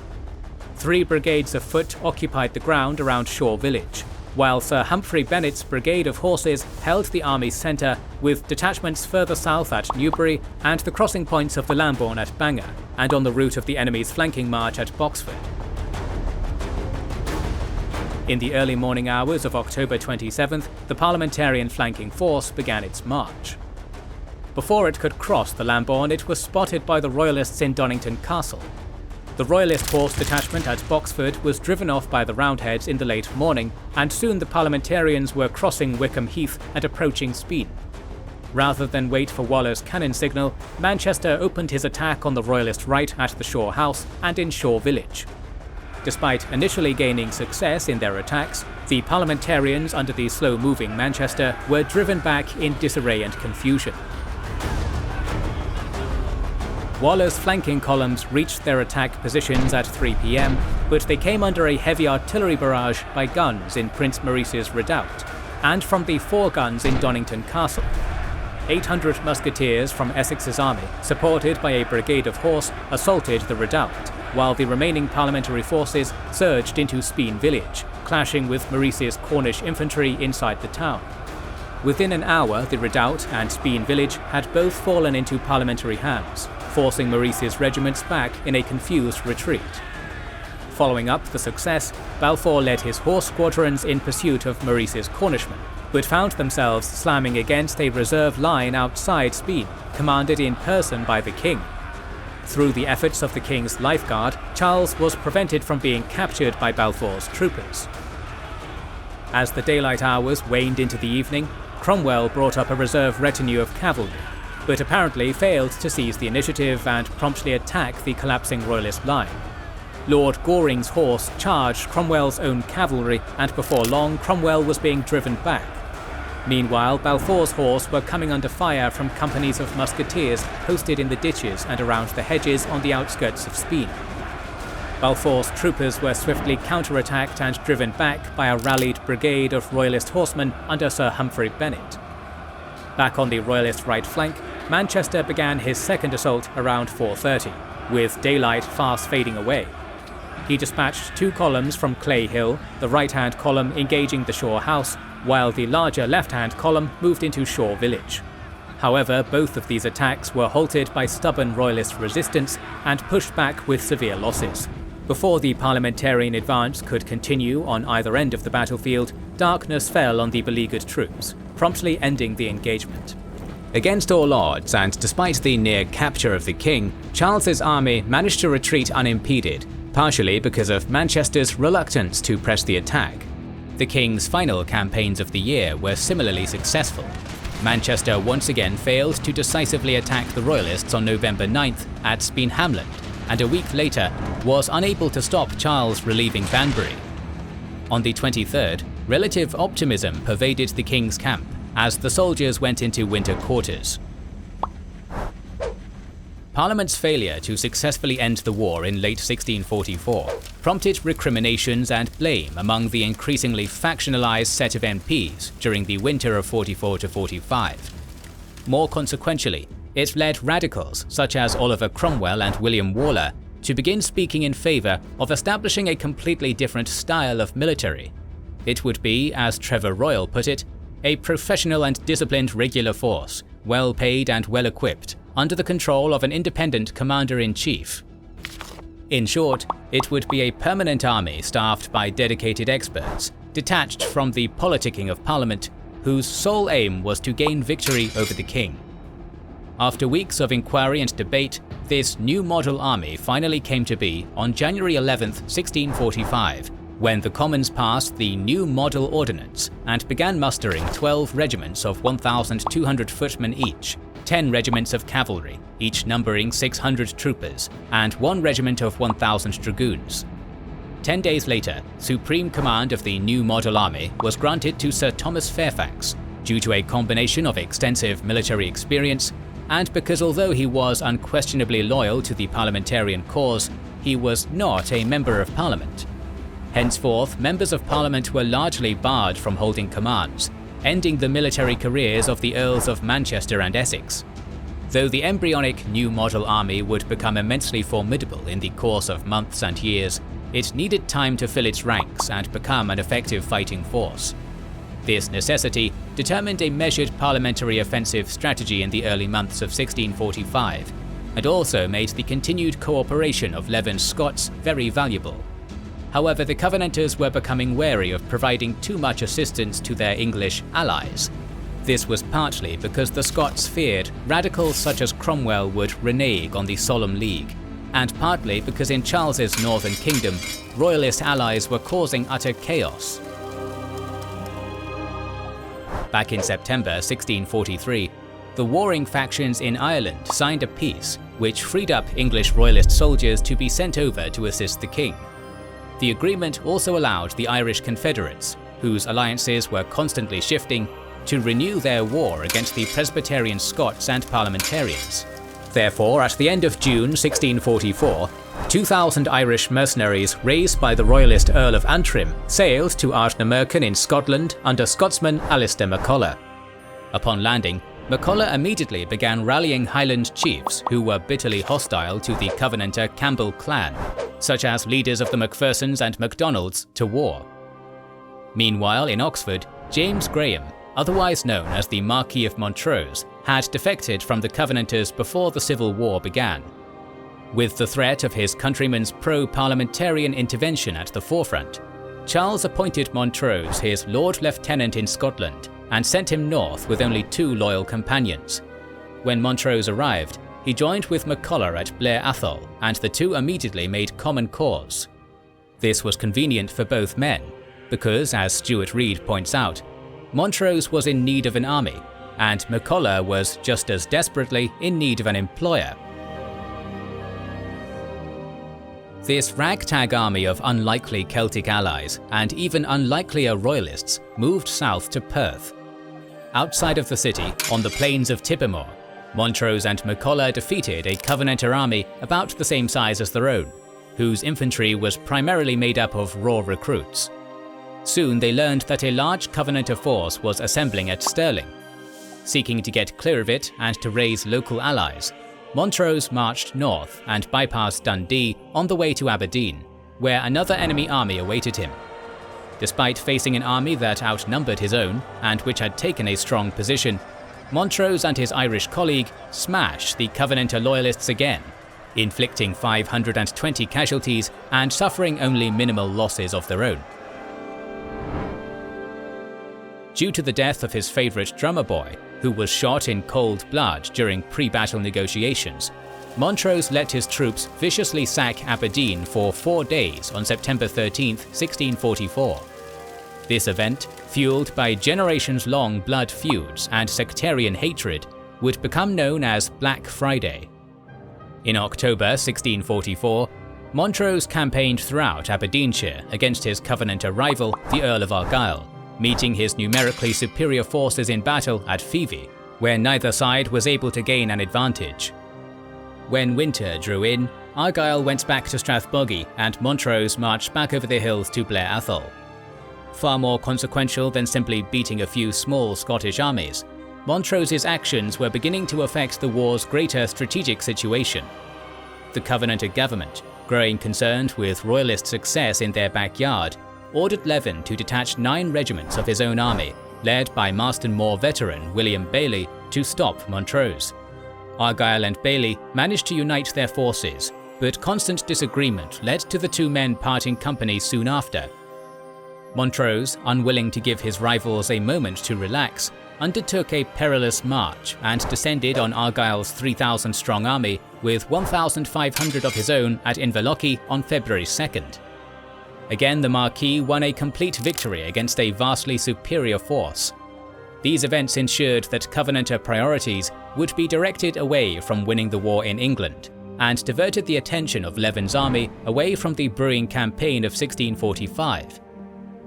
3 brigades of foot occupied the ground around Shaw village, while Sir Humphrey Bennet's brigade of horses held the army's centre, with detachments further south at Newbury and the crossing points of the Lambourn at Bangor, and on the route of the enemy's flanking march at Boxford. In the early morning hours of October 27th, the Parliamentarian flanking force began its march. Before it could cross the Lambourn, it was spotted by the Royalists in Donnington Castle. The Royalist horse detachment at Boxford was driven off by the Roundheads in the late morning, and soon the Parliamentarians were crossing Wickham Heath and approaching Speen. Rather than wait for Waller's cannon signal, Manchester opened his attack on the Royalist right at the Shaw House and in Shaw Village. Despite initially gaining success in their attacks, the Parliamentarians under the slow-moving Manchester were driven back in disarray and confusion. Waller's flanking columns reached their attack positions at 3 p.m, but they came under a heavy artillery barrage by guns in Prince Maurice's redoubt, and from the 4 guns in Donnington Castle. 800 musketeers from Essex's army, supported by a brigade of horse, assaulted the redoubt, while the remaining parliamentary forces surged into Speen Village, clashing with Maurice's Cornish infantry inside the town. Within an hour, the redoubt and Speen Village had both fallen into parliamentary hands, forcing Maurice's regiments back in a confused retreat. Following up the success, Balfour led his horse squadrons in pursuit of Maurice's Cornishmen, but found themselves slamming against a reserve line outside Speen, commanded in person by the king. Through the efforts of the king's lifeguard, Charles was prevented from being captured by Balfour's troopers. As the daylight hours waned into the evening, Cromwell brought up a reserve retinue of cavalry, but apparently failed to seize the initiative and promptly attack the collapsing Royalist line. Lord Goring's horse charged Cromwell's own cavalry, and before long Cromwell was being driven back. Meanwhile, Balfour's horse were coming under fire from companies of musketeers posted in the ditches and around the hedges on the outskirts of Speen. Balfour's troopers were swiftly counterattacked and driven back by a rallied brigade of Royalist horsemen under Sir Humphrey Bennet. Back on the Royalist right flank, Manchester began his second assault around 4:30, with daylight fast fading away. He dispatched 2 columns from Clay Hill, the right-hand column engaging the Shaw House, while the larger left-hand column moved into Shaw Village. However, both of these attacks were halted by stubborn Royalist resistance and pushed back with severe losses. Before the Parliamentarian advance could continue on either end of the battlefield, darkness fell on the beleaguered troops, promptly ending the engagement. Against all odds, and despite the near capture of the king, Charles's army managed to retreat unimpeded, partially because of Manchester's reluctance to press the attack. The king's final campaigns of the year were similarly successful. Manchester once again failed to decisively attack the Royalists on November 9th at Speen Hamland, and a week later was unable to stop Charles relieving Banbury. On the 23rd, relative optimism pervaded the king's camp as the soldiers went into winter quarters. Parliament's failure to successfully end the war in late 1644 prompted recriminations and blame among the increasingly factionalized set of MPs during the winter of 44–45. More consequentially, it led radicals such as Oliver Cromwell and William Waller to begin speaking in favour of establishing a completely different style of military. It would be, as Trevor Royal put it, a professional and disciplined regular force, well paid and well equipped, under the control of an independent commander-in-chief. In short, it would be a permanent army staffed by dedicated experts, detached from the politicking of Parliament, whose sole aim was to gain victory over the king. After weeks of inquiry and debate, this new model army finally came to be on January 11, 1645, when the Commons passed the New Model Ordinance and began mustering 12 regiments of 1,200 footmen each, 10 regiments of cavalry, each numbering 600 troopers, and 1 regiment of 1,000 dragoons. 10 days later, supreme command of the new model army was granted to Sir Thomas Fairfax, due to a combination of extensive military experience, and because although he was unquestionably loyal to the parliamentarian cause, he was not a member of Parliament. Henceforth, members of Parliament were largely barred from holding commands, ending the military careers of the Earls of Manchester and Essex. Though the embryonic new model army would become immensely formidable in the course of months and years, it needed time to fill its ranks and become an effective fighting force. This necessity determined a measured parliamentary offensive strategy in the early months of 1645, and also made the continued cooperation of Leven's Scots very valuable. However, the Covenanters were becoming wary of providing too much assistance to their English allies. This was partly because the Scots feared radicals such as Cromwell would renege on the Solemn League, and partly because in Charles's northern kingdom, Royalist allies were causing utter chaos. Back in September 1643, the warring factions in Ireland signed a peace which freed up English Royalist soldiers to be sent over to assist the king. The agreement also allowed the Irish Confederates, whose alliances were constantly shifting, to renew their war against the Presbyterian Scots and Parliamentarians. Therefore, at the end of June 1644, 2,000 Irish mercenaries raised by the Royalist Earl of Antrim sailed to Ardnamurchan in Scotland under Scotsman Alistair MacColla. Upon landing, MacColla immediately began rallying Highland chiefs who were bitterly hostile to the Covenanter Campbell clan, such as leaders of the Macphersons and Macdonalds, to war. Meanwhile, in Oxford, James Graham, otherwise known as the Marquis of Montrose, had defected from the Covenanters before the Civil War began. With the threat of his countrymen's pro-parliamentarian intervention at the forefront, Charles appointed Montrose his Lord Lieutenant in Scotland and sent him north with only 2 loyal companions. When Montrose arrived, he joined with MacColla at Blair Athol, and the two immediately made common cause. This was convenient for both men, because, as Stuart Reid points out, Montrose was in need of an army, and MacColla was just as desperately in need of an employer. This ragtag army of unlikely Celtic allies and even unlikelier Royalists moved south to Perth. Outside of the city, on the plains of Tippermore, Montrose and MacColla defeated a Covenanter army about the same size as their own, whose infantry was primarily made up of raw recruits. Soon they learned that a large Covenanter force was assembling at Stirling. Seeking to get clear of it and to raise local allies, Montrose marched north and bypassed Dundee on the way to Aberdeen, where another enemy army awaited him. Despite facing an army that outnumbered his own and which had taken a strong position, Montrose and his Irish colleague smashed the Covenanter loyalists again, inflicting 520 casualties and suffering only minimal losses of their own. Due to the death of his favourite drummer boy, who was shot in cold blood during pre-battle negotiations, Montrose let his troops viciously sack Aberdeen for 4 days on September 13, 1644. This event, fueled by generations-long blood feuds and sectarian hatred, would become known as Black Friday. In October 1644, Montrose campaigned throughout Aberdeenshire against his Covenanter rival, the Earl of Argyll, meeting his numerically superior forces in battle at Phoebe, where neither side was able to gain an advantage. When winter drew in, Argyll went back to Strathbogie and Montrose marched back over the hills to Blair Athol. Far more consequential than simply beating a few small Scottish armies, Montrose's actions were beginning to affect the war's greater strategic situation. The Covenanter government, growing concerned with Royalist success in their backyard, ordered Leven to detach 9 regiments of his own army, led by Marston Moor veteran William Bailey, to stop Montrose. Argyll and Bailey managed to unite their forces, but constant disagreement led to the two men parting company soon after. Montrose, unwilling to give his rivals a moment to relax, undertook a perilous march and descended on Argyll's 3,000-strong army with 1,500 of his own at Inverlochy on February 2nd. Again, the Marquis won a complete victory against a vastly superior force. These events ensured that Covenanter priorities would be directed away from winning the war in England, and diverted the attention of Leven's army away from the brewing campaign of 1645.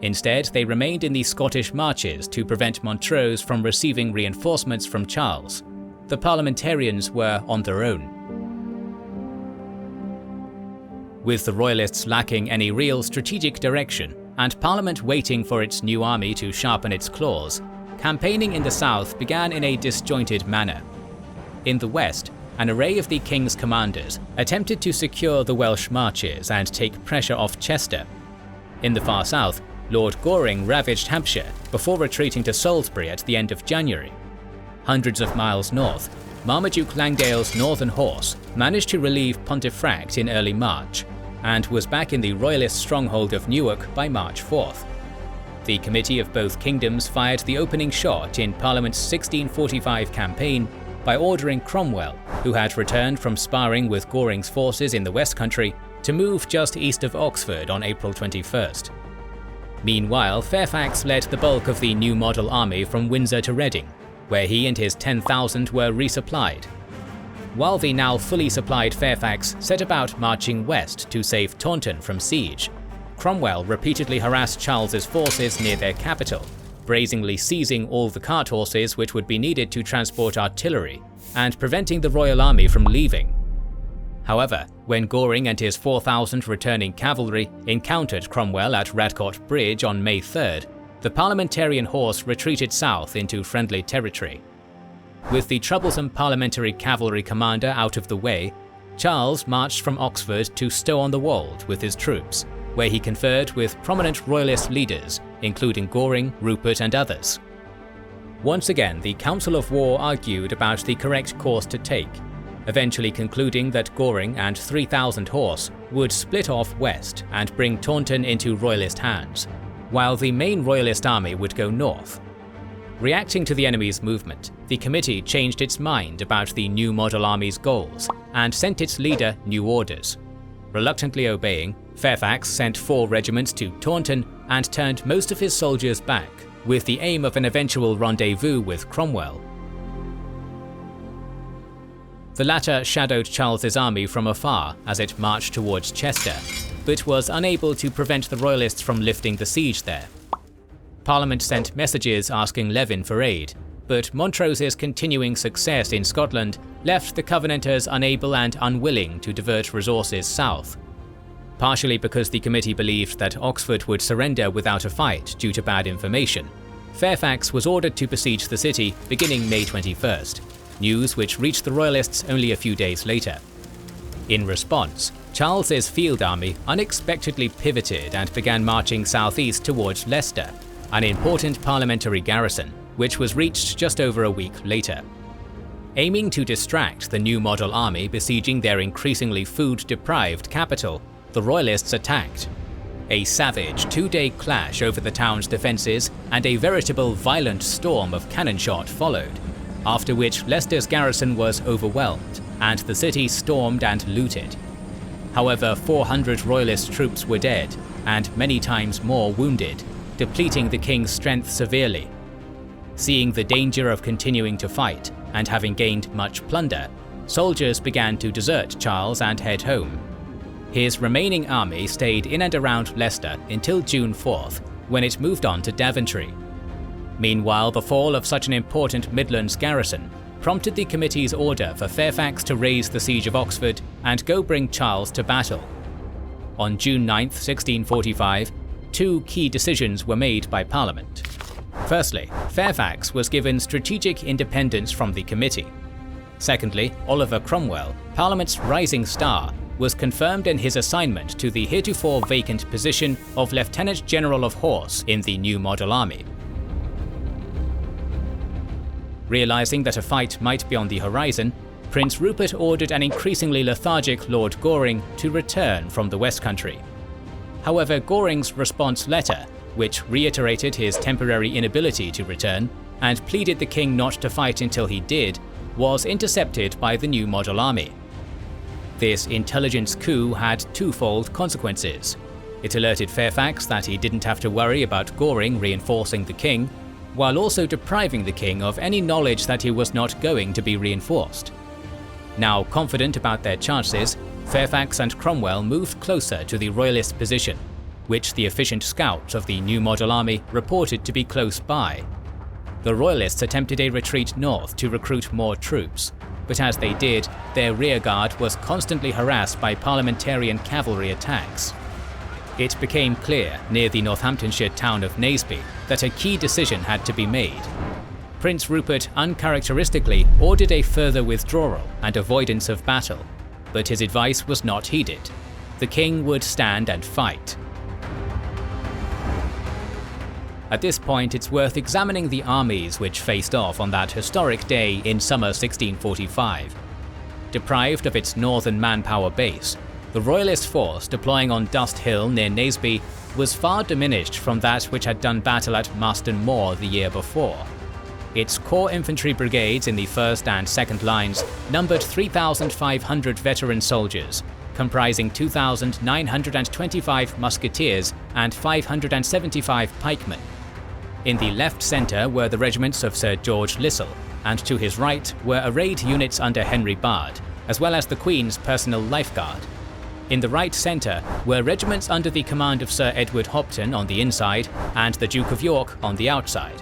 Instead, they remained in the Scottish marches to prevent Montrose from receiving reinforcements from Charles. The Parliamentarians were on their own. With the Royalists lacking any real strategic direction, and Parliament waiting for its new army to sharpen its claws, campaigning in the south began in a disjointed manner. In the west, an array of the king's commanders attempted to secure the Welsh marches and take pressure off Chester. In the far south, Lord Goring ravaged Hampshire before retreating to Salisbury at the end of January. Hundreds of miles north, Marmaduke Langdale's Northern Horse managed to relieve Pontefract in early March, and was back in the Royalist stronghold of Newark by March 4th. The Committee of both Kingdoms fired the opening shot in Parliament's 1645 campaign by ordering Cromwell, who had returned from sparring with Goring's forces in the West Country, to move just east of Oxford on April 21st. Meanwhile, Fairfax led the bulk of the New Model army from Windsor to Reading. where he and his 10,000 were resupplied. While the now fully supplied Fairfax set about marching west to save Taunton from siege, Cromwell repeatedly harassed Charles's forces near their capital, brazenly seizing all the cart horses which would be needed to transport artillery, and preventing the royal army from leaving. However, when Goring and his 4,000 returning cavalry encountered Cromwell at Radcott Bridge on May 3rd, the Parliamentarian horse retreated south into friendly territory. With the troublesome parliamentary cavalry commander out of the way, Charles marched from Oxford to Stow-on-the-Wold with his troops, where he conferred with prominent Royalist leaders, including Goring, Rupert and others. Once again, the Council of War argued about the correct course to take, eventually concluding that Goring and 3,000 horse would split off west and bring Taunton into Royalist hands, while the main Royalist army would go north. Reacting to the enemy's movement, the committee changed its mind about the new model army's goals and sent its leader new orders. Reluctantly obeying, Fairfax sent 4 regiments to Taunton and turned most of his soldiers back, with the aim of an eventual rendezvous with Cromwell. The latter shadowed Charles's army from afar as it marched towards Chester, but was unable to prevent the Royalists from lifting the siege there. Parliament sent messages asking Levin for aid, but Montrose's continuing success in Scotland left the Covenanters unable and unwilling to divert resources south. Partially because the committee believed that Oxford would surrender without a fight due to bad information, Fairfax was ordered to besiege the city beginning May 21st, news which reached the Royalists only a few days later. In response, Charles's field army unexpectedly pivoted and began marching southeast towards Leicester, an important parliamentary garrison, which was reached just over a week later. Aiming to distract the new model army besieging their increasingly food-deprived capital, the Royalists attacked. A savage 2-day clash over the town's defences and a veritable violent storm of cannon shot followed, after which Leicester's garrison was overwhelmed and the city stormed and looted. However, 400 Royalist troops were dead and many times more wounded, depleting the king's strength severely. Seeing the danger of continuing to fight, and having gained much plunder, soldiers began to desert Charles and head home. His remaining army stayed in and around Leicester until June 4th, when it moved on to Daventry. Meanwhile, the fall of such an important Midlands garrison prompted the committee's order for Fairfax to raise the siege of Oxford and go bring Charles to battle. On June 9, 1645, 2 key decisions were made by Parliament. Firstly, Fairfax was given strategic independence from the committee. Secondly, Oliver Cromwell, Parliament's rising star, was confirmed in his assignment to the heretofore vacant position of Lieutenant General of Horse in the new model army. Realizing that a fight might be on the horizon, Prince Rupert ordered an increasingly lethargic Lord Goring to return from the West Country. However, Goring's response letter, which reiterated his temporary inability to return and pleaded the king not to fight until he did, was intercepted by the new model army. This intelligence coup had twofold consequences. It alerted Fairfax that he didn't have to worry about Goring reinforcing the king, while also depriving the king of any knowledge that he was not going to be reinforced. Now confident about their chances, Fairfax and Cromwell moved closer to the Royalist position, which the efficient scouts of the new model army reported to be close by. The Royalists attempted a retreat north to recruit more troops, but as they did, their rearguard was constantly harassed by Parliamentarian cavalry attacks. It became clear near the Northamptonshire town of Naseby that a key decision had to be made. Prince Rupert uncharacteristically ordered a further withdrawal and avoidance of battle, but his advice was not heeded. The king would stand and fight. At this point, it's worth examining the armies which faced off on that historic day in summer 1645. Deprived of its northern manpower base, the Royalist force deploying on Dust Hill near Naseby was far diminished from that which had done battle at Marston Moor the year before. Its core infantry brigades in the 1st and 2nd lines numbered 3,500 veteran soldiers, comprising 2,925 musketeers and 575 pikemen. In the left centre were the regiments of Sir George Lisle, and to his right were arrayed units under Henry Bard, as well as the Queen's personal lifeguard. In the right centre were regiments under the command of Sir Edward Hopton on the inside and the Duke of York on the outside.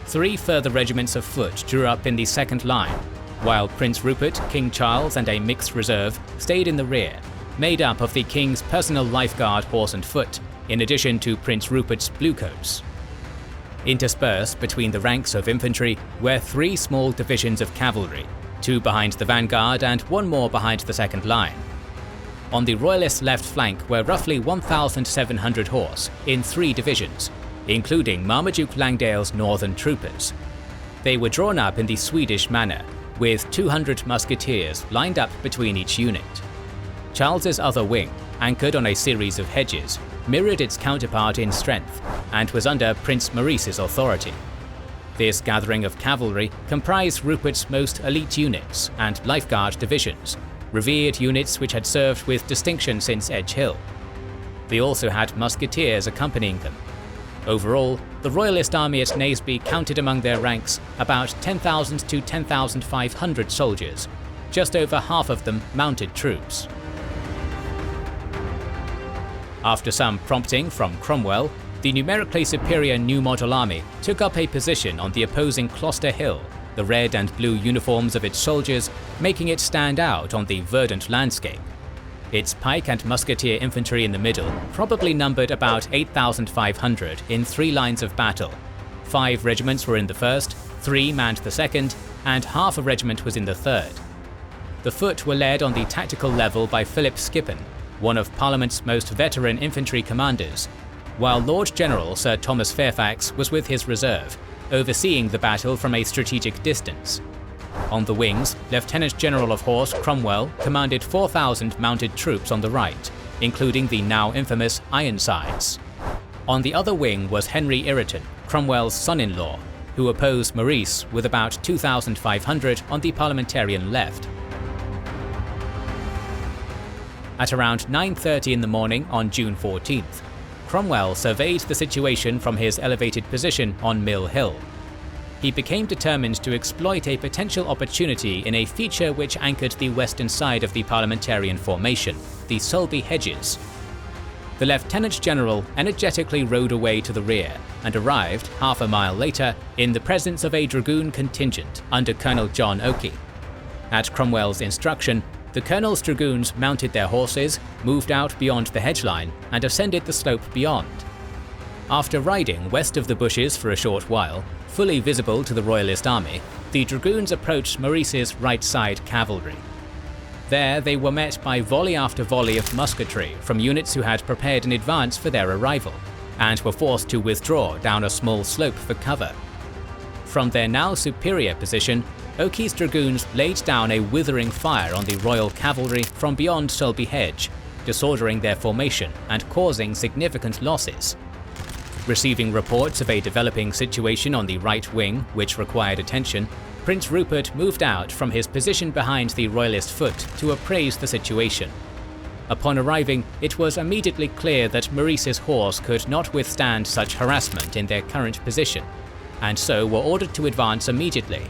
3 further regiments of foot drew up in the second line, while Prince Rupert, King Charles and a mixed reserve stayed in the rear, made up of the King's personal lifeguard horse and foot, in addition to Prince Rupert's bluecoats. Interspersed between the ranks of infantry were 3 small divisions of cavalry, 2 behind the vanguard and 1 more behind the second line. On the Royalist left flank were roughly 1,700 horse in 3 divisions, including Marmaduke Langdale's northern troopers. They were drawn up in the Swedish manner, with 200 musketeers lined up between each unit. Charles's other wing, anchored on a series of hedges, mirrored its counterpart in strength, and was under Prince Maurice's authority. This gathering of cavalry comprised Rupert's most elite units and lifeguard divisions, revered units which had served with distinction since Edgehill. They also had musketeers accompanying them. Overall, the Royalist army at Naseby counted among their ranks about 10,000 to 10,500 soldiers, just over half of them mounted troops. After some prompting from Cromwell, the numerically superior New Model Army took up a position on the opposing Closter Hill, the red and blue uniforms of its soldiers making it stand out on the verdant landscape. Its pike and musketeer infantry in the middle probably numbered about 8,500 in 3 lines of battle. 5 regiments were in the first, 3 manned the second, and half a regiment was in the third. The foot were led on the tactical level by Philip Skippon, one of Parliament's most veteran infantry commanders, while Lord General Sir Thomas Fairfax was with his reserve, overseeing the battle from a strategic distance. On the wings, Lieutenant General of Horse Cromwell commanded 4,000 mounted troops on the right, including the now infamous Ironsides. On the other wing was Henry Ireton, Cromwell's son-in-law, who opposed Maurice with about 2,500 on the Parliamentarian left. At around 9:30 in the morning on June 14th, Cromwell surveyed the situation from his elevated position on Mill Hill. He became determined to exploit a potential opportunity in a feature which anchored the western side of the Parliamentarian formation, the Sulby Hedges. The Lieutenant General energetically rode away to the rear and arrived half a mile later in the presence of a dragoon contingent under Colonel John Oakey. At Cromwell's instruction, the Colonel's dragoons mounted their horses, moved out beyond the hedgeline, and ascended the slope beyond. After riding west of the bushes for a short while, fully visible to the Royalist army, the dragoons approached Maurice's right side cavalry. There they were met by volley after volley of musketry from units who had prepared in advance for their arrival, and were forced to withdraw down a small slope for cover. From their now superior position, Oakey's dragoons laid down a withering fire on the Royal cavalry from beyond Sulby Hedge, disordering their formation and causing significant losses. Receiving reports of a developing situation on the right wing which required attention, Prince Rupert moved out from his position behind the Royalist foot to appraise the situation. Upon arriving, it was immediately clear that Maurice's horse could not withstand such harassment in their current position, and so were ordered to advance immediately.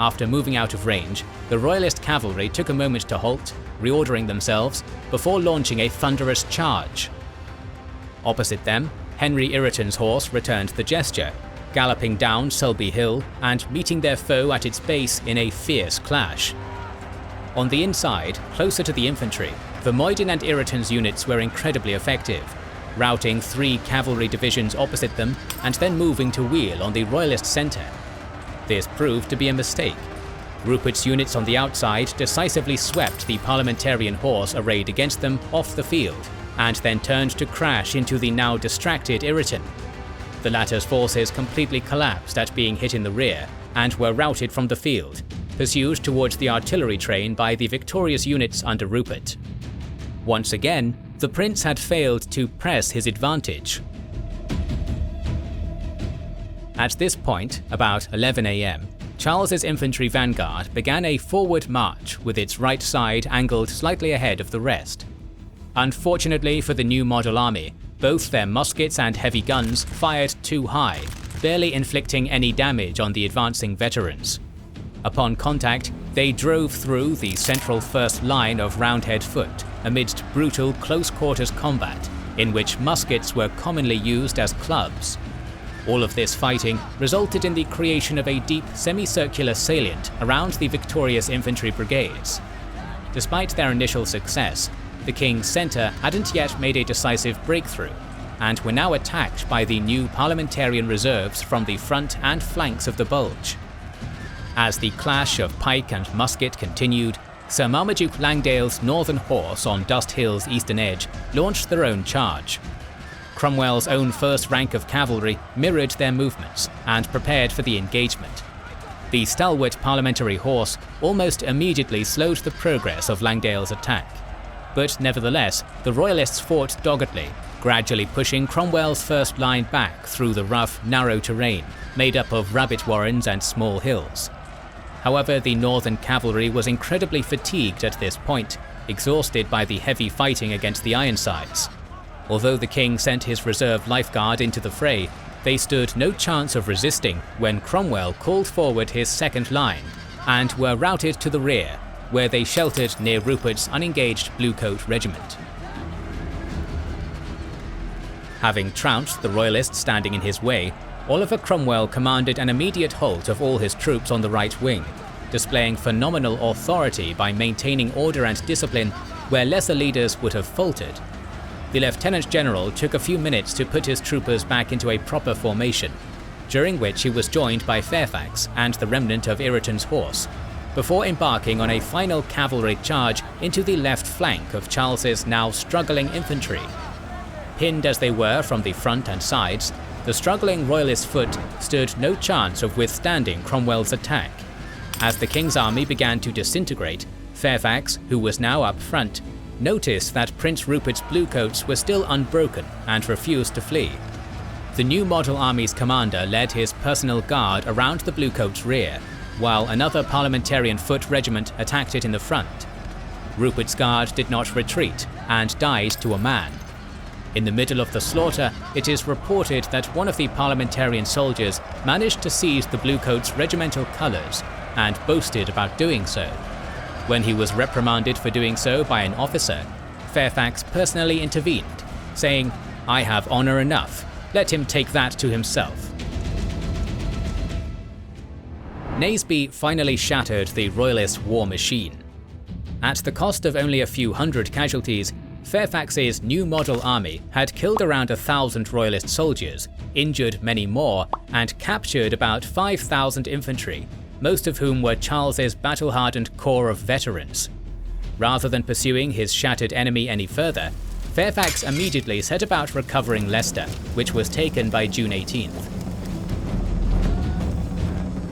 After moving out of range, the Royalist cavalry took a moment to halt, reordering themselves, before launching a thunderous charge. Opposite them, Henry Ireton's horse returned the gesture, galloping down Sulby Hill and meeting their foe at its base in a fierce clash. On the inside, closer to the infantry, Vermuyden and Ireton's units were incredibly effective, routing 3 cavalry divisions opposite them and then moving to wheel on the Royalist centre. This proved to be a mistake. Rupert's units on the outside decisively swept the Parliamentarian horse arrayed against them off the field, and then turned to crash into the now distracted Ireton. The latter's forces completely collapsed at being hit in the rear, and were routed from the field, pursued towards the artillery train by the victorious units under Rupert. Once again, the prince had failed to press his advantage. At this point, about 11 AM, Charles's infantry vanguard began a forward march with its right side angled slightly ahead of the rest. Unfortunately for the New Model Army, both their muskets and heavy guns fired too high, barely inflicting any damage on the advancing veterans. Upon contact, they drove through the central first line of Roundhead Foot amidst brutal close-quarters combat, in which muskets were commonly used as clubs. All of this fighting resulted in the creation of a deep semicircular salient around the victorious infantry brigades. Despite their initial success, the King's centre hadn't yet made a decisive breakthrough, and were now attacked by the new Parliamentarian reserves from the front and flanks of the Bulge. As the clash of pike and musket continued, Sir Marmaduke Langdale's Northern Horse on Dust Hill's eastern edge launched their own charge. Cromwell's own first rank of cavalry mirrored their movements and prepared for the engagement. The stalwart Parliamentary horse almost immediately slowed the progress of Langdale's attack. But nevertheless, the Royalists fought doggedly, gradually pushing Cromwell's first line back through the rough, narrow terrain, made up of rabbit warrens and small hills. However, the Northern cavalry was incredibly fatigued at this point, exhausted by the heavy fighting against the Ironsides. Although the King sent his reserve lifeguard into the fray, they stood no chance of resisting when Cromwell called forward his second line, and were routed to the rear, where they sheltered near Rupert's unengaged Bluecoat regiment. Having trounced the Royalists standing in his way, Oliver Cromwell commanded an immediate halt of all his troops on the right wing, displaying phenomenal authority by maintaining order and discipline where lesser leaders would have faltered. The Lieutenant General took a few minutes to put his troopers back into a proper formation, during which he was joined by Fairfax and the remnant of Ireton's horse, before embarking on a final cavalry charge into the left flank of Charles's now struggling infantry. Pinned as they were from the front and sides, the struggling Royalist foot stood no chance of withstanding Cromwell's attack. As the King's army began to disintegrate, Fairfax, who was now up front, noticed that Prince Rupert's Bluecoats were still unbroken and refused to flee. The new model army's commander led his personal guard around the Bluecoats' rear, while another Parliamentarian foot regiment attacked it in the front. Rupert's guard did not retreat and died to a man. In the middle of the slaughter, it is reported that one of the Parliamentarian soldiers managed to seize the Bluecoats' regimental colours and boasted about doing so. When he was reprimanded for doing so by an officer, Fairfax personally intervened, saying, "I have honour enough, let him take that to himself." Naseby finally shattered the Royalist war machine. At the cost of only a few hundred casualties, Fairfax's new model army had killed around 1,000 Royalist soldiers, injured many more, and captured about 5,000 infantry, most of whom were Charles's battle-hardened corps of veterans. Rather than pursuing his shattered enemy any further, Fairfax immediately set about recovering Leicester, which was taken by June 18th.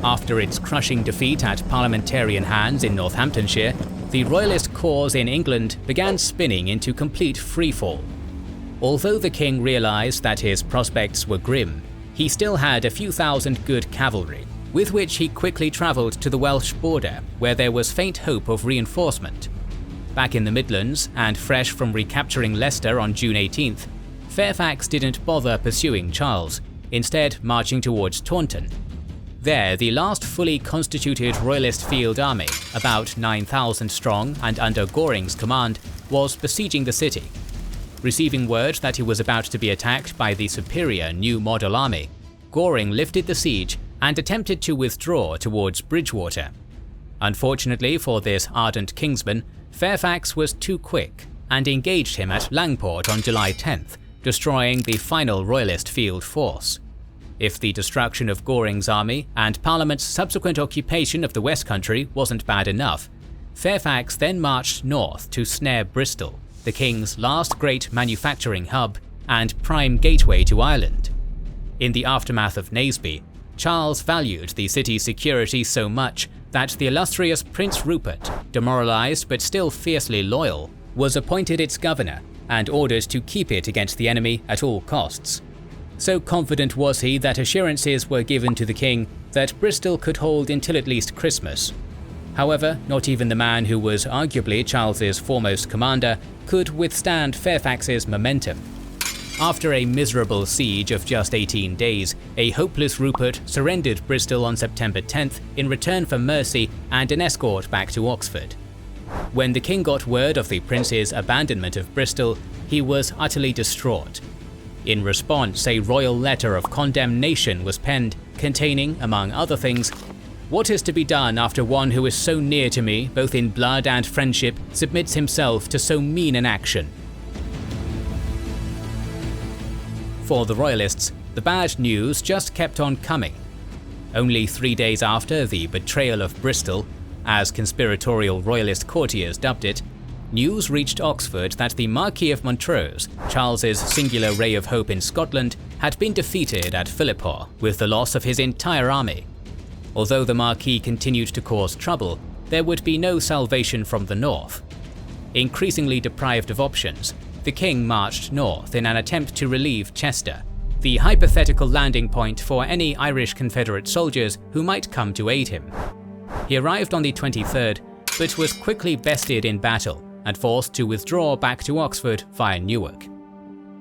After its crushing defeat at Parliamentarian hands in Northamptonshire, the Royalist cause in England began spinning into complete freefall. Although the King realised that his prospects were grim, he still had a few thousand good cavalry, with which he quickly travelled to the Welsh border, where there was faint hope of reinforcement. Back in the Midlands, and fresh from recapturing Leicester on June 18th, Fairfax didn't bother pursuing Charles, instead marching towards Taunton. There, the last fully constituted Royalist field army, about 9,000 strong and under Goring's command, was besieging the city. Receiving word that he was about to be attacked by the superior new model army, Goring lifted the siege and attempted to withdraw towards Bridgewater. Unfortunately for this ardent kingsman, Fairfax was too quick and engaged him at Langport on July 10th, destroying the final Royalist field force. If the destruction of Goring's army and Parliament's subsequent occupation of the West Country wasn't bad enough, Fairfax then marched north to snare Bristol, the King's last great manufacturing hub and prime gateway to Ireland. In the aftermath of Naseby, Charles valued the city's security so much that the illustrious Prince Rupert, demoralised but still fiercely loyal, was appointed its governor and ordered to keep it against the enemy at all costs. So confident was he that assurances were given to the King that Bristol could hold until at least Christmas. However, not even the man who was arguably Charles's foremost commander could withstand Fairfax's momentum. After a miserable siege of just 18 days, a hopeless Rupert surrendered Bristol on September 10th in return for mercy and an escort back to Oxford. When the king got word of the prince's abandonment of Bristol, he was utterly distraught. In response, a royal letter of condemnation was penned, containing, among other things, "What is to be done after one who is so near to me, both in blood and friendship, submits himself to so mean an action?" For the Royalists, the bad news just kept on coming. Only 3 days after the betrayal of Bristol, as conspiratorial Royalist courtiers dubbed it, news reached Oxford that the Marquis of Montrose, Charles's singular ray of hope in Scotland, had been defeated at Philiphaugh with the loss of his entire army. Although the Marquis continued to cause trouble, there would be no salvation from the north. Increasingly deprived of options, the king marched north in an attempt to relieve Chester, the hypothetical landing point for any Irish Confederate soldiers who might come to aid him. He arrived on the 23rd, but was quickly bested in battle and forced to withdraw back to Oxford via Newark.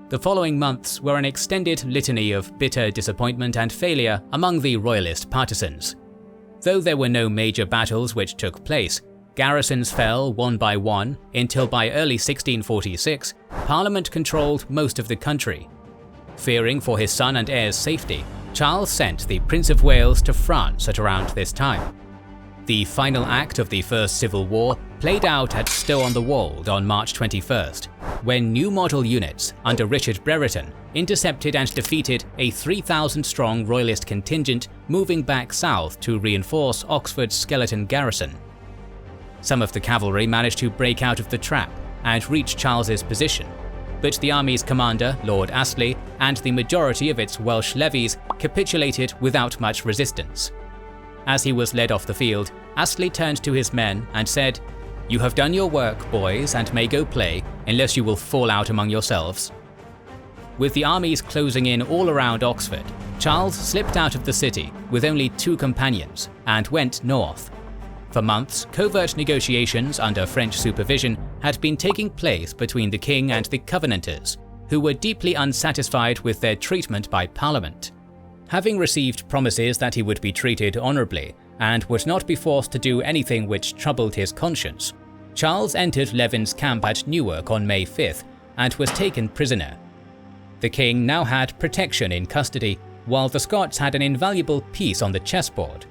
The following months were an extended litany of bitter disappointment and failure among the Royalist partisans. Though there were no major battles which took place, garrisons fell one by one until by early 1646, Parliament controlled most of the country. Fearing for his son and heir's safety, Charles sent the Prince of Wales to France at around this time. The final act of the First Civil War played out at Stow-on-the-Wold on March 21st, when new model units under Richard Brereton intercepted and defeated a 3,000-strong Royalist contingent moving back south to reinforce Oxford's skeleton garrison. Some of the cavalry managed to break out of the trap and reach Charles's position, but the army's commander, Lord Astley, and the majority of its Welsh levies capitulated without much resistance. As he was led off the field, Astley turned to his men and said, "You have done your work, boys, and may go play, unless you will fall out among yourselves." With the armies closing in all around Oxford, Charles slipped out of the city with only 2 companions and went north. For months, covert negotiations under French supervision had been taking place between the king and the Covenanters, who were deeply unsatisfied with their treatment by Parliament. Having received promises that he would be treated honourably and would not be forced to do anything which troubled his conscience, Charles entered Levin's camp at Newark on May 5th and was taken prisoner. The king now had protection in custody, while the Scots had an invaluable piece on the chessboard.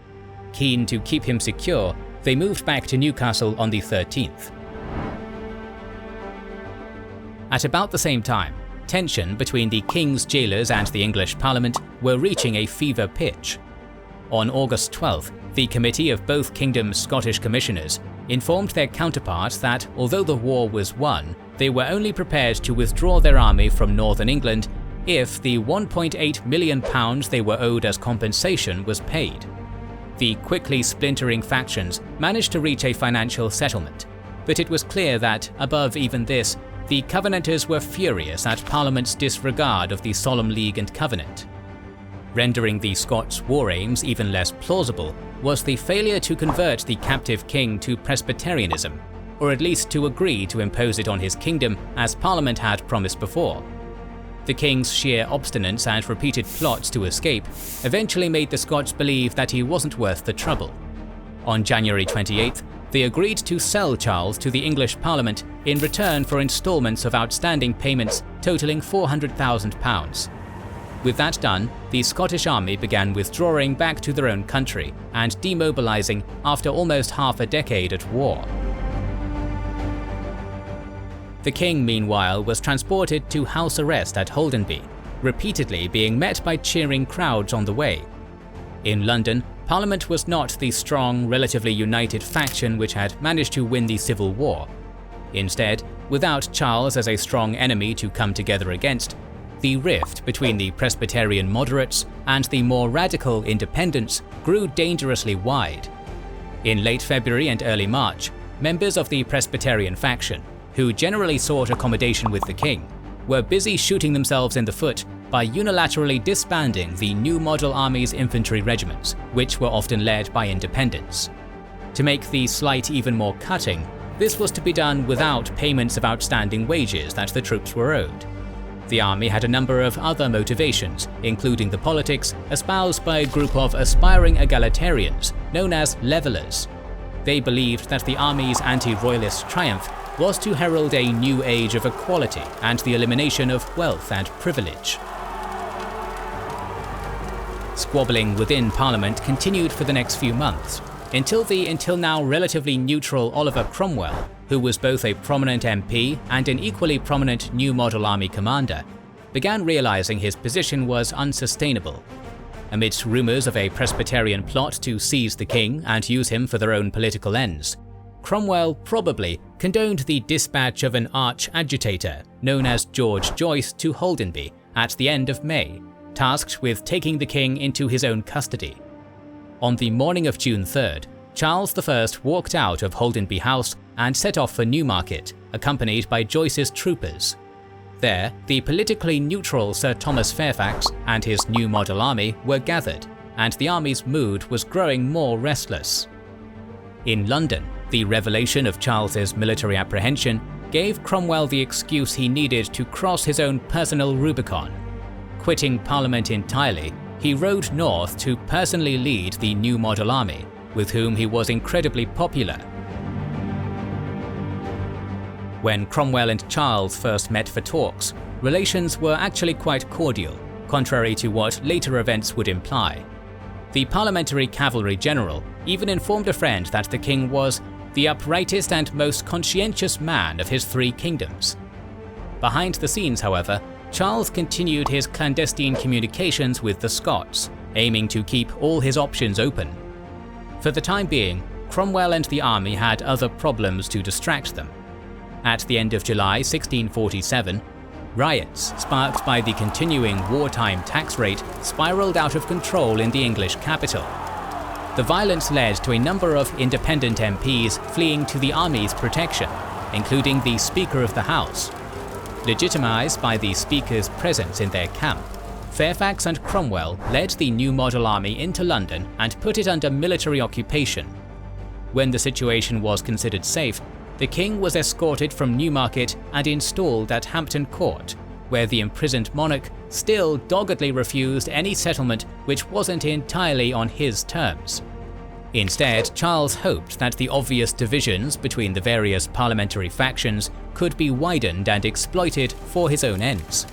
Keen to keep him secure, they moved back to Newcastle on the 13th. At about the same time, tension between the king's jailers and the English Parliament were reaching a fever pitch. On August 12th, the committee of both kingdoms' Scottish commissioners informed their counterparts that although the war was won, they were only prepared to withdraw their army from northern England if the £1.8 million they were owed as compensation was paid. The quickly splintering factions managed to reach a financial settlement, but it was clear that, above even this, the Covenanters were furious at Parliament's disregard of the Solemn League and Covenant. Rendering the Scots' war aims even less plausible was the failure to convert the captive king to Presbyterianism, or at least to agree to impose it on his kingdom as Parliament had promised before. The king's sheer obstinance and repeated plots to escape eventually made the Scots believe that he wasn't worth the trouble. On January 28th, they agreed to sell Charles to the English Parliament in return for instalments of outstanding payments totaling £400,000. With that done, the Scottish army began withdrawing back to their own country and demobilising after almost half a decade at war. The king, meanwhile, was transported to house arrest at Holdenby, repeatedly being met by cheering crowds on the way. In London, Parliament was not the strong, relatively united faction which had managed to win the Civil War. Instead, without Charles as a strong enemy to come together against, the rift between the Presbyterian moderates and the more radical independents grew dangerously wide. In late February and early March, members of the Presbyterian faction, who generally sought accommodation with the king, were busy shooting themselves in the foot by unilaterally disbanding the new model army's infantry regiments, which were often led by independents. To make the slight even more cutting, this was to be done without payments of outstanding wages that the troops were owed. The army had a number of other motivations, including the politics espoused by a group of aspiring egalitarians known as Levellers. They believed that the army's anti-royalist triumph was to herald a new age of equality and the elimination of wealth and privilege. Squabbling within Parliament continued for the next few months, until now relatively neutral Oliver Cromwell, who was both a prominent MP and an equally prominent New Model Army commander, began realizing his position was unsustainable. Amidst rumours of a Presbyterian plot to seize the king and use him for their own political ends, Cromwell probably condoned the dispatch of an arch-agitator known as George Joyce to Holdenby at the end of May, tasked with taking the king into his own custody. On the morning of June 3rd, Charles I walked out of Holdenby House and set off for Newmarket, accompanied by Joyce's troopers. There, the politically neutral Sir Thomas Fairfax and his New Model Army were gathered, and the army's mood was growing more restless. In London, the revelation of Charles's military apprehension gave Cromwell the excuse he needed to cross his own personal Rubicon. Quitting Parliament entirely, he rode north to personally lead the New Model Army, with whom he was incredibly popular. When Cromwell and Charles first met for talks, relations were actually quite cordial, contrary to what later events would imply. The parliamentary cavalry general even informed a friend that the king was the uprightest and most conscientious man of his three kingdoms. Behind the scenes, however, Charles continued his clandestine communications with the Scots, aiming to keep all his options open. For the time being, Cromwell and the army had other problems to distract them. At the end of July 1647, riots sparked by the continuing wartime tax rate spiraled out of control in the English capital. The violence led to a number of independent MPs fleeing to the army's protection, including the Speaker of the House. Legitimised by the Speaker's presence in their camp, Fairfax and Cromwell led the New Model Army into London and put it under military occupation. When the situation was considered safe, the king was escorted from Newmarket and installed at Hampton Court, where the imprisoned monarch still doggedly refused any settlement which wasn't entirely on his terms. Instead, Charles hoped that the obvious divisions between the various parliamentary factions could be widened and exploited for his own ends.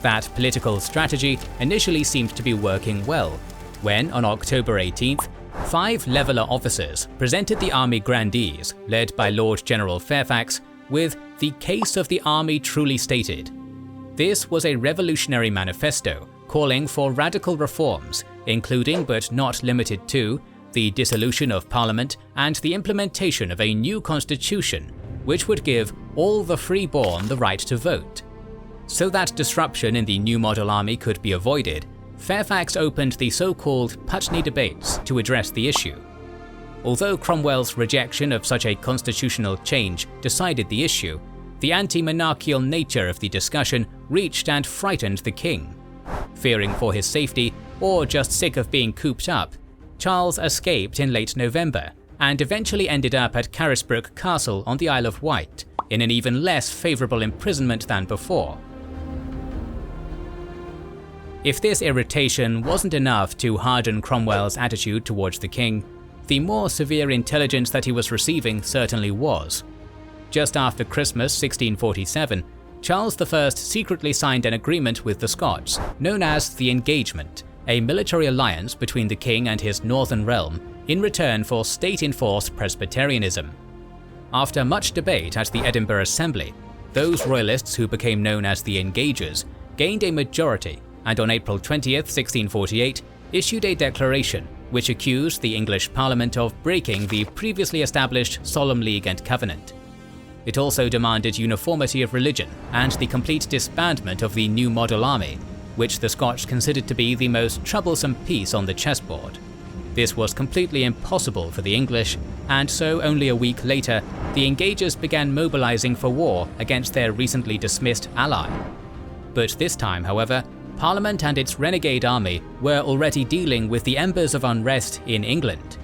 That political strategy initially seemed to be working well, when on October 18th, 5 Leveller officers presented the army grandees, led by Lord General Fairfax, with the case of the army truly stated. This was a revolutionary manifesto calling for radical reforms, including but not limited to the dissolution of Parliament and the implementation of a new constitution, which would give all the freeborn the right to vote. So that disruption in the New Model Army could be avoided, Fairfax opened the so-called Putney debates to address the issue. Although Cromwell's rejection of such a constitutional change decided the issue, the anti-monarchical nature of the discussion reached and frightened the king. Fearing for his safety, or just sick of being cooped up, Charles escaped in late November and eventually ended up at Carisbrooke Castle on the Isle of Wight, in an even less favourable imprisonment than before. If this irritation wasn't enough to harden Cromwell's attitude towards the king, the more severe intelligence that he was receiving certainly was. Just after Christmas 1647, Charles I secretly signed an agreement with the Scots, known as the Engagement, a military alliance between the king and his northern realm in return for state-enforced Presbyterianism. After much debate at the Edinburgh Assembly, those Royalists who became known as the Engagers gained a majority and on April 20th, 1648, issued a declaration which accused the English Parliament of breaking the previously established Solemn League and Covenant. It also demanded uniformity of religion and the complete disbandment of the New Model Army, which the Scotch considered to be the most troublesome piece on the chessboard. This was completely impossible for the English, and so only a week later, the Engagers began mobilizing for war against their recently dismissed ally. But this time, however, Parliament and its renegade army were already dealing with the embers of unrest in England.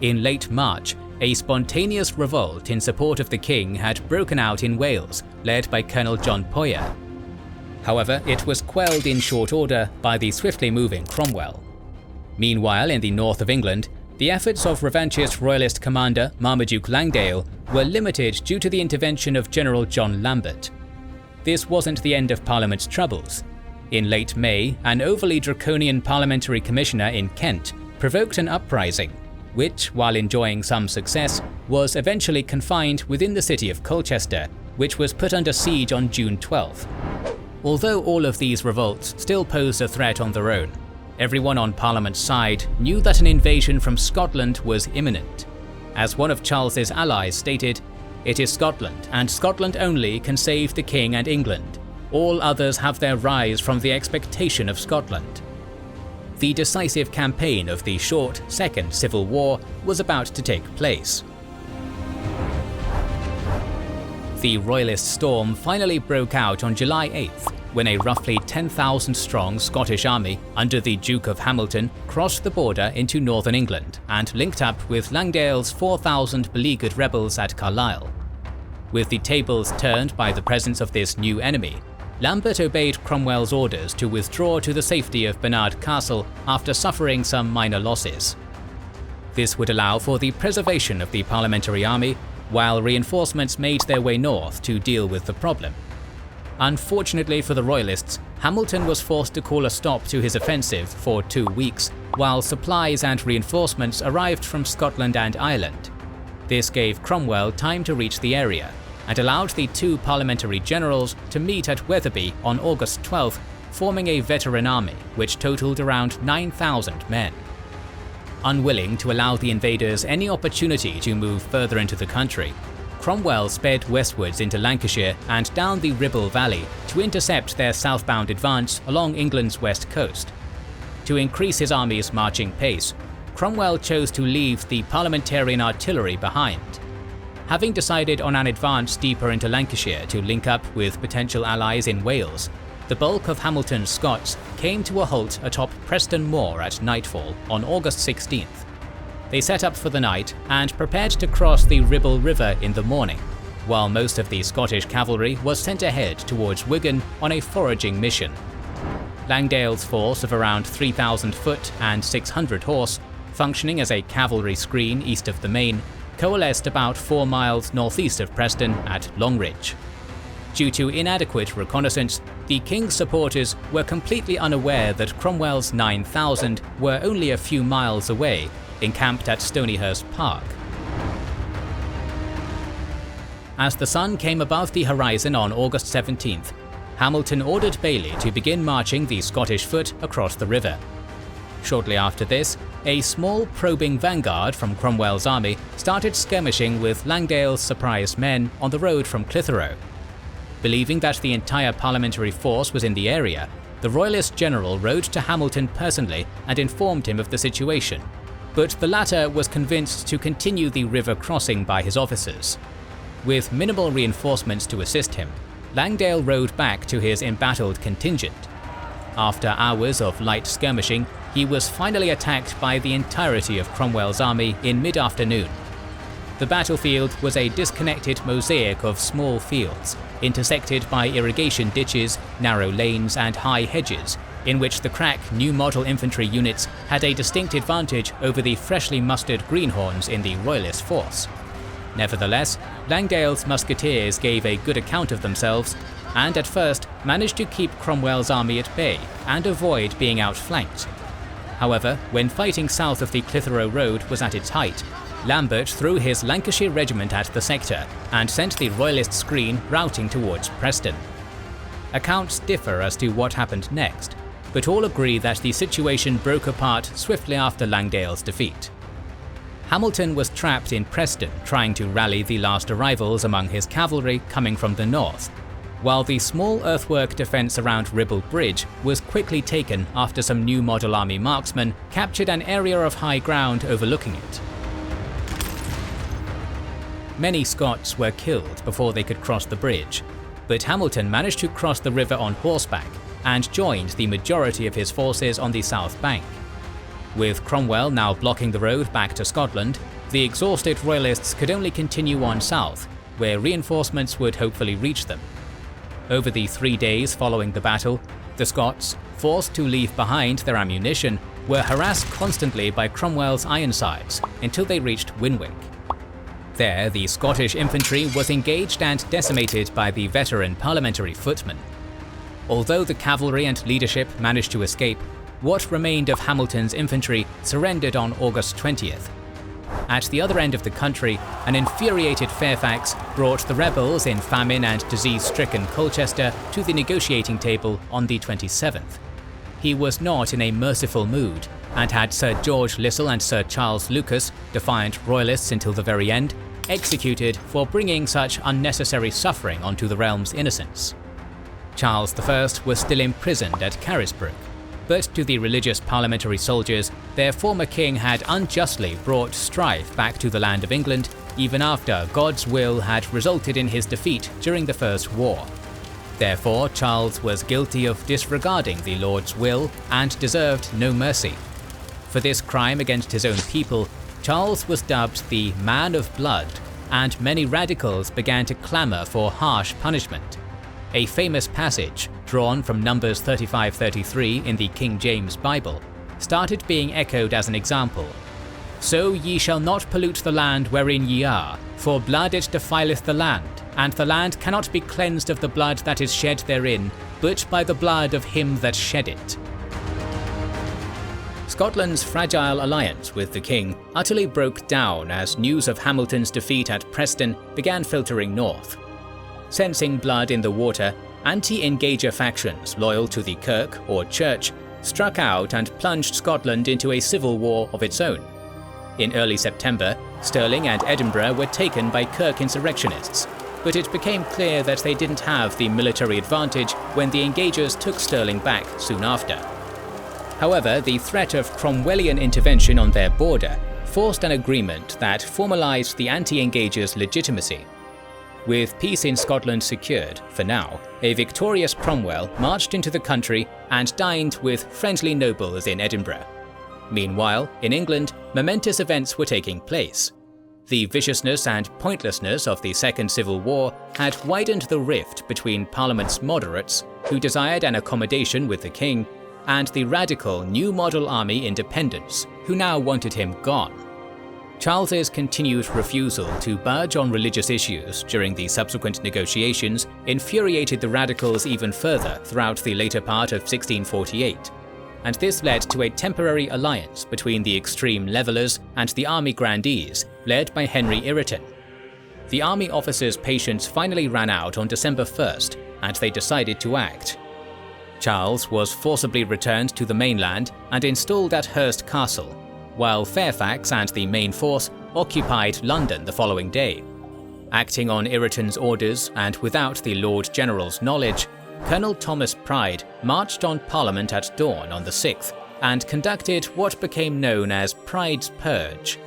In late March, a spontaneous revolt in support of the king had broken out in Wales, led by Colonel John Poyer. However, it was quelled in short order by the swiftly moving Cromwell. Meanwhile, in the north of England, the efforts of revanchist Royalist commander Marmaduke Langdale were limited due to the intervention of General John Lambert. This wasn't the end of Parliament's troubles. In late May, an overly draconian parliamentary commissioner in Kent provoked an uprising, which, while enjoying some success, was eventually confined within the city of Colchester, which was put under siege on June 12th. Although all of these revolts still posed a threat on their own, everyone on Parliament's side knew that an invasion from Scotland was imminent. As one of Charles's allies stated, "It is Scotland, and Scotland only can save the King and England. All others have their rise from the expectation of Scotland." The decisive campaign of the short Second Civil War was about to take place. The Royalist storm finally broke out on July 8th, when a roughly 10,000-strong Scottish army under the Duke of Hamilton crossed the border into northern England and linked up with Langdale's 4,000 beleaguered rebels at Carlisle. With the tables turned by the presence of this new enemy, Lambert obeyed Cromwell's orders to withdraw to the safety of Barnard Castle after suffering some minor losses. This would allow for the preservation of the Parliamentary army, while reinforcements made their way north to deal with the problem. Unfortunately for the Royalists, Hamilton was forced to call a stop to his offensive for 2 weeks, while supplies and reinforcements arrived from Scotland and Ireland. This gave Cromwell time to reach the area, and allowed the two parliamentary generals to meet at Wetherby on August 12th, forming a veteran army which totaled around 9,000 men. Unwilling to allow the invaders any opportunity to move further into the country, Cromwell sped westwards into Lancashire and down the Ribble Valley to intercept their southbound advance along England's west coast. To increase his army's marching pace, Cromwell chose to leave the Parliamentarian artillery behind. Having decided on an advance deeper into Lancashire to link up with potential allies in Wales, the bulk of Hamilton's Scots came to a halt atop Preston Moor at nightfall on August 16th. They set up for the night and prepared to cross the Ribble River in the morning, while most of the Scottish cavalry was sent ahead towards Wigan on a foraging mission. Langdale's force of around 3,000 foot and 600 horse, functioning as a cavalry screen east of the Main, coalesced about 4 miles northeast of Preston at Longridge. Due to inadequate reconnaissance, the King's supporters were completely unaware that Cromwell's 9,000 were only a few miles away, encamped at Stonyhurst Park. As the sun came above the horizon on August 17th, Hamilton ordered Bailey to begin marching the Scottish foot across the river. Shortly after this, a small probing vanguard from Cromwell's army started skirmishing with Langdale's surprised men on the road from Clitheroe. Believing that the entire parliamentary force was in the area, the Royalist general rode to Hamilton personally and informed him of the situation, but the latter was convinced to continue the river crossing by his officers. With minimal reinforcements to assist him, Langdale rode back to his embattled contingent. After hours of light skirmishing, he was finally attacked by the entirety of Cromwell's army in mid-afternoon. The battlefield was a disconnected mosaic of small fields, intersected by irrigation ditches, narrow lanes and high hedges, in which the crack new model infantry units had a distinct advantage over the freshly mustered greenhorns in the Royalist force. Nevertheless, Langdale's musketeers gave a good account of themselves, and at first managed to keep Cromwell's army at bay and avoid being outflanked. However, when fighting south of the Clitheroe Road was at its height, Lambert threw his Lancashire regiment at the sector and sent the Royalist screen routing towards Preston. Accounts differ as to what happened next, but all agree that the situation broke apart swiftly after Langdale's defeat. Hamilton was trapped in Preston trying to rally the last arrivals among his cavalry coming from the north, while the small earthwork defence around Ribble Bridge was quickly taken after some new model army marksmen captured an area of high ground overlooking it. Many Scots were killed before they could cross the bridge, but Hamilton managed to cross the river on horseback and joined the majority of his forces on the south bank. With Cromwell now blocking the road back to Scotland, the exhausted Royalists could only continue on south, where reinforcements would hopefully reach them. Over the 3 days following the battle, the Scots, forced to leave behind their ammunition, were harassed constantly by Cromwell's Ironsides until they reached Winwick. There, the Scottish infantry was engaged and decimated by the veteran parliamentary footmen. Although the cavalry and leadership managed to escape, what remained of Hamilton's infantry surrendered on August 20th. At the other end of the country, an infuriated Fairfax brought the rebels in famine and disease-stricken Colchester to the negotiating table on the 27th. He was not in a merciful mood, and had Sir George Lisle and Sir Charles Lucas, defiant Royalists until the very end, executed for bringing such unnecessary suffering onto the realm's innocents. Charles I was still imprisoned at Carisbrooke, but to the religious parliamentary soldiers, their former king had unjustly brought strife back to the land of England even after God's will had resulted in his defeat during the First War. Therefore, Charles was guilty of disregarding the Lord's will and deserved no mercy. For this crime against his own people, Charles was dubbed the Man of Blood, and many radicals began to clamour for harsh punishment. A famous passage, drawn from Numbers 35-33 in the King James Bible, started being echoed as an example. "So ye shall not pollute the land wherein ye are, for blood it defileth the land, and the land cannot be cleansed of the blood that is shed therein, but by the blood of him that shed it." Scotland's fragile alliance with the king utterly broke down as news of Hamilton's defeat at Preston began filtering north. Sensing blood in the water, anti-engager factions loyal to the Kirk or Church struck out and plunged Scotland into a civil war of its own. In early September, Stirling and Edinburgh were taken by Kirk insurrectionists, but it became clear that they didn't have the military advantage when the Engagers took Stirling back soon after. However, the threat of Cromwellian intervention on their border forced an agreement that formalised the anti-Engagers' legitimacy. With peace in Scotland secured, for now, a victorious Cromwell marched into the country and dined with friendly nobles in Edinburgh. Meanwhile, in England, momentous events were taking place. The viciousness and pointlessness of the Second Civil War had widened the rift between Parliament's moderates, who desired an accommodation with the king, and the radical New Model Army independents, who now wanted him gone. Charles's continued refusal to budge on religious issues during the subsequent negotiations infuriated the radicals even further throughout the later part of 1648, and this led to a temporary alliance between the extreme Levellers and the army grandees, led by Henry Ireton. The army officers' patience finally ran out on December 1st, and they decided to act. Charles was forcibly returned to the mainland and installed at Hurst Castle, while Fairfax and the main force occupied London the following day. Acting on Ireton's orders and without the Lord General's knowledge, Colonel Thomas Pride marched on Parliament at dawn on the 6th and conducted what became known as Pride's Purge.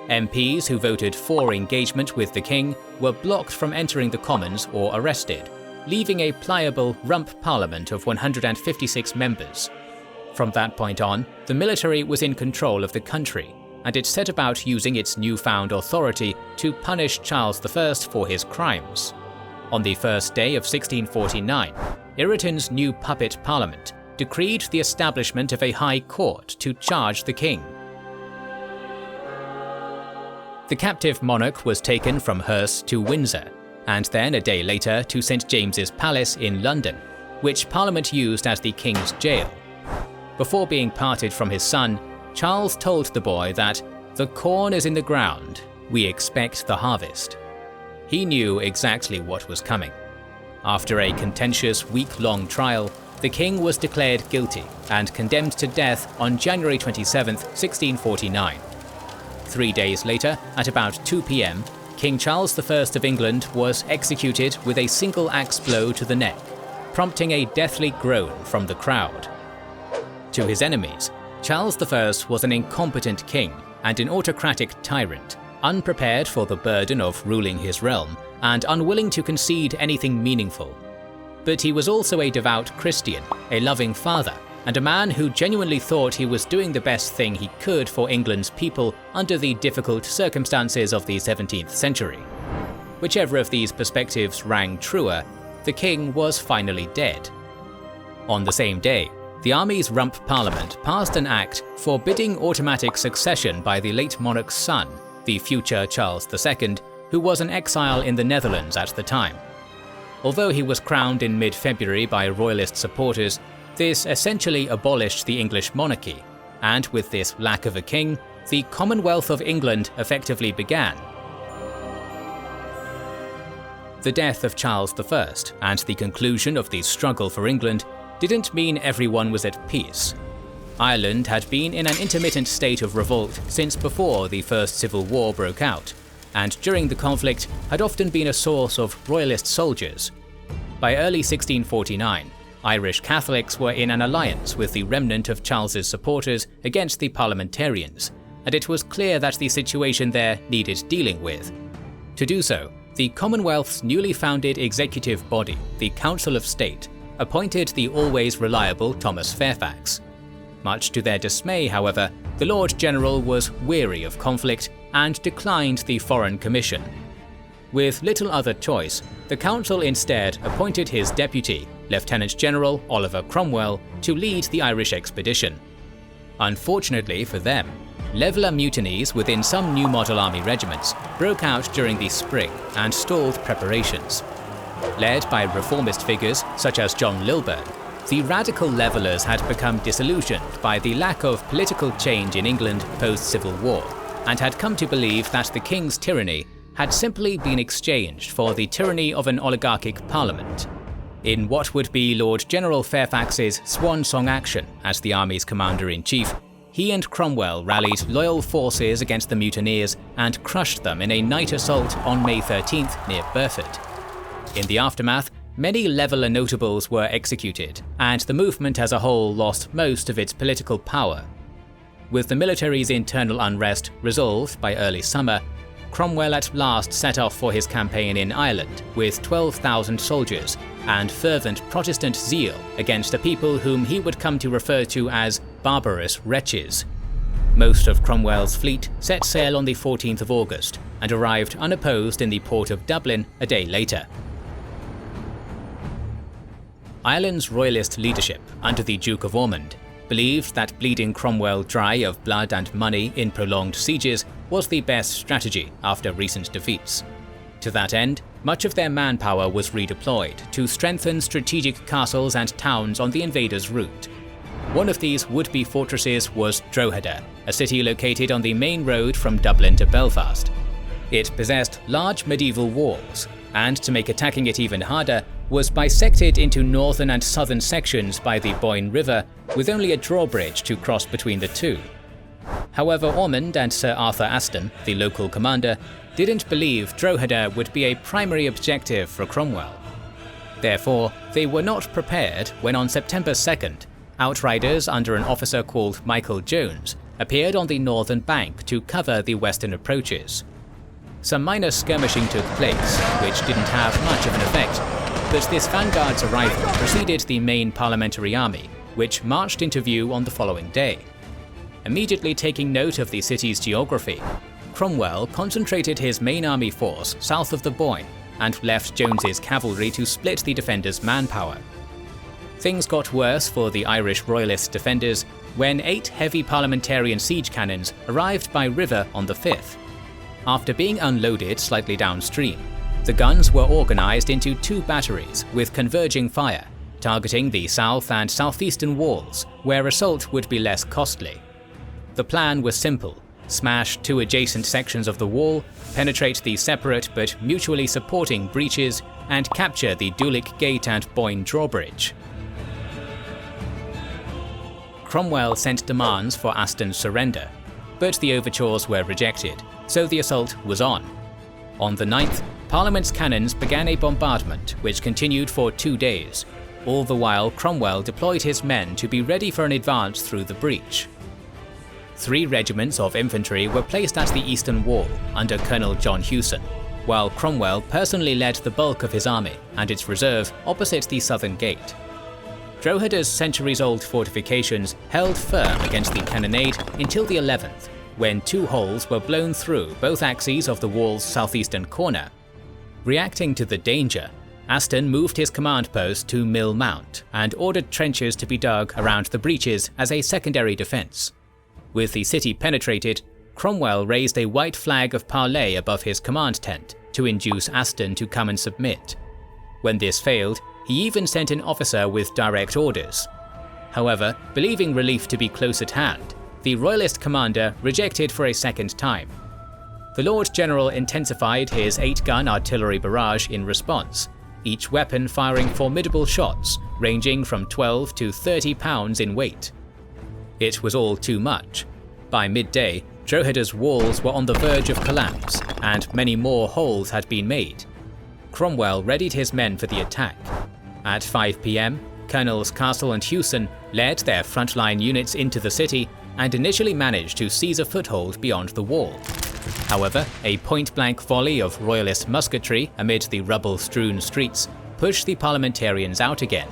MPs who voted for engagement with the king were blocked from entering the Commons or arrested, leaving a pliable rump parliament of 156 members. From that point on, the military was in control of the country, and it set about using its newfound authority to punish Charles I for his crimes. On the first day of 1649, Ireton's new puppet parliament decreed the establishment of a high court to charge the king. The captive monarch was taken from Hurst to Windsor, and then a day later to St James's Palace in London, which Parliament used as the king's jail. Before being parted from his son, Charles told the boy that "the corn is in the ground, we expect the harvest." He knew exactly what was coming. After a contentious week-long trial, the king was declared guilty and condemned to death on January 27, 1649. 3 days later, at about 2 p.m, King Charles I of England was executed with a single axe blow to the neck, prompting a deathly groan from the crowd. To his enemies, Charles I was an incompetent king and an autocratic tyrant, unprepared for the burden of ruling his realm and unwilling to concede anything meaningful. But he was also a devout Christian, a loving father, and a man who genuinely thought he was doing the best thing he could for England's people under the difficult circumstances of the 17th century. Whichever of these perspectives rang truer, the king was finally dead. On the same day, the army's rump parliament passed an act forbidding automatic succession by the late monarch's son, the future Charles II, who was an exile in the Netherlands at the time. Although he was crowned in mid-February by Royalist supporters, this essentially abolished the English monarchy, and with this lack of a king, the Commonwealth of England effectively began. The death of Charles I and the conclusion of the struggle for England didn't mean everyone was at peace. Ireland had been in an intermittent state of revolt since before the First Civil War broke out, and during the conflict had often been a source of Royalist soldiers. By early 1649, Irish Catholics were in an alliance with the remnant of Charles's supporters against the Parliamentarians, and it was clear that the situation there needed dealing with. To do so, the Commonwealth's newly founded executive body, the Council of State, appointed the always reliable Thomas Fairfax. Much to their dismay, however, the Lord General was weary of conflict and declined the Foreign Commission. With little other choice, the council instead appointed his deputy, Lieutenant General Oliver Cromwell, to lead the Irish expedition. Unfortunately for them, leveller mutinies within some new model army regiments broke out during the spring and stalled preparations. Led by reformist figures such as John Lilburne, the radical levellers had become disillusioned by the lack of political change in England post-Civil War, and had come to believe that the king's tyranny had simply been exchanged for the tyranny of an oligarchic parliament. In what would be Lord General Fairfax's swan song action as the army's commander-in-chief, he and Cromwell rallied loyal forces against the mutineers and crushed them in a night assault on May 13th near Burford. In the aftermath, many leveller notables were executed, and the movement as a whole lost most of its political power. With the military's internal unrest resolved by early summer, Cromwell at last set off for his campaign in Ireland with 12,000 soldiers and fervent Protestant zeal against a people whom he would come to refer to as barbarous wretches. Most of Cromwell's fleet set sail on the 14th of August and arrived unopposed in the port of Dublin a day later. Ireland's Royalist leadership, under the Duke of Ormond, believed that bleeding Cromwell dry of blood and money in prolonged sieges was the best strategy after recent defeats. To that end, much of their manpower was redeployed to strengthen strategic castles and towns on the invaders' route. One of these would-be fortresses was Drogheda, a city located on the main road from Dublin to Belfast. It possessed large medieval walls, and to make attacking it even harder, was bisected into northern and southern sections by the Boyne River, with only a drawbridge to cross between the two. However, Ormond and Sir Arthur Aston, the local commander, didn't believe Drogheda would be a primary objective for Cromwell. Therefore, they were not prepared when on September 2nd, outriders under an officer called Michael Jones appeared on the northern bank to cover the western approaches. Some minor skirmishing took place, which didn't have much of an effect, but this vanguard's arrival preceded the main parliamentary army, which marched into view on the following day. Immediately taking note of the city's geography, Cromwell concentrated his main army force south of the Boyne and left Jones's cavalry to split the defenders' manpower. Things got worse for the Irish Royalist defenders when 8 heavy Parliamentarian siege cannons arrived by river on the 5th. After being unloaded slightly downstream, the guns were organised into 2 batteries with converging fire, targeting the south and southeastern walls, where assault would be less costly. The plan was simple: smash 2 adjacent sections of the wall, penetrate the separate but mutually supporting breaches, and capture the Dulick Gate and Boyne drawbridge. Cromwell sent demands for Aston's surrender, but the overtures were rejected, so the assault was on. On the 9th, Parliament's cannons began a bombardment which continued for 2 days. All the while, Cromwell deployed his men to be ready for an advance through the breach. 3 regiments of infantry were placed at the eastern wall under Colonel John Hewson, while Cromwell personally led the bulk of his army and its reserve opposite the southern gate. Drogheda's centuries-old fortifications held firm against the cannonade until the 11th, when 2 holes were blown through both axes of the wall's southeastern corner. Reacting to the danger, Aston moved his command post to Mill Mount and ordered trenches to be dug around the breaches as a secondary defence. With the city penetrated, Cromwell raised a white flag of parley above his command tent to induce Aston to come and submit. When this failed, he even sent an officer with direct orders. However, believing relief to be close at hand, the Royalist commander rejected for a second time. The Lord General intensified his 8-gun artillery barrage in response, each weapon firing formidable shots ranging from 12 to 30 pounds in weight. It was all too much. By midday, Drogheda's walls were on the verge of collapse, and many more holes had been made. Cromwell readied his men for the attack. At 5 p.m, Colonels Castle and Hewson led their frontline units into the city and initially managed to seize a foothold beyond the wall. However, a point-blank volley of Royalist musketry amid the rubble-strewn streets pushed the Parliamentarians out again.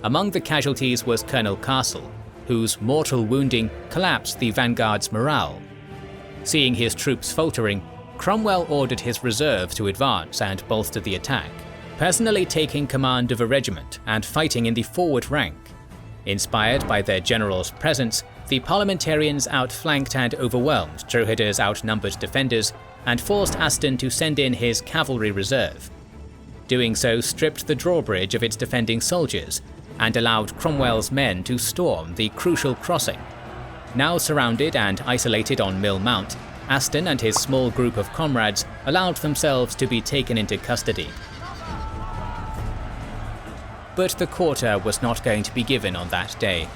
Among the casualties was Colonel Castle, whose mortal wounding collapsed the vanguard's morale. Seeing his troops faltering, Cromwell ordered his reserve to advance and bolster the attack, personally taking command of a regiment and fighting in the forward rank. Inspired by their general's presence, the Parliamentarians outflanked and overwhelmed Drogheda's outnumbered defenders and forced Aston to send in his cavalry reserve. Doing so stripped the drawbridge of its defending soldiers and allowed Cromwell's men to storm the crucial crossing. Now surrounded and isolated on Mill Mount, Aston and his small group of comrades allowed themselves to be taken into custody. But the quarter was not going to be given on that day.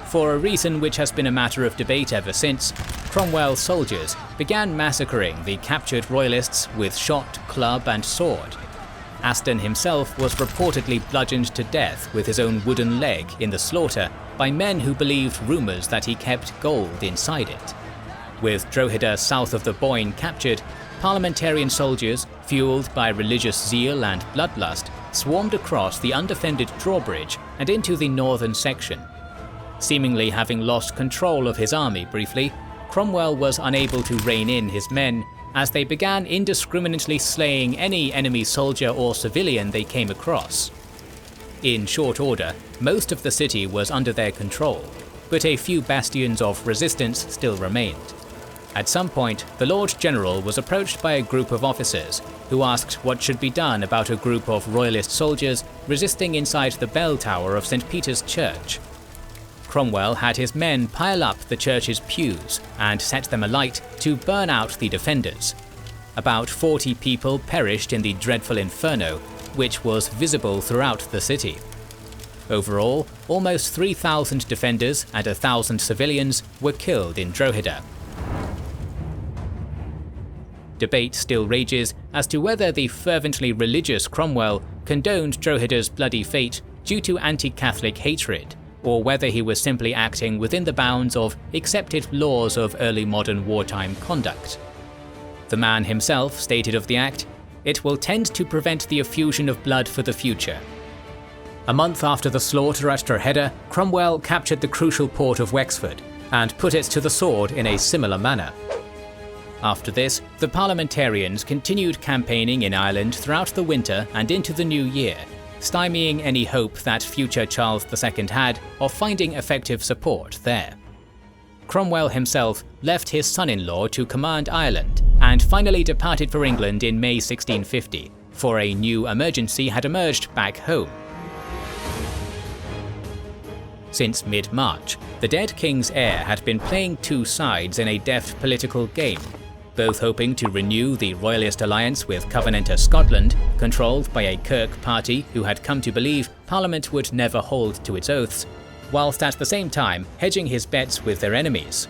For a reason which has been a matter of debate ever since, Cromwell's soldiers began massacring the captured Royalists with shot, club and sword. Aston himself was reportedly bludgeoned to death with his own wooden leg in the slaughter by men who believed rumours that he kept gold inside it. With Drogheda south of the Boyne captured, Parliamentarian soldiers, fueled by religious zeal and bloodlust, swarmed across the undefended drawbridge and into the northern section. Seemingly having lost control of his army briefly, Cromwell was unable to rein in his men as they began indiscriminately slaying any enemy soldier or civilian they came across. In short order, most of the city was under their control, but a few bastions of resistance still remained. At some point, the Lord General was approached by a group of officers who asked what should be done about a group of Royalist soldiers resisting inside the bell tower of St. Peter's Church. Cromwell had his men pile up the church's pews and set them alight to burn out the defenders. About 40 people perished in the dreadful inferno, which was visible throughout the city. Overall, almost 3,000 defenders and 1,000 civilians were killed in Drogheda. Debate still rages as to whether the fervently religious Cromwell condoned Drogheda's bloody fate due to anti-Catholic hatred, or whether he was simply acting within the bounds of accepted laws of early modern wartime conduct. The man himself stated of the act, "It will tend to prevent the effusion of blood for the future." A month after the slaughter at Drogheda, Cromwell captured the crucial port of Wexford and put it to the sword in a similar manner. After this, the Parliamentarians continued campaigning in Ireland throughout the winter and into the new year, stymieing any hope that future Charles II had of finding effective support there. Cromwell himself left his son-in-law to command Ireland and finally departed for England in May 1650, for a new emergency had emerged back home. Since mid-March, the dead king's heir had been playing two sides in a deft political game, both hoping to renew the Royalist alliance with Covenanter Scotland, controlled by a Kirk party who had come to believe Parliament would never hold to its oaths, whilst at the same time hedging his bets with their enemies.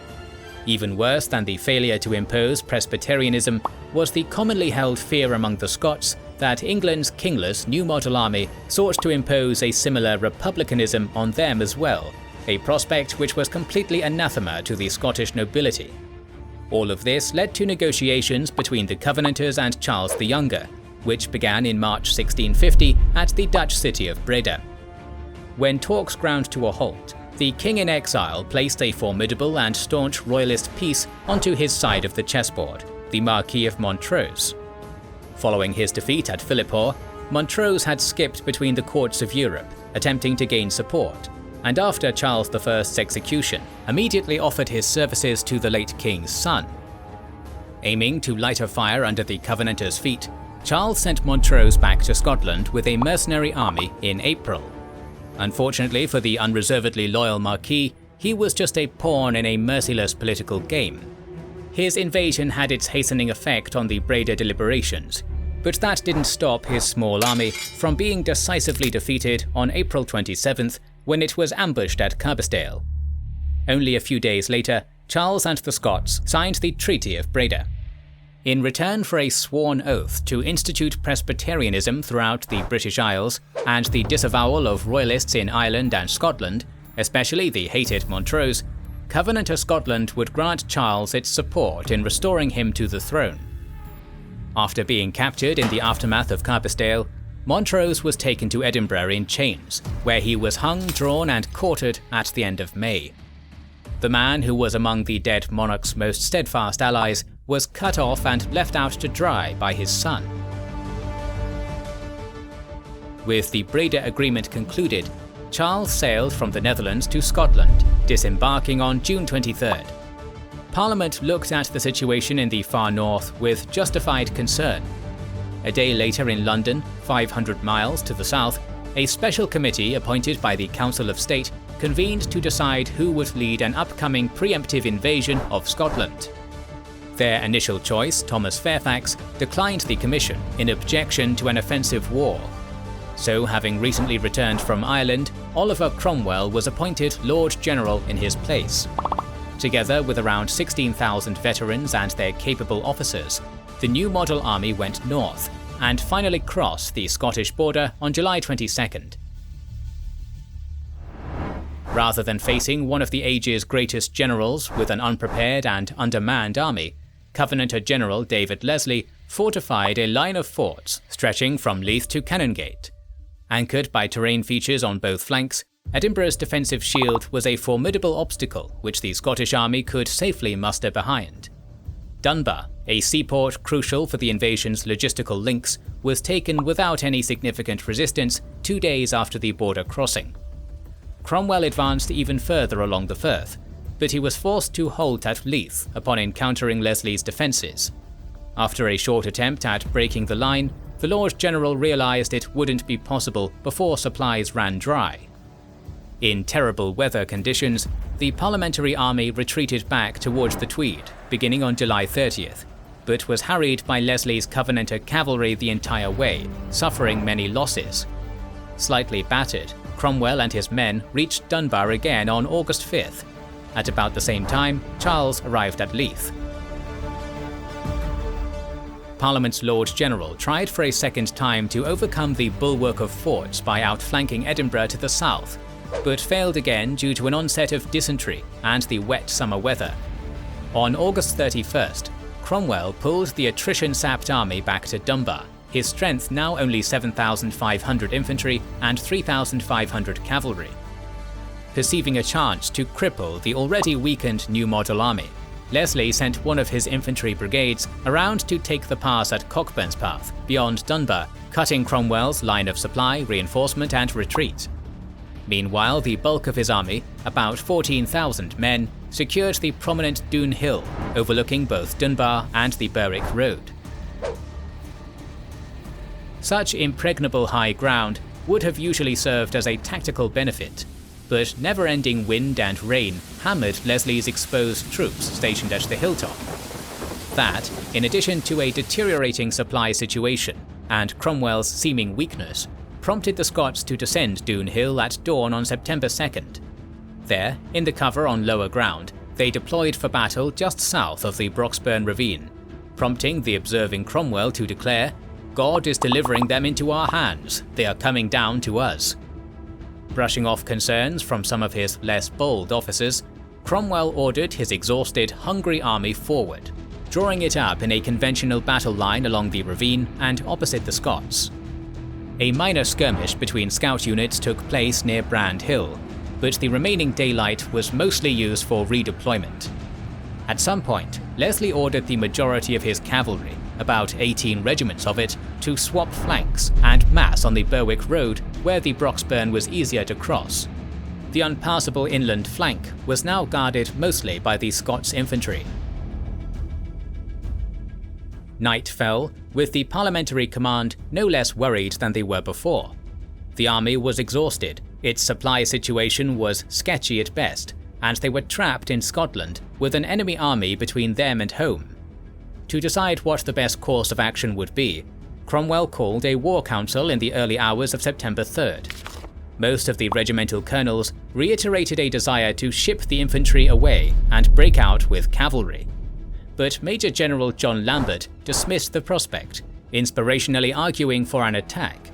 Even worse than the failure to impose Presbyterianism was the commonly held fear among the Scots that England's kingless New Model army sought to impose a similar republicanism on them as well, a prospect which was completely anathema to the Scottish nobility. All of this led to negotiations between the Covenanters and Charles the Younger, which began in March 1650 at the Dutch city of Breda. When talks ground to a halt, the king in exile placed a formidable and staunch Royalist piece onto his side of the chessboard, the Marquis of Montrose. Following his defeat at Philiphaugh, Montrose had skipped between the courts of Europe, attempting to gain support, and after Charles I's execution, immediately offered his services to the late king's son. Aiming to light a fire under the Covenanters' feet, Charles sent Montrose back to Scotland with a mercenary army in April. Unfortunately for the unreservedly loyal Marquis, he was just a pawn in a merciless political game. His invasion had its hastening effect on the Breda deliberations, but that didn't stop his small army from being decisively defeated on April 27th when it was ambushed at Carbisdale. Only a few days later, Charles and the Scots signed the Treaty of Breda. In return for a sworn oath to institute Presbyterianism throughout the British Isles and the disavowal of Royalists in Ireland and Scotland, especially the hated Montrose, Covenanter Scotland would grant Charles its support in restoring him to the throne. After being captured in the aftermath of Carbisdale, Montrose was taken to Edinburgh in chains, where he was hung, drawn and quartered at the end of May. The man who was among the dead monarch's most steadfast allies was cut off and left out to dry by his son. With the Breda Agreement concluded, Charles sailed from the Netherlands to Scotland, disembarking on June 23rd. Parliament looked at the situation in the far north with justified concern. A day later in London, 500 miles to the south, a special committee appointed by the Council of State convened to decide who would lead an upcoming preemptive invasion of Scotland. Their initial choice, Thomas Fairfax, declined the commission in objection to an offensive war. So, having recently returned from Ireland, Oliver Cromwell was appointed Lord General in his place. Together with around 16,000 veterans and their capable officers, the new model army went north and finally crossed the Scottish border on July 22nd. Rather than facing one of the age's greatest generals with an unprepared and undermanned army, Covenanter General David Leslie fortified a line of forts stretching from Leith to Canongate. Anchored by terrain features on both flanks, Edinburgh's defensive shield was a formidable obstacle which the Scottish army could safely muster behind. Dunbar, a seaport crucial for the invasion's logistical links, was taken without any significant resistance 2 days after the border crossing. Cromwell advanced even further along the Firth, but he was forced to halt at Leith upon encountering Leslie's defences. After a short attempt at breaking the line, the Lord General realised it wouldn't be possible before supplies ran dry. In terrible weather conditions, the Parliamentary army retreated back towards the Tweed, beginning on July 30th, but was harried by Leslie's Covenanter cavalry the entire way, suffering many losses. Slightly battered, Cromwell and his men reached Dunbar again on August 5th. At about the same time, Charles arrived at Leith. Parliament's Lord General tried for a second time to overcome the bulwark of forts by outflanking Edinburgh to the south, but failed again due to an onset of dysentery and the wet summer weather. On August 31st, Cromwell pulled the attrition-sapped army back to Dunbar, his strength now only 7,500 infantry and 3,500 cavalry. Perceiving a chance to cripple the already weakened New Model army, Leslie sent one of his infantry brigades around to take the pass at Cockburn's Path, beyond Dunbar, cutting Cromwell's line of supply, reinforcement and retreat. Meanwhile, the bulk of his army, about 14,000 men, secured the prominent Doon Hill, overlooking both Dunbar and the Berwick Road. Such impregnable high ground would have usually served as a tactical benefit, but never-ending wind and rain hammered Leslie's exposed troops stationed at the hilltop. That, in addition to a deteriorating supply situation and Cromwell's seeming weakness, prompted the Scots to descend Doon Hill at dawn on September 2nd. There, in the cover on lower ground, they deployed for battle just south of the Broxburn Ravine, prompting the observing Cromwell to declare, "God is delivering them into our hands, they are coming down to us." Brushing off concerns from some of his less bold officers, Cromwell ordered his exhausted, hungry army forward, drawing it up in a conventional battle line along the ravine and opposite the Scots. A minor skirmish between scout units took place near Brand Hill, but the remaining daylight was mostly used for redeployment. At some point, Leslie ordered the majority of his cavalry, about 18 regiments of it, to swap flanks and mass on the Berwick Road where the Broxburn was easier to cross. The unpassable inland flank was now guarded mostly by the Scots infantry. Night fell, with the Parliamentary command no less worried than they were before. The army was exhausted, its supply situation was sketchy at best, and they were trapped in Scotland with an enemy army between them and home. To decide what the best course of action would be, Cromwell called a war council in the early hours of September 3rd. Most of the regimental colonels reiterated a desire to ship the infantry away and break out with cavalry. But Major General John Lambert dismissed the prospect, inspirationally arguing for an attack.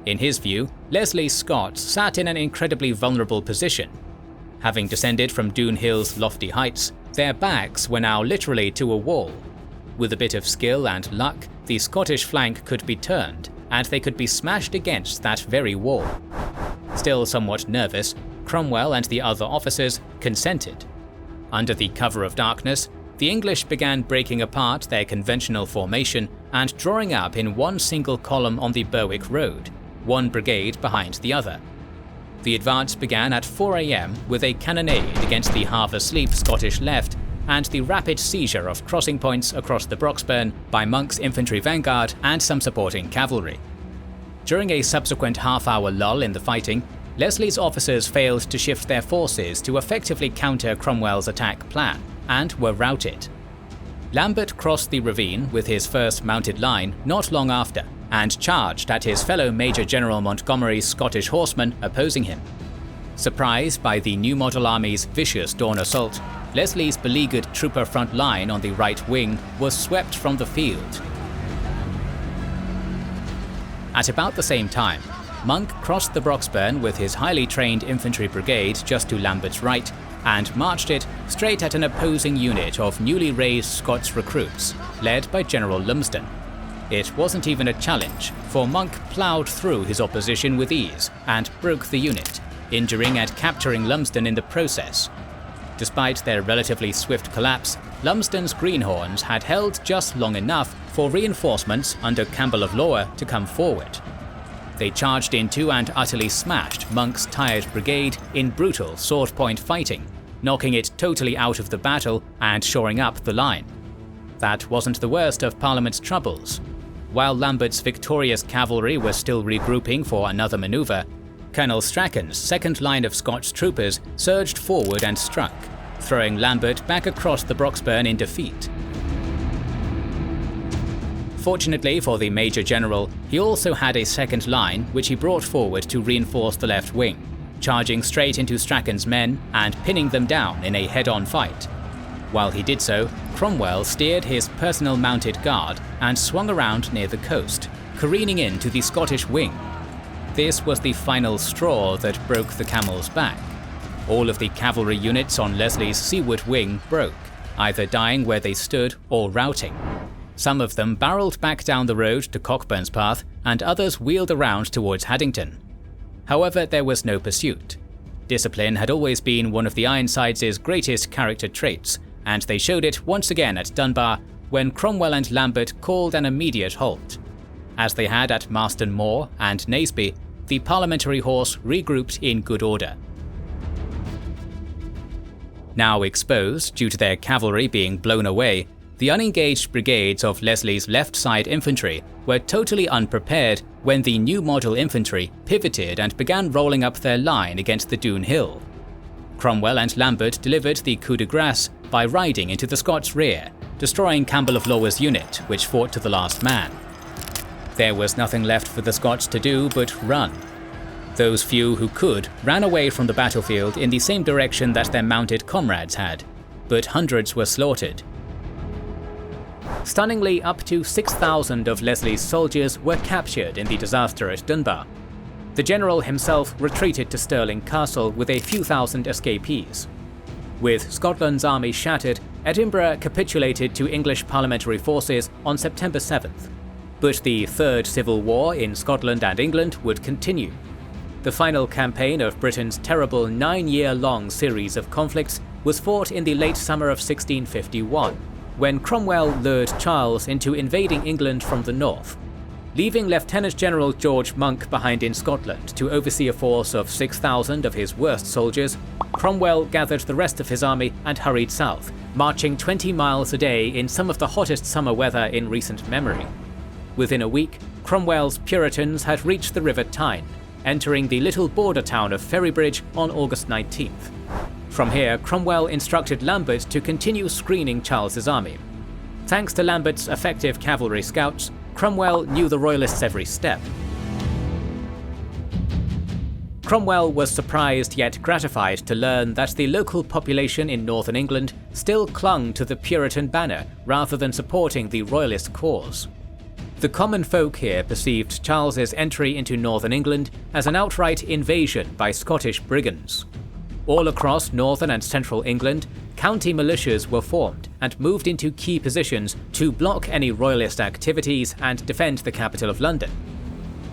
In his view, Leslie's Scots sat in an incredibly vulnerable position. Having descended from Doon Hill's lofty heights, their backs were now literally to a wall. With a bit of skill and luck, the Scottish flank could be turned, and they could be smashed against that very wall. Still somewhat nervous, Cromwell and the other officers consented. Under the cover of darkness, the English began breaking apart their conventional formation and drawing up in one single column on the Berwick Road, one brigade behind the other. The advance began at 4 AM with a cannonade against the half-asleep Scottish left and the rapid seizure of crossing points across the Broxburn by Monk's infantry vanguard and some supporting cavalry. During a subsequent half-hour lull in the fighting, Leslie's officers failed to shift their forces to effectively counter Cromwell's attack plan, and were routed. Lambert crossed the ravine with his first mounted line not long after, and charged at his fellow Major General Montgomery's Scottish horsemen opposing him. Surprised by the New Model Army's vicious dawn assault, Leslie's beleaguered trooper front line on the right wing was swept from the field. At about the same time, Monk crossed the Broxburn with his highly trained infantry brigade just to Lambert's right, and marched it straight at an opposing unit of newly raised Scots recruits, led by General Lumsden. It wasn't even a challenge, for Monk ploughed through his opposition with ease and broke the unit, injuring and capturing Lumsden in the process. Despite their relatively swift collapse, Lumsden's greenhorns had held just long enough for reinforcements under Campbell of Lower to come forward. They charged into and utterly smashed Monk's tired brigade in brutal sword-point fighting, knocking it totally out of the battle and shoring up the line. That wasn't the worst of Parliament's troubles. While Lambert's victorious cavalry was still regrouping for another manoeuvre, Colonel Strachan's second line of Scots troopers surged forward and struck, throwing Lambert back across the Broxburn in defeat. Fortunately for the Major General, he also had a second line which he brought forward to reinforce the left wing, charging straight into Strachan's men and pinning them down in a head-on fight. While he did so, Cromwell steered his personal mounted guard and swung around near the coast, careening into the Scottish wing. This was the final straw that broke the camel's back. All of the cavalry units on Leslie's seaward wing broke, either dying where they stood or routing. Some of them barreled back down the road to Cockburn's Path, and others wheeled around towards Haddington. However, there was no pursuit. Discipline had always been one of the Ironsides' greatest character traits, and they showed it once again at Dunbar when Cromwell and Lambert called an immediate halt. As they had at Marston Moor and Naseby, the Parliamentary horse regrouped in good order. Now exposed due to their cavalry being blown away, the unengaged brigades of Leslie's left side infantry were totally unprepared when the New Model infantry pivoted and began rolling up their line against the Doon Hill. Cromwell and Lambert delivered the coup de grace by riding into the Scots' rear, destroying Campbell of Lower's unit, which fought to the last man. There was nothing left for the Scots to do but run. Those few who could ran away from the battlefield in the same direction that their mounted comrades had, but hundreds were slaughtered. Stunningly, up to 6,000 of Leslie's soldiers were captured in the disaster at Dunbar. The general himself retreated to Stirling Castle with a few thousand escapees. With Scotland's army shattered, Edinburgh capitulated to English parliamentary forces on September 7th. But the Third Civil War in Scotland and England would continue. The final campaign of Britain's terrible 9-year-long series of conflicts was fought in the late summer of 1651, when Cromwell lured Charles into invading England from the north. Leaving Lieutenant General George Monk behind in Scotland to oversee a force of 6,000 of his worst soldiers, Cromwell gathered the rest of his army and hurried south, marching 20 miles a day in some of the hottest summer weather in recent memory. Within a week, Cromwell's Puritans had reached the River Tyne, entering the little border town of Ferrybridge on August 19th. From here, Cromwell instructed Lambert to continue screening Charles's army. Thanks to Lambert's effective cavalry scouts, Cromwell knew the Royalists' every step. Cromwell was surprised yet gratified to learn that the local population in northern England still clung to the Puritan banner rather than supporting the Royalist cause. The common folk here perceived Charles's entry into northern England as an outright invasion by Scottish brigands. All across northern and central England, county militias were formed and moved into key positions to block any Royalist activities and defend the capital of London.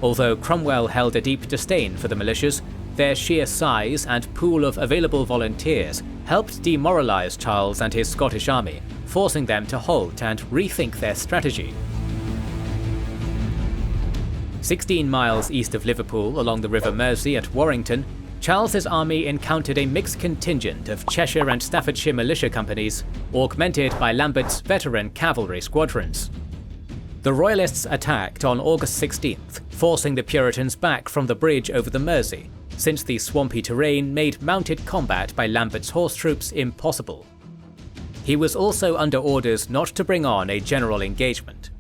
Although Cromwell held a deep disdain for the militias, their sheer size and pool of available volunteers helped demoralise Charles and his Scottish army, forcing them to halt and rethink their strategy. 16 miles east of Liverpool along the River Mersey at Warrington, Charles's army encountered a mixed contingent of Cheshire and Staffordshire militia companies, augmented by Lambert's veteran cavalry squadrons. The Royalists attacked on August 16th, forcing the Puritans back from the bridge over the Mersey, since the swampy terrain made mounted combat by Lambert's horse troops impossible. He was also under orders not to bring on a general engagement,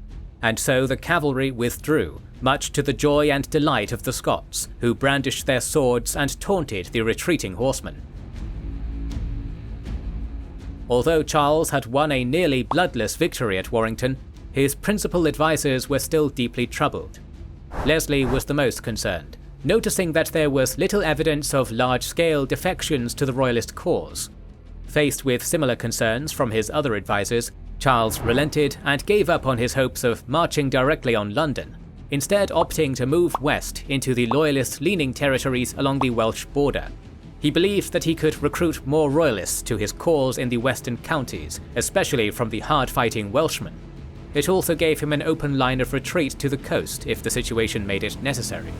and so the cavalry withdrew, much to the joy and delight of the Scots, who brandished their swords and taunted the retreating horsemen. Although Charles had won a nearly bloodless victory at Warrington, his principal advisors were still deeply troubled. Leslie was the most concerned, noticing that there was little evidence of large-scale defections to the Royalist cause. Faced with similar concerns from his other advisors, Charles relented and gave up on his hopes of marching directly on London, instead opting to move west into the Loyalist-leaning territories along the Welsh border. He believed that he could recruit more Royalists to his cause in the western counties, especially from the hard-fighting Welshmen. It also gave him an open line of retreat to the coast if the situation made it necessary.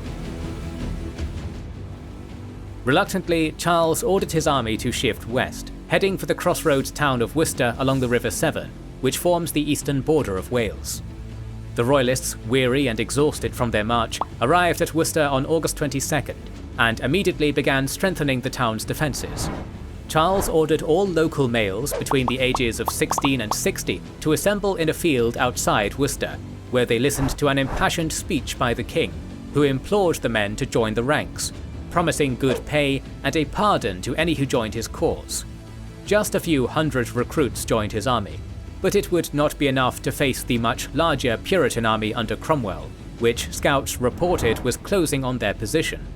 Reluctantly, Charles ordered his army to shift west, heading for the crossroads town of Worcester along the River Severn, which forms the eastern border of Wales. The Royalists, weary and exhausted from their march, arrived at Worcester on August 22nd and immediately began strengthening the town's defences. Charles ordered all local males between the ages of 16 and 60 to assemble in a field outside Worcester, where they listened to an impassioned speech by the king, who implored the men to join the ranks, promising good pay and a pardon to any who joined his cause. Just a few hundred recruits joined his army, but it would not be enough to face the much larger Puritan army under Cromwell, which scouts reported was closing on their position.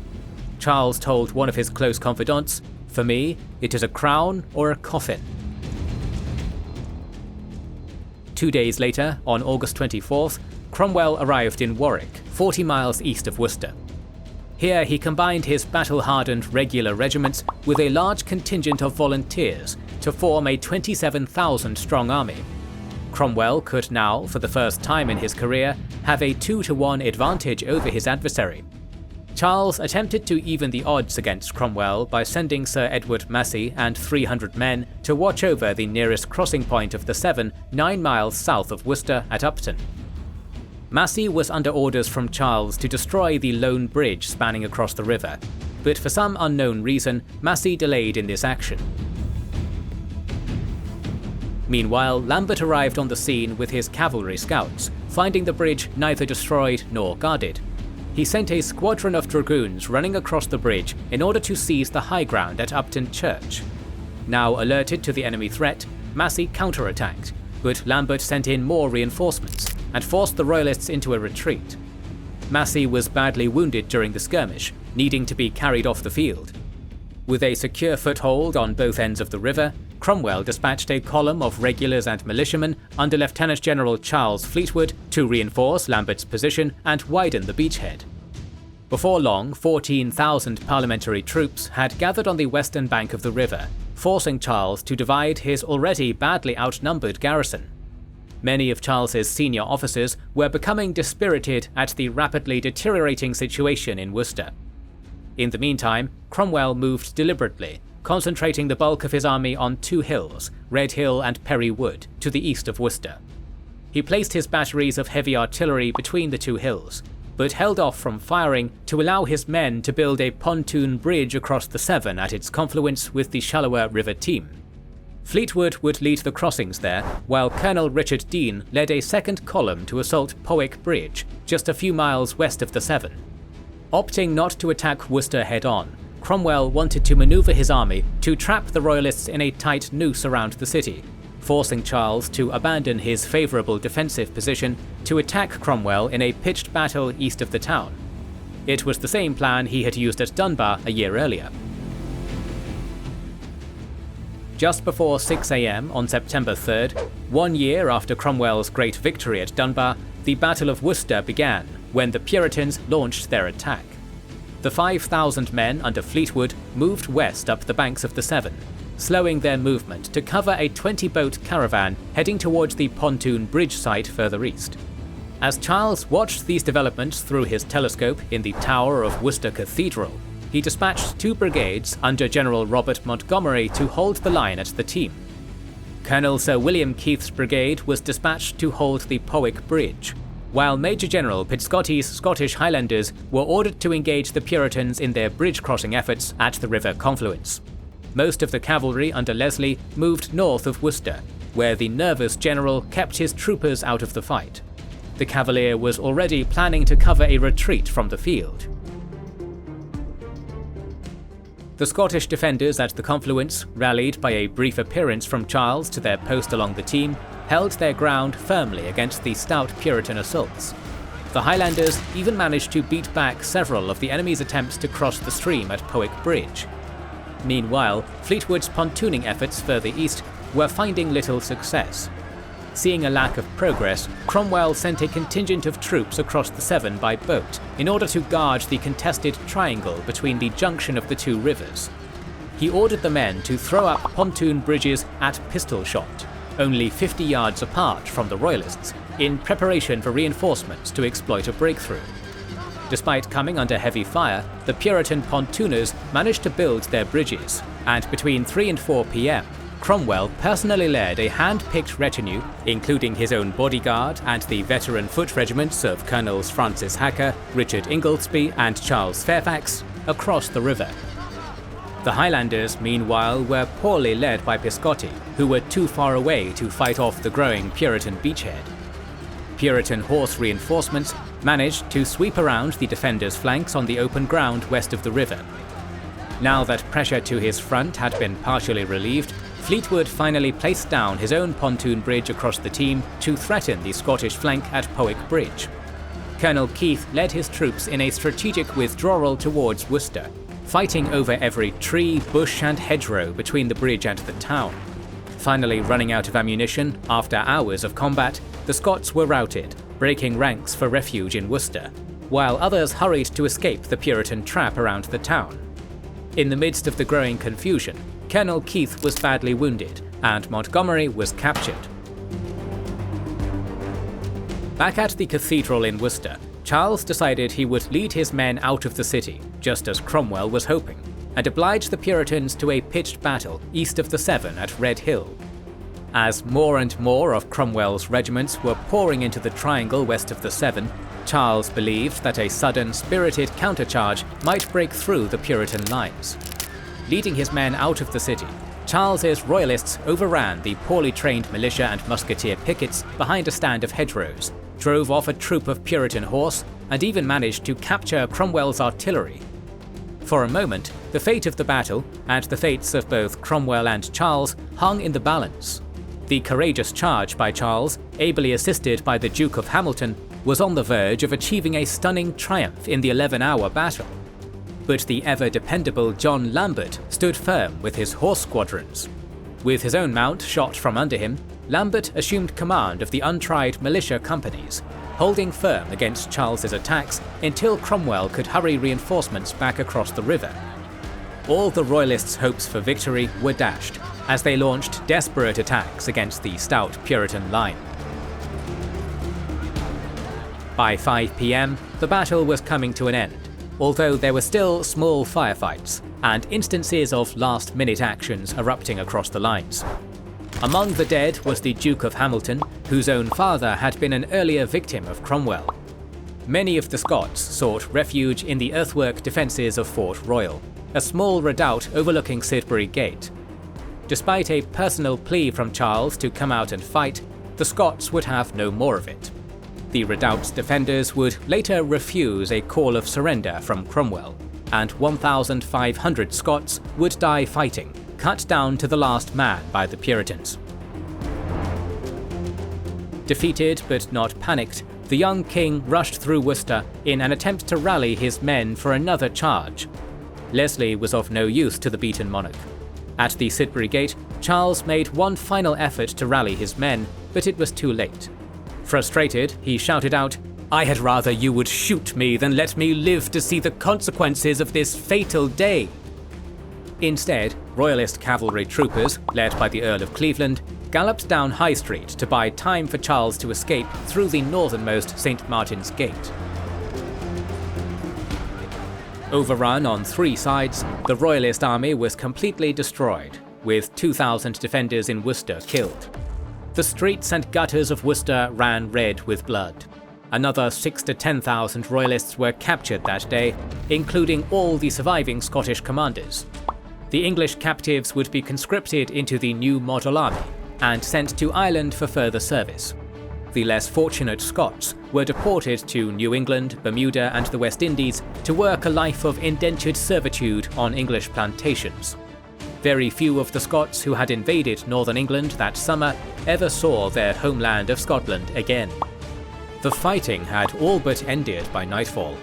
Charles told one of his close confidants, "For me, it is a crown or a coffin." 2 days later, on August 24th, Cromwell arrived in Warwick, 40 miles east of Worcester. Here he combined his battle-hardened regular regiments with a large contingent of volunteers to form a 27,000-strong army. Cromwell could now, for the first time in his career, have a 2-to-1 advantage over his adversary. Charles attempted to even the odds against Cromwell by sending Sir Edward Massey and 300 men to watch over the nearest crossing point of the Severn 9 miles south of Worcester at Upton. Massey was under orders from Charles to destroy the lone bridge spanning across the river, but for some unknown reason, Massey delayed in this action. Meanwhile, Lambert arrived on the scene with his cavalry scouts, finding the bridge neither destroyed nor guarded. He sent a squadron of dragoons running across the bridge in order to seize the high ground at Upton Church. Now alerted to the enemy threat, Massey counterattacked, but Lambert sent in more reinforcements and forced the Royalists into a retreat. Massey was badly wounded during the skirmish, needing to be carried off the field. With a secure foothold on both ends of the river, Cromwell dispatched a column of regulars and militiamen under Lieutenant General Charles Fleetwood to reinforce Lambert's position and widen the beachhead. Before long, 14,000 parliamentary troops had gathered on the western bank of the river, forcing Charles to divide his already badly outnumbered garrison. Many of Charles's senior officers were becoming dispirited at the rapidly deteriorating situation in Worcester. In the meantime, Cromwell moved deliberately, concentrating the bulk of his army on two hills, Red Hill and Perry Wood, to the east of Worcester. He placed his batteries of heavy artillery between the two hills, but held off from firing to allow his men to build a pontoon bridge across the Severn at its confluence with the shallower River Teme. Fleetwood would lead the crossings there, while Colonel Richard Deane led a second column to assault Powick Bridge, just a few miles west of the Severn. Opting not to attack Worcester head-on, Cromwell wanted to manoeuvre his army to trap the Royalists in a tight noose around the city, forcing Charles to abandon his favourable defensive position to attack Cromwell in a pitched battle east of the town. It was the same plan he had used at Dunbar a year earlier. Just before 6 AM on September 3rd, 1 year after Cromwell's great victory at Dunbar, the Battle of Worcester began, when the Puritans launched their attack. The 5,000 men under Fleetwood moved west up the banks of the Severn, slowing their movement to cover a 20-boat caravan heading towards the pontoon bridge site further east. As Charles watched these developments through his telescope in the tower of Worcester Cathedral, he dispatched 2 brigades under General Robert Montgomery to hold the line at the Teme. Colonel Sir William Keith's brigade was dispatched to hold the Powick Bridge, while Major General Pitt's Scottish Highlanders were ordered to engage the Puritans in their bridge crossing efforts at the river confluence. Most of the cavalry under Leslie moved north of Worcester, where the nervous general kept his troopers out of the fight. The Cavalier was already planning to cover a retreat from the field. The Scottish defenders at the confluence, rallied by a brief appearance from Charles to their post along the Teme, held their ground firmly against the stout Puritan assaults. The Highlanders even managed to beat back several of the enemy's attempts to cross the stream at Powick Bridge. Meanwhile, Fleetwood's pontooning efforts further east were finding little success. Seeing a lack of progress, Cromwell sent a contingent of troops across the Severn by boat in order to guard the contested triangle between the junction of the two rivers. He ordered the men to throw up pontoon bridges at pistol shot, only 50 yards apart from the Royalists, in preparation for reinforcements to exploit a breakthrough. Despite coming under heavy fire, the Puritan pontooners managed to build their bridges, and between 3 and 4 PM, Cromwell personally led a hand-picked retinue, including his own bodyguard and the veteran foot regiments of Colonels Francis Hacker, Richard Ingoldsby and Charles Fairfax, across the river. The Highlanders, meanwhile, were poorly led by Piscotti, who were too far away to fight off the growing Puritan beachhead. Puritan horse reinforcements managed to sweep around the defenders' flanks on the open ground west of the river. Now that pressure to his front had been partially relieved, Fleetwood finally placed down his own pontoon bridge across the Teme to threaten the Scottish flank at Powick Bridge. Colonel Keith led his troops in a strategic withdrawal towards Worcester, fighting over every tree, bush and hedgerow between the bridge and the town. Finally running out of ammunition after hours of combat, the Scots were routed, breaking ranks for refuge in Worcester, while others hurried to escape the Puritan trap around the town. In the midst of the growing confusion, Colonel Keith was badly wounded, and Montgomery was captured. Back at the cathedral in Worcester, Charles decided he would lead his men out of the city, just as Cromwell was hoping, and oblige the Puritans to a pitched battle east of the Severn at Red Hill. As more and more of Cromwell's regiments were pouring into the triangle west of the Severn, Charles believed that a sudden, spirited countercharge might break through the Puritan lines. Leading his men out of the city, Charles's Royalists overran the poorly trained militia and musketeer pickets behind a stand of hedgerows, drove off a troop of Puritan horse, and even managed to capture Cromwell's artillery. For a moment, the fate of the battle, and the fates of both Cromwell and Charles, hung in the balance. The courageous charge by Charles, ably assisted by the Duke of Hamilton, was on the verge of achieving a stunning triumph in the 11-hour battle. But the ever-dependable John Lambert stood firm with his horse squadrons. With his own mount shot from under him, Lambert assumed command of the untried militia companies, holding firm against Charles's attacks until Cromwell could hurry reinforcements back across the river. All the Royalists' hopes for victory were dashed, as they launched desperate attacks against the stout Puritan line. By 5 PM, the battle was coming to an end, although there were still small firefights and instances of last-minute actions erupting across the lines. Among the dead was the Duke of Hamilton, whose own father had been an earlier victim of Cromwell. Many of the Scots sought refuge in the earthwork defences of Fort Royal, a small redoubt overlooking Sidbury Gate. Despite a personal plea from Charles to come out and fight, the Scots would have no more of it. The redoubt's defenders would later refuse a call of surrender from Cromwell, and 1,500 Scots would die fighting, cut down to the last man by the Puritans. Defeated but not panicked, the young king rushed through Worcester in an attempt to rally his men for another charge. Leslie was of no use to the beaten monarch. At the Sidbury Gate, Charles made one final effort to rally his men, but it was too late. Frustrated, he shouted out, "I had rather you would shoot me than let me live to see the consequences of this fatal day." Instead, Royalist cavalry troopers, led by the Earl of Cleveland, galloped down High Street to buy time for Charles to escape through the northernmost St. Martin's Gate. Overrun on 3 sides, the Royalist army was completely destroyed, with 2,000 defenders in Worcester killed. The streets and gutters of Worcester ran red with blood. Another 6,000 to 10,000 Royalists were captured that day, including all the surviving Scottish commanders. The English captives would be conscripted into the new model army and sent to Ireland for further service. The less fortunate Scots were deported to New England, Bermuda and the West Indies to work a life of indentured servitude on English plantations. Very few of the Scots who had invaded northern England that summer ever saw their homeland of Scotland again. The fighting had all but ended by nightfall.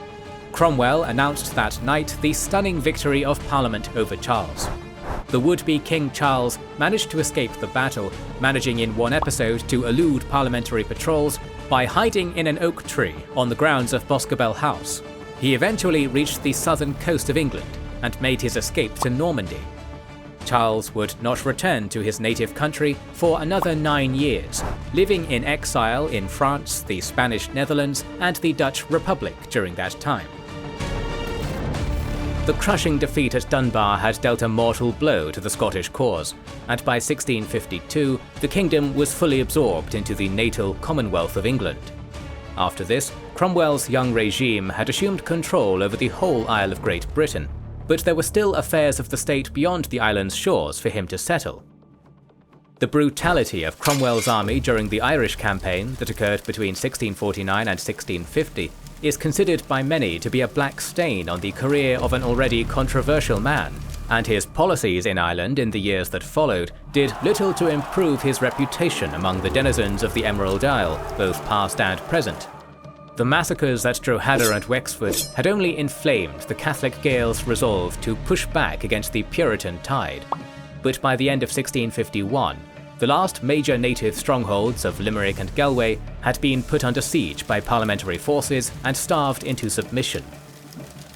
Cromwell announced that night the stunning victory of Parliament over Charles. The would-be King Charles managed to escape the battle, managing in one episode to elude parliamentary patrols by hiding in an oak tree on the grounds of Boscobel House. He eventually reached the southern coast of England and made his escape to Normandy. Charles would not return to his native country for another 9 years, living in exile in France, the Spanish Netherlands, and the Dutch Republic during that time. The crushing defeat at Dunbar had dealt a mortal blow to the Scottish cause, and by 1652 the kingdom was fully absorbed into the natal Commonwealth of England. After this, Cromwell's young regime had assumed control over the whole Isle of Great Britain, but there were still affairs of the state beyond the island's shores for him to settle. The brutality of Cromwell's army during the Irish campaign that occurred between 1649 and 1650 is considered by many to be a black stain on the career of an already controversial man, and his policies in Ireland in the years that followed did little to improve his reputation among the denizens of the Emerald Isle, both past and present. The massacres at Drogheda and Wexford had only inflamed the Catholic Gael's resolve to push back against the Puritan tide. But by the end of 1651, the last major native strongholds of Limerick and Galway had been put under siege by parliamentary forces and starved into submission.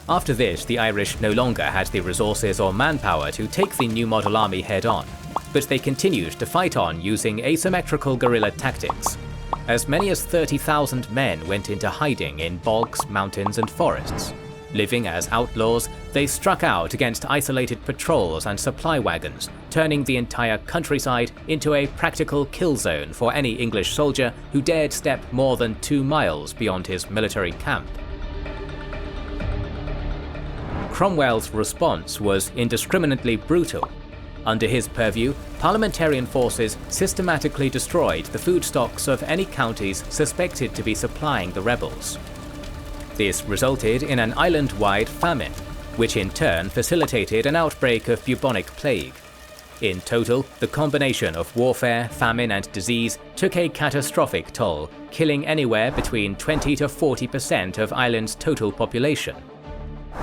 After this, the Irish no longer had the resources or manpower to take the new model army head-on, but they continued to fight on using asymmetrical guerrilla tactics. As many as 30,000 men went into hiding in bogs, mountains and forests. Living as outlaws, they struck out against isolated patrols and supply wagons, turning the entire countryside into a practical kill zone for any English soldier who dared step more than 2 miles beyond his military camp. Cromwell's response was indiscriminately brutal. Under his purview, parliamentarian forces systematically destroyed the food stocks of any counties suspected to be supplying the rebels. This resulted in an island-wide famine, which in turn facilitated an outbreak of bubonic plague. In total, the combination of warfare, famine and disease took a catastrophic toll, killing anywhere between 20 to 40% of Ireland's total population.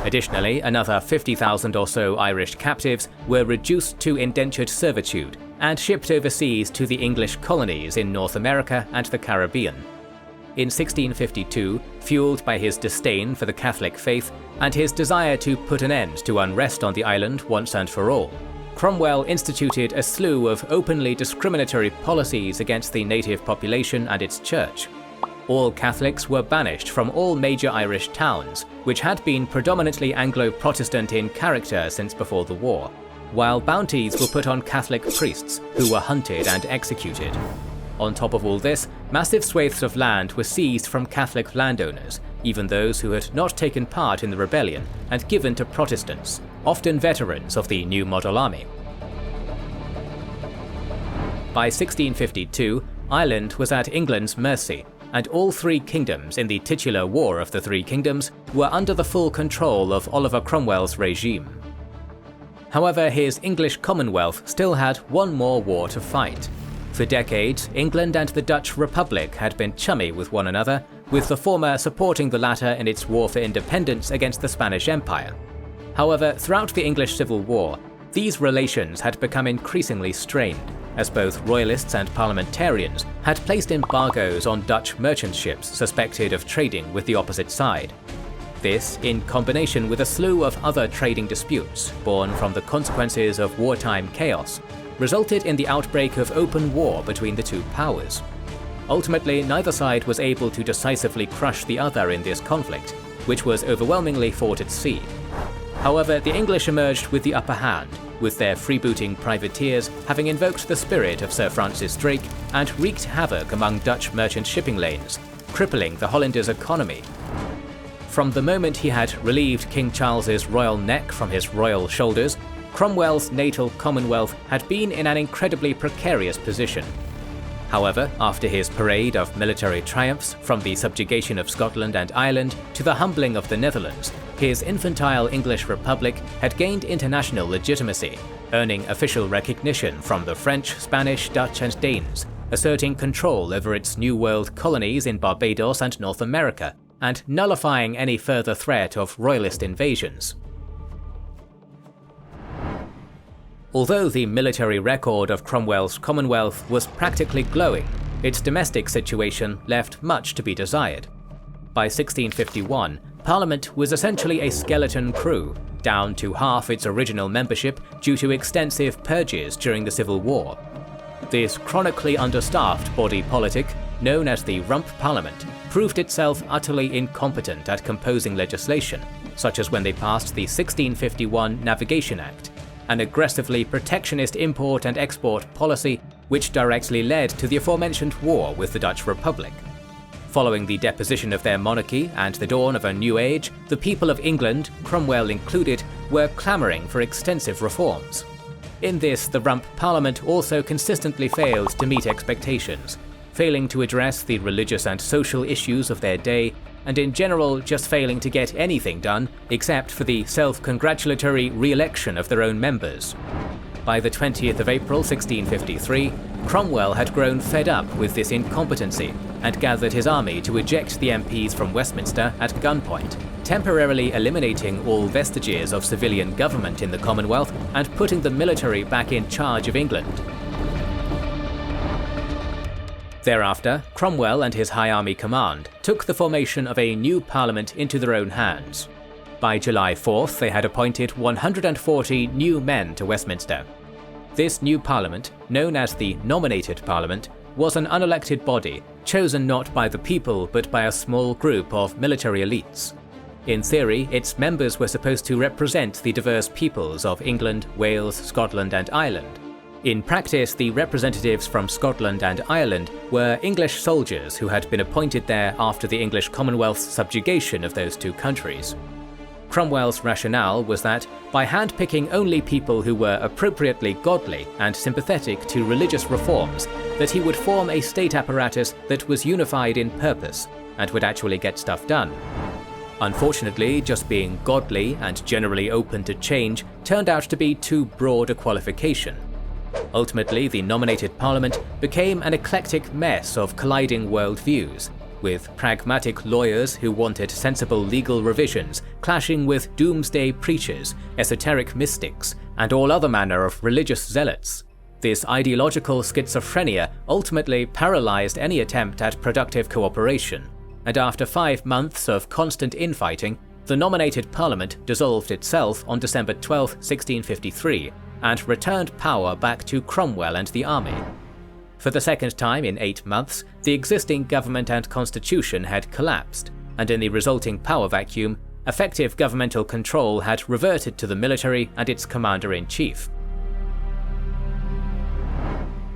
Additionally, another 50,000 or so Irish captives were reduced to indentured servitude and shipped overseas to the English colonies in North America and the Caribbean. In 1652, fueled by his disdain for the Catholic faith and his desire to put an end to unrest on the island once and for all, Cromwell instituted a slew of openly discriminatory policies against the native population and its church. All Catholics were banished from all major Irish towns, which had been predominantly Anglo-Protestant in character since before the war, while bounties were put on Catholic priests, who were hunted and executed. On top of all this, massive swathes of land were seized from Catholic landowners, even those who had not taken part in the rebellion, and given to Protestants, often veterans of the new model army. By 1652, Ireland was at England's mercy, and all three kingdoms in the titular War of the Three Kingdoms were under the full control of Oliver Cromwell's regime. However, his English Commonwealth still had one more war to fight. For decades, England and the Dutch Republic had been chummy with one another, with the former supporting the latter in its war for independence against the Spanish Empire. However, throughout the English Civil War, these relations had become increasingly strained, as both Royalists and Parliamentarians had placed embargoes on Dutch merchant ships suspected of trading with the opposite side. This, in combination with a slew of other trading disputes born from the consequences of wartime chaos, resulted in the outbreak of open war between the two powers. Ultimately, neither side was able to decisively crush the other in this conflict, which was overwhelmingly fought at sea. However, the English emerged with the upper hand, with their freebooting privateers having invoked the spirit of Sir Francis Drake and wreaked havoc among Dutch merchant shipping lanes, crippling the Hollanders' economy. From the moment he had relieved King Charles's royal neck from his royal shoulders, Cromwell's natal Commonwealth had been in an incredibly precarious position. However, after his parade of military triumphs, from the subjugation of Scotland and Ireland to the humbling of the Netherlands, his infantile English Republic had gained international legitimacy, earning official recognition from the French, Spanish, Dutch and Danes, asserting control over its New World colonies in Barbados and North America, and nullifying any further threat of Royalist invasions. Although the military record of Cromwell's Commonwealth was practically glowing, its domestic situation left much to be desired. By 1651, Parliament was essentially a skeleton crew, down to half its original membership due to extensive purges during the Civil War. This chronically understaffed body politic, known as the Rump Parliament, proved itself utterly incompetent at composing legislation, such as when they passed the 1651 Navigation Act, an aggressively protectionist import and export policy which directly led to the aforementioned war with the Dutch Republic. Following the deposition of their monarchy and the dawn of a new age, the people of England, Cromwell included, were clamouring for extensive reforms. In this, the Rump Parliament also consistently failed to meet expectations, failing to address the religious and social issues of their day, and in general just failing to get anything done except for the self-congratulatory re-election of their own members. By the 20th of April 1653, Cromwell had grown fed up with this incompetency and gathered his army to eject the MPs from Westminster at gunpoint, temporarily eliminating all vestiges of civilian government in the Commonwealth and putting the military back in charge of England. Thereafter, Cromwell and his High Army Command took the formation of a new parliament into their own hands. By July 4th, they had appointed 140 new men to Westminster. This new parliament, known as the Nominated Parliament, was an unelected body, chosen not by the people but by a small group of military elites. In theory, its members were supposed to represent the diverse peoples of England, Wales, Scotland and Ireland. In practice, the representatives from Scotland and Ireland were English soldiers who had been appointed there after the English Commonwealth's subjugation of those two countries. Cromwell's rationale was that, by handpicking only people who were appropriately godly and sympathetic to religious reforms, that he would form a state apparatus that was unified in purpose and would actually get stuff done. Unfortunately, just being godly and generally open to change turned out to be too broad a qualification. Ultimately, the nominated parliament became an eclectic mess of colliding worldviews, with pragmatic lawyers who wanted sensible legal revisions clashing with doomsday preachers, esoteric mystics, and all other manner of religious zealots. This ideological schizophrenia ultimately paralyzed any attempt at productive cooperation, and after 5 months of constant infighting, the nominated parliament dissolved itself on December 12, 1653, and returned power back to Cromwell and the army. For the second time in 8 months, the existing government and constitution had collapsed, and in the resulting power vacuum, effective governmental control had reverted to the military and its commander-in-chief.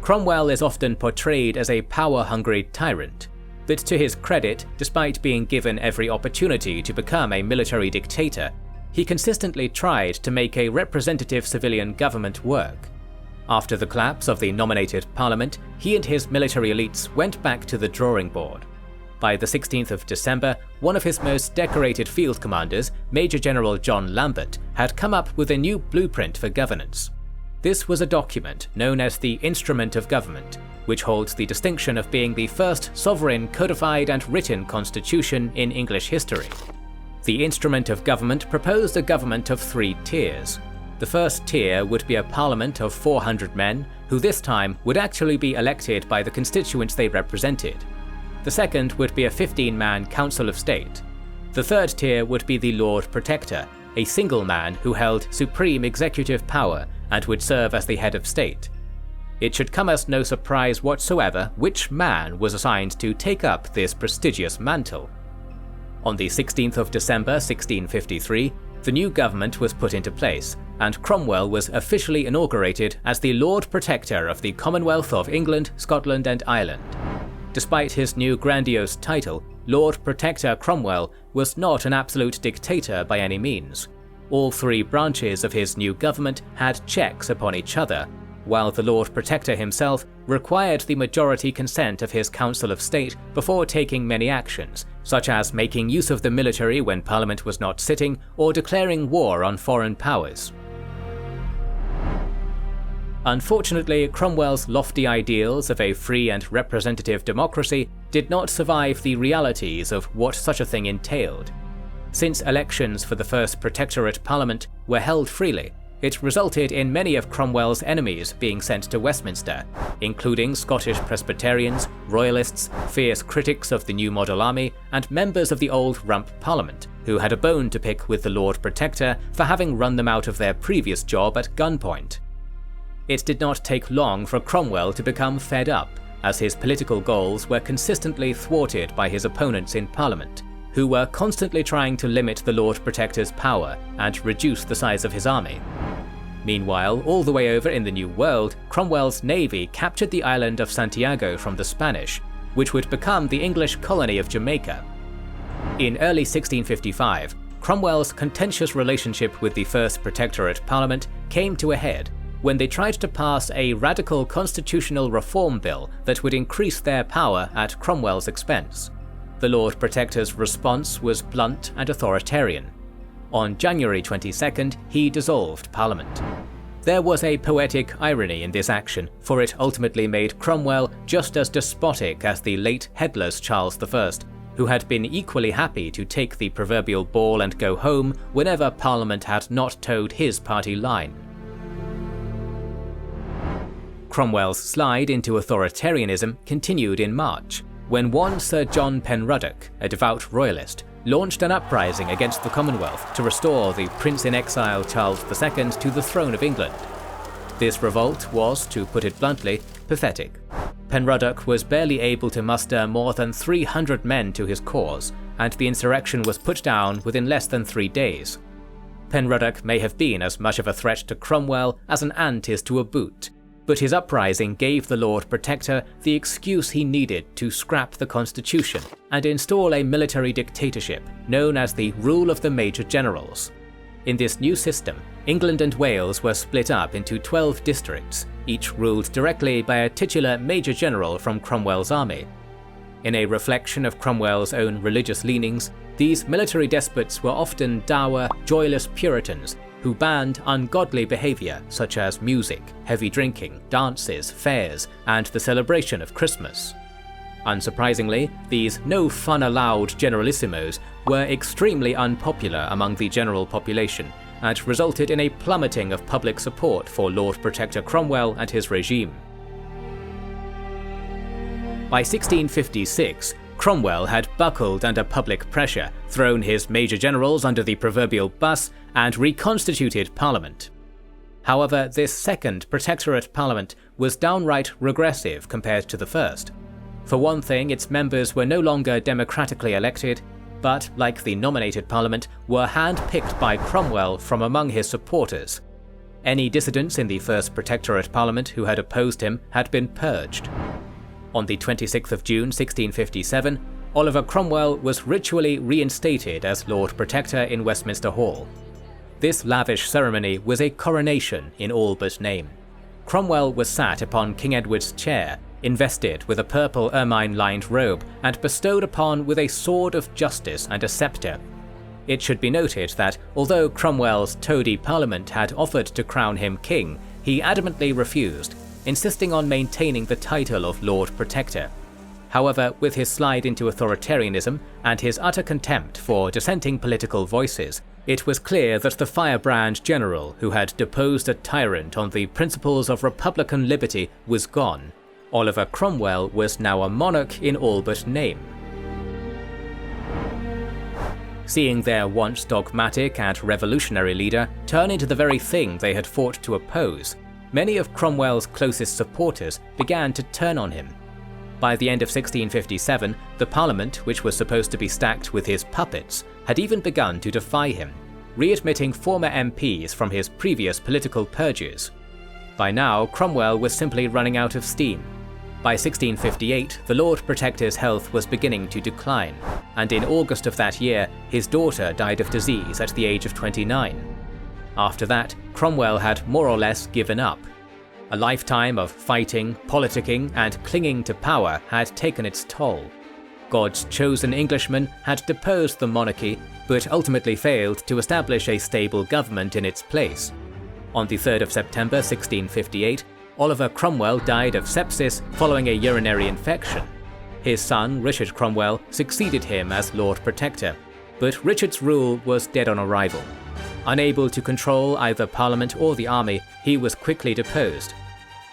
Cromwell is often portrayed as a power-hungry tyrant, but to his credit, despite being given every opportunity to become a military dictator, he consistently tried to make a representative civilian government work. After the collapse of the nominated parliament, he and his military elites went back to the drawing board. By the 16th of December, one of his most decorated field commanders, Major General John Lambert, had come up with a new blueprint for governance. This was a document known as the Instrument of Government, which holds the distinction of being the first sovereign codified and written constitution in English history. The Instrument of Government proposed a government of 3 tiers. The first tier would be a parliament of 400 men, who this time would actually be elected by the constituents they represented. The second would be a 15-man Council of State. The third tier would be the Lord Protector, a single man who held supreme executive power and would serve as the head of state. It should come as no surprise whatsoever which man was assigned to take up this prestigious mantle. On the 16th of December 1653, the new government was put into place, and Cromwell was officially inaugurated as the Lord Protector of the Commonwealth of England, Scotland and Ireland. Despite his new grandiose title, Lord Protector Cromwell was not an absolute dictator by any means. All 3 branches of his new government had checks upon each other, while the Lord Protector himself required the majority consent of his Council of State before taking many actions, such as making use of the military when Parliament was not sitting or declaring war on foreign powers. Unfortunately, Cromwell's lofty ideals of a free and representative democracy did not survive the realities of what such a thing entailed. Since elections for the first Protectorate Parliament were held freely, it resulted in many of Cromwell's enemies being sent to Westminster, including Scottish Presbyterians, Royalists, fierce critics of the new model army, and members of the old Rump Parliament, who had a bone to pick with the Lord Protector for having run them out of their previous job at gunpoint. It did not take long for Cromwell to become fed up, as his political goals were consistently thwarted by his opponents in Parliament, who were constantly trying to limit the Lord Protector's power and reduce the size of his army. Meanwhile, all the way over in the New World, Cromwell's navy captured the island of Santiago from the Spanish, which would become the English colony of Jamaica. In early 1655, Cromwell's contentious relationship with the First Protectorate Parliament came to a head when they tried to pass a radical constitutional reform bill that would increase their power at Cromwell's expense. The Lord Protector's response was blunt and authoritarian. On January 22nd, he dissolved Parliament. There was a poetic irony in this action, for it ultimately made Cromwell just as despotic as the late headless Charles I, who had been equally happy to take the proverbial ball and go home whenever Parliament had not towed his party line. Cromwell's slide into authoritarianism continued in March, when one Sir John Penruddock, a devout royalist, launched an uprising against the Commonwealth to restore the Prince-in-exile Charles II to the throne of England. This revolt was, to put it bluntly, pathetic. Penruddock was barely able to muster more than 300 men to his cause, and the insurrection was put down within less than 3 days. Penruddock may have been as much of a threat to Cromwell as an ant is to a boot, but his uprising gave the Lord Protector the excuse he needed to scrap the constitution and install a military dictatorship known as the Rule of the Major Generals. In this new system, England and Wales were split up into 12 districts, each ruled directly by a titular Major General from Cromwell's army. In a reflection of Cromwell's own religious leanings, these military despots were often dour, joyless Puritans who banned ungodly behaviour such as music, heavy drinking, dances, fairs, and the celebration of Christmas. Unsurprisingly, these no-fun-allowed generalissimos were extremely unpopular among the general population, and resulted in a plummeting of public support for Lord Protector Cromwell and his regime. By 1656, Cromwell had buckled under public pressure, thrown his major generals under the proverbial bus, and reconstituted Parliament. However, this second Protectorate Parliament was downright regressive compared to the first. For one thing, its members were no longer democratically elected, but, like the nominated parliament, were hand-picked by Cromwell from among his supporters. Any dissidents in the first Protectorate Parliament who had opposed him had been purged. On the 26th of June 1657, Oliver Cromwell was ritually reinstated as Lord Protector in Westminster Hall. This lavish ceremony was a coronation in all but name. Cromwell was sat upon King Edward's chair, invested with a purple ermine-lined robe, and bestowed upon with a sword of justice and a sceptre. It should be noted that although Cromwell's toady parliament had offered to crown him king, he adamantly refused, insisting on maintaining the title of Lord Protector. However, with his slide into authoritarianism and his utter contempt for dissenting political voices, it was clear that the firebrand general who had deposed a tyrant on the principles of republican liberty was gone. Oliver Cromwell was now a monarch in all but name. Seeing their once dogmatic and revolutionary leader turn into the very thing they had fought to oppose, many of Cromwell's closest supporters began to turn on him. By the end of 1657, the Parliament, which was supposed to be stacked with his puppets, had even begun to defy him, readmitting former MPs from his previous political purges. By now, Cromwell was simply running out of steam. By 1658, the Lord Protector's health was beginning to decline, and in August of that year, his daughter died of disease at the age of 29. After that, Cromwell had more or less given up. A lifetime of fighting, politicking, and clinging to power had taken its toll. God's chosen Englishman had deposed the monarchy, but ultimately failed to establish a stable government in its place. On the 3rd of September 1658, Oliver Cromwell died of sepsis following a urinary infection. His son, Richard Cromwell, succeeded him as Lord Protector, but Richard's rule was dead on arrival. Unable to control either Parliament or the army, he was quickly deposed.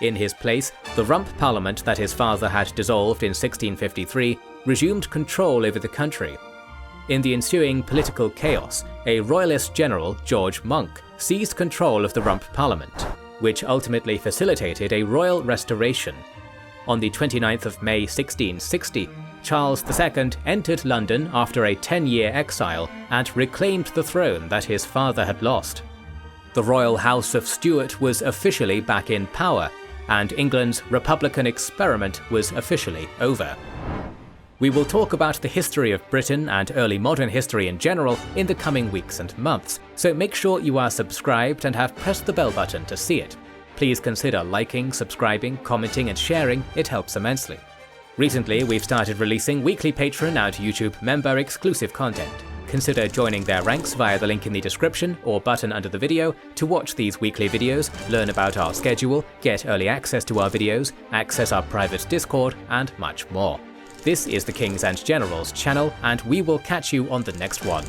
In his place, the Rump Parliament that his father had dissolved in 1653 resumed control over the country. In the ensuing political chaos, a Royalist general, George Monk, seized control of the Rump Parliament, which ultimately facilitated a royal restoration. On the 29th of May 1660, Charles II entered London after a 10-year exile and reclaimed the throne that his father had lost. The royal house of Stuart was officially back in power, and England's republican experiment was officially over. We will talk about the history of Britain and early modern history in general in the coming weeks and months, so make sure you are subscribed and have pressed the bell button to see it. Please consider liking, subscribing, commenting and sharing, it helps immensely. Recently, we've started releasing weekly Patreon and YouTube member exclusive content. Consider joining their ranks via the link in the description or button under the video to watch these weekly videos, learn about our schedule, get early access to our videos, access our private Discord, and much more. This is the Kings and Generals channel, and we will catch you on the next one.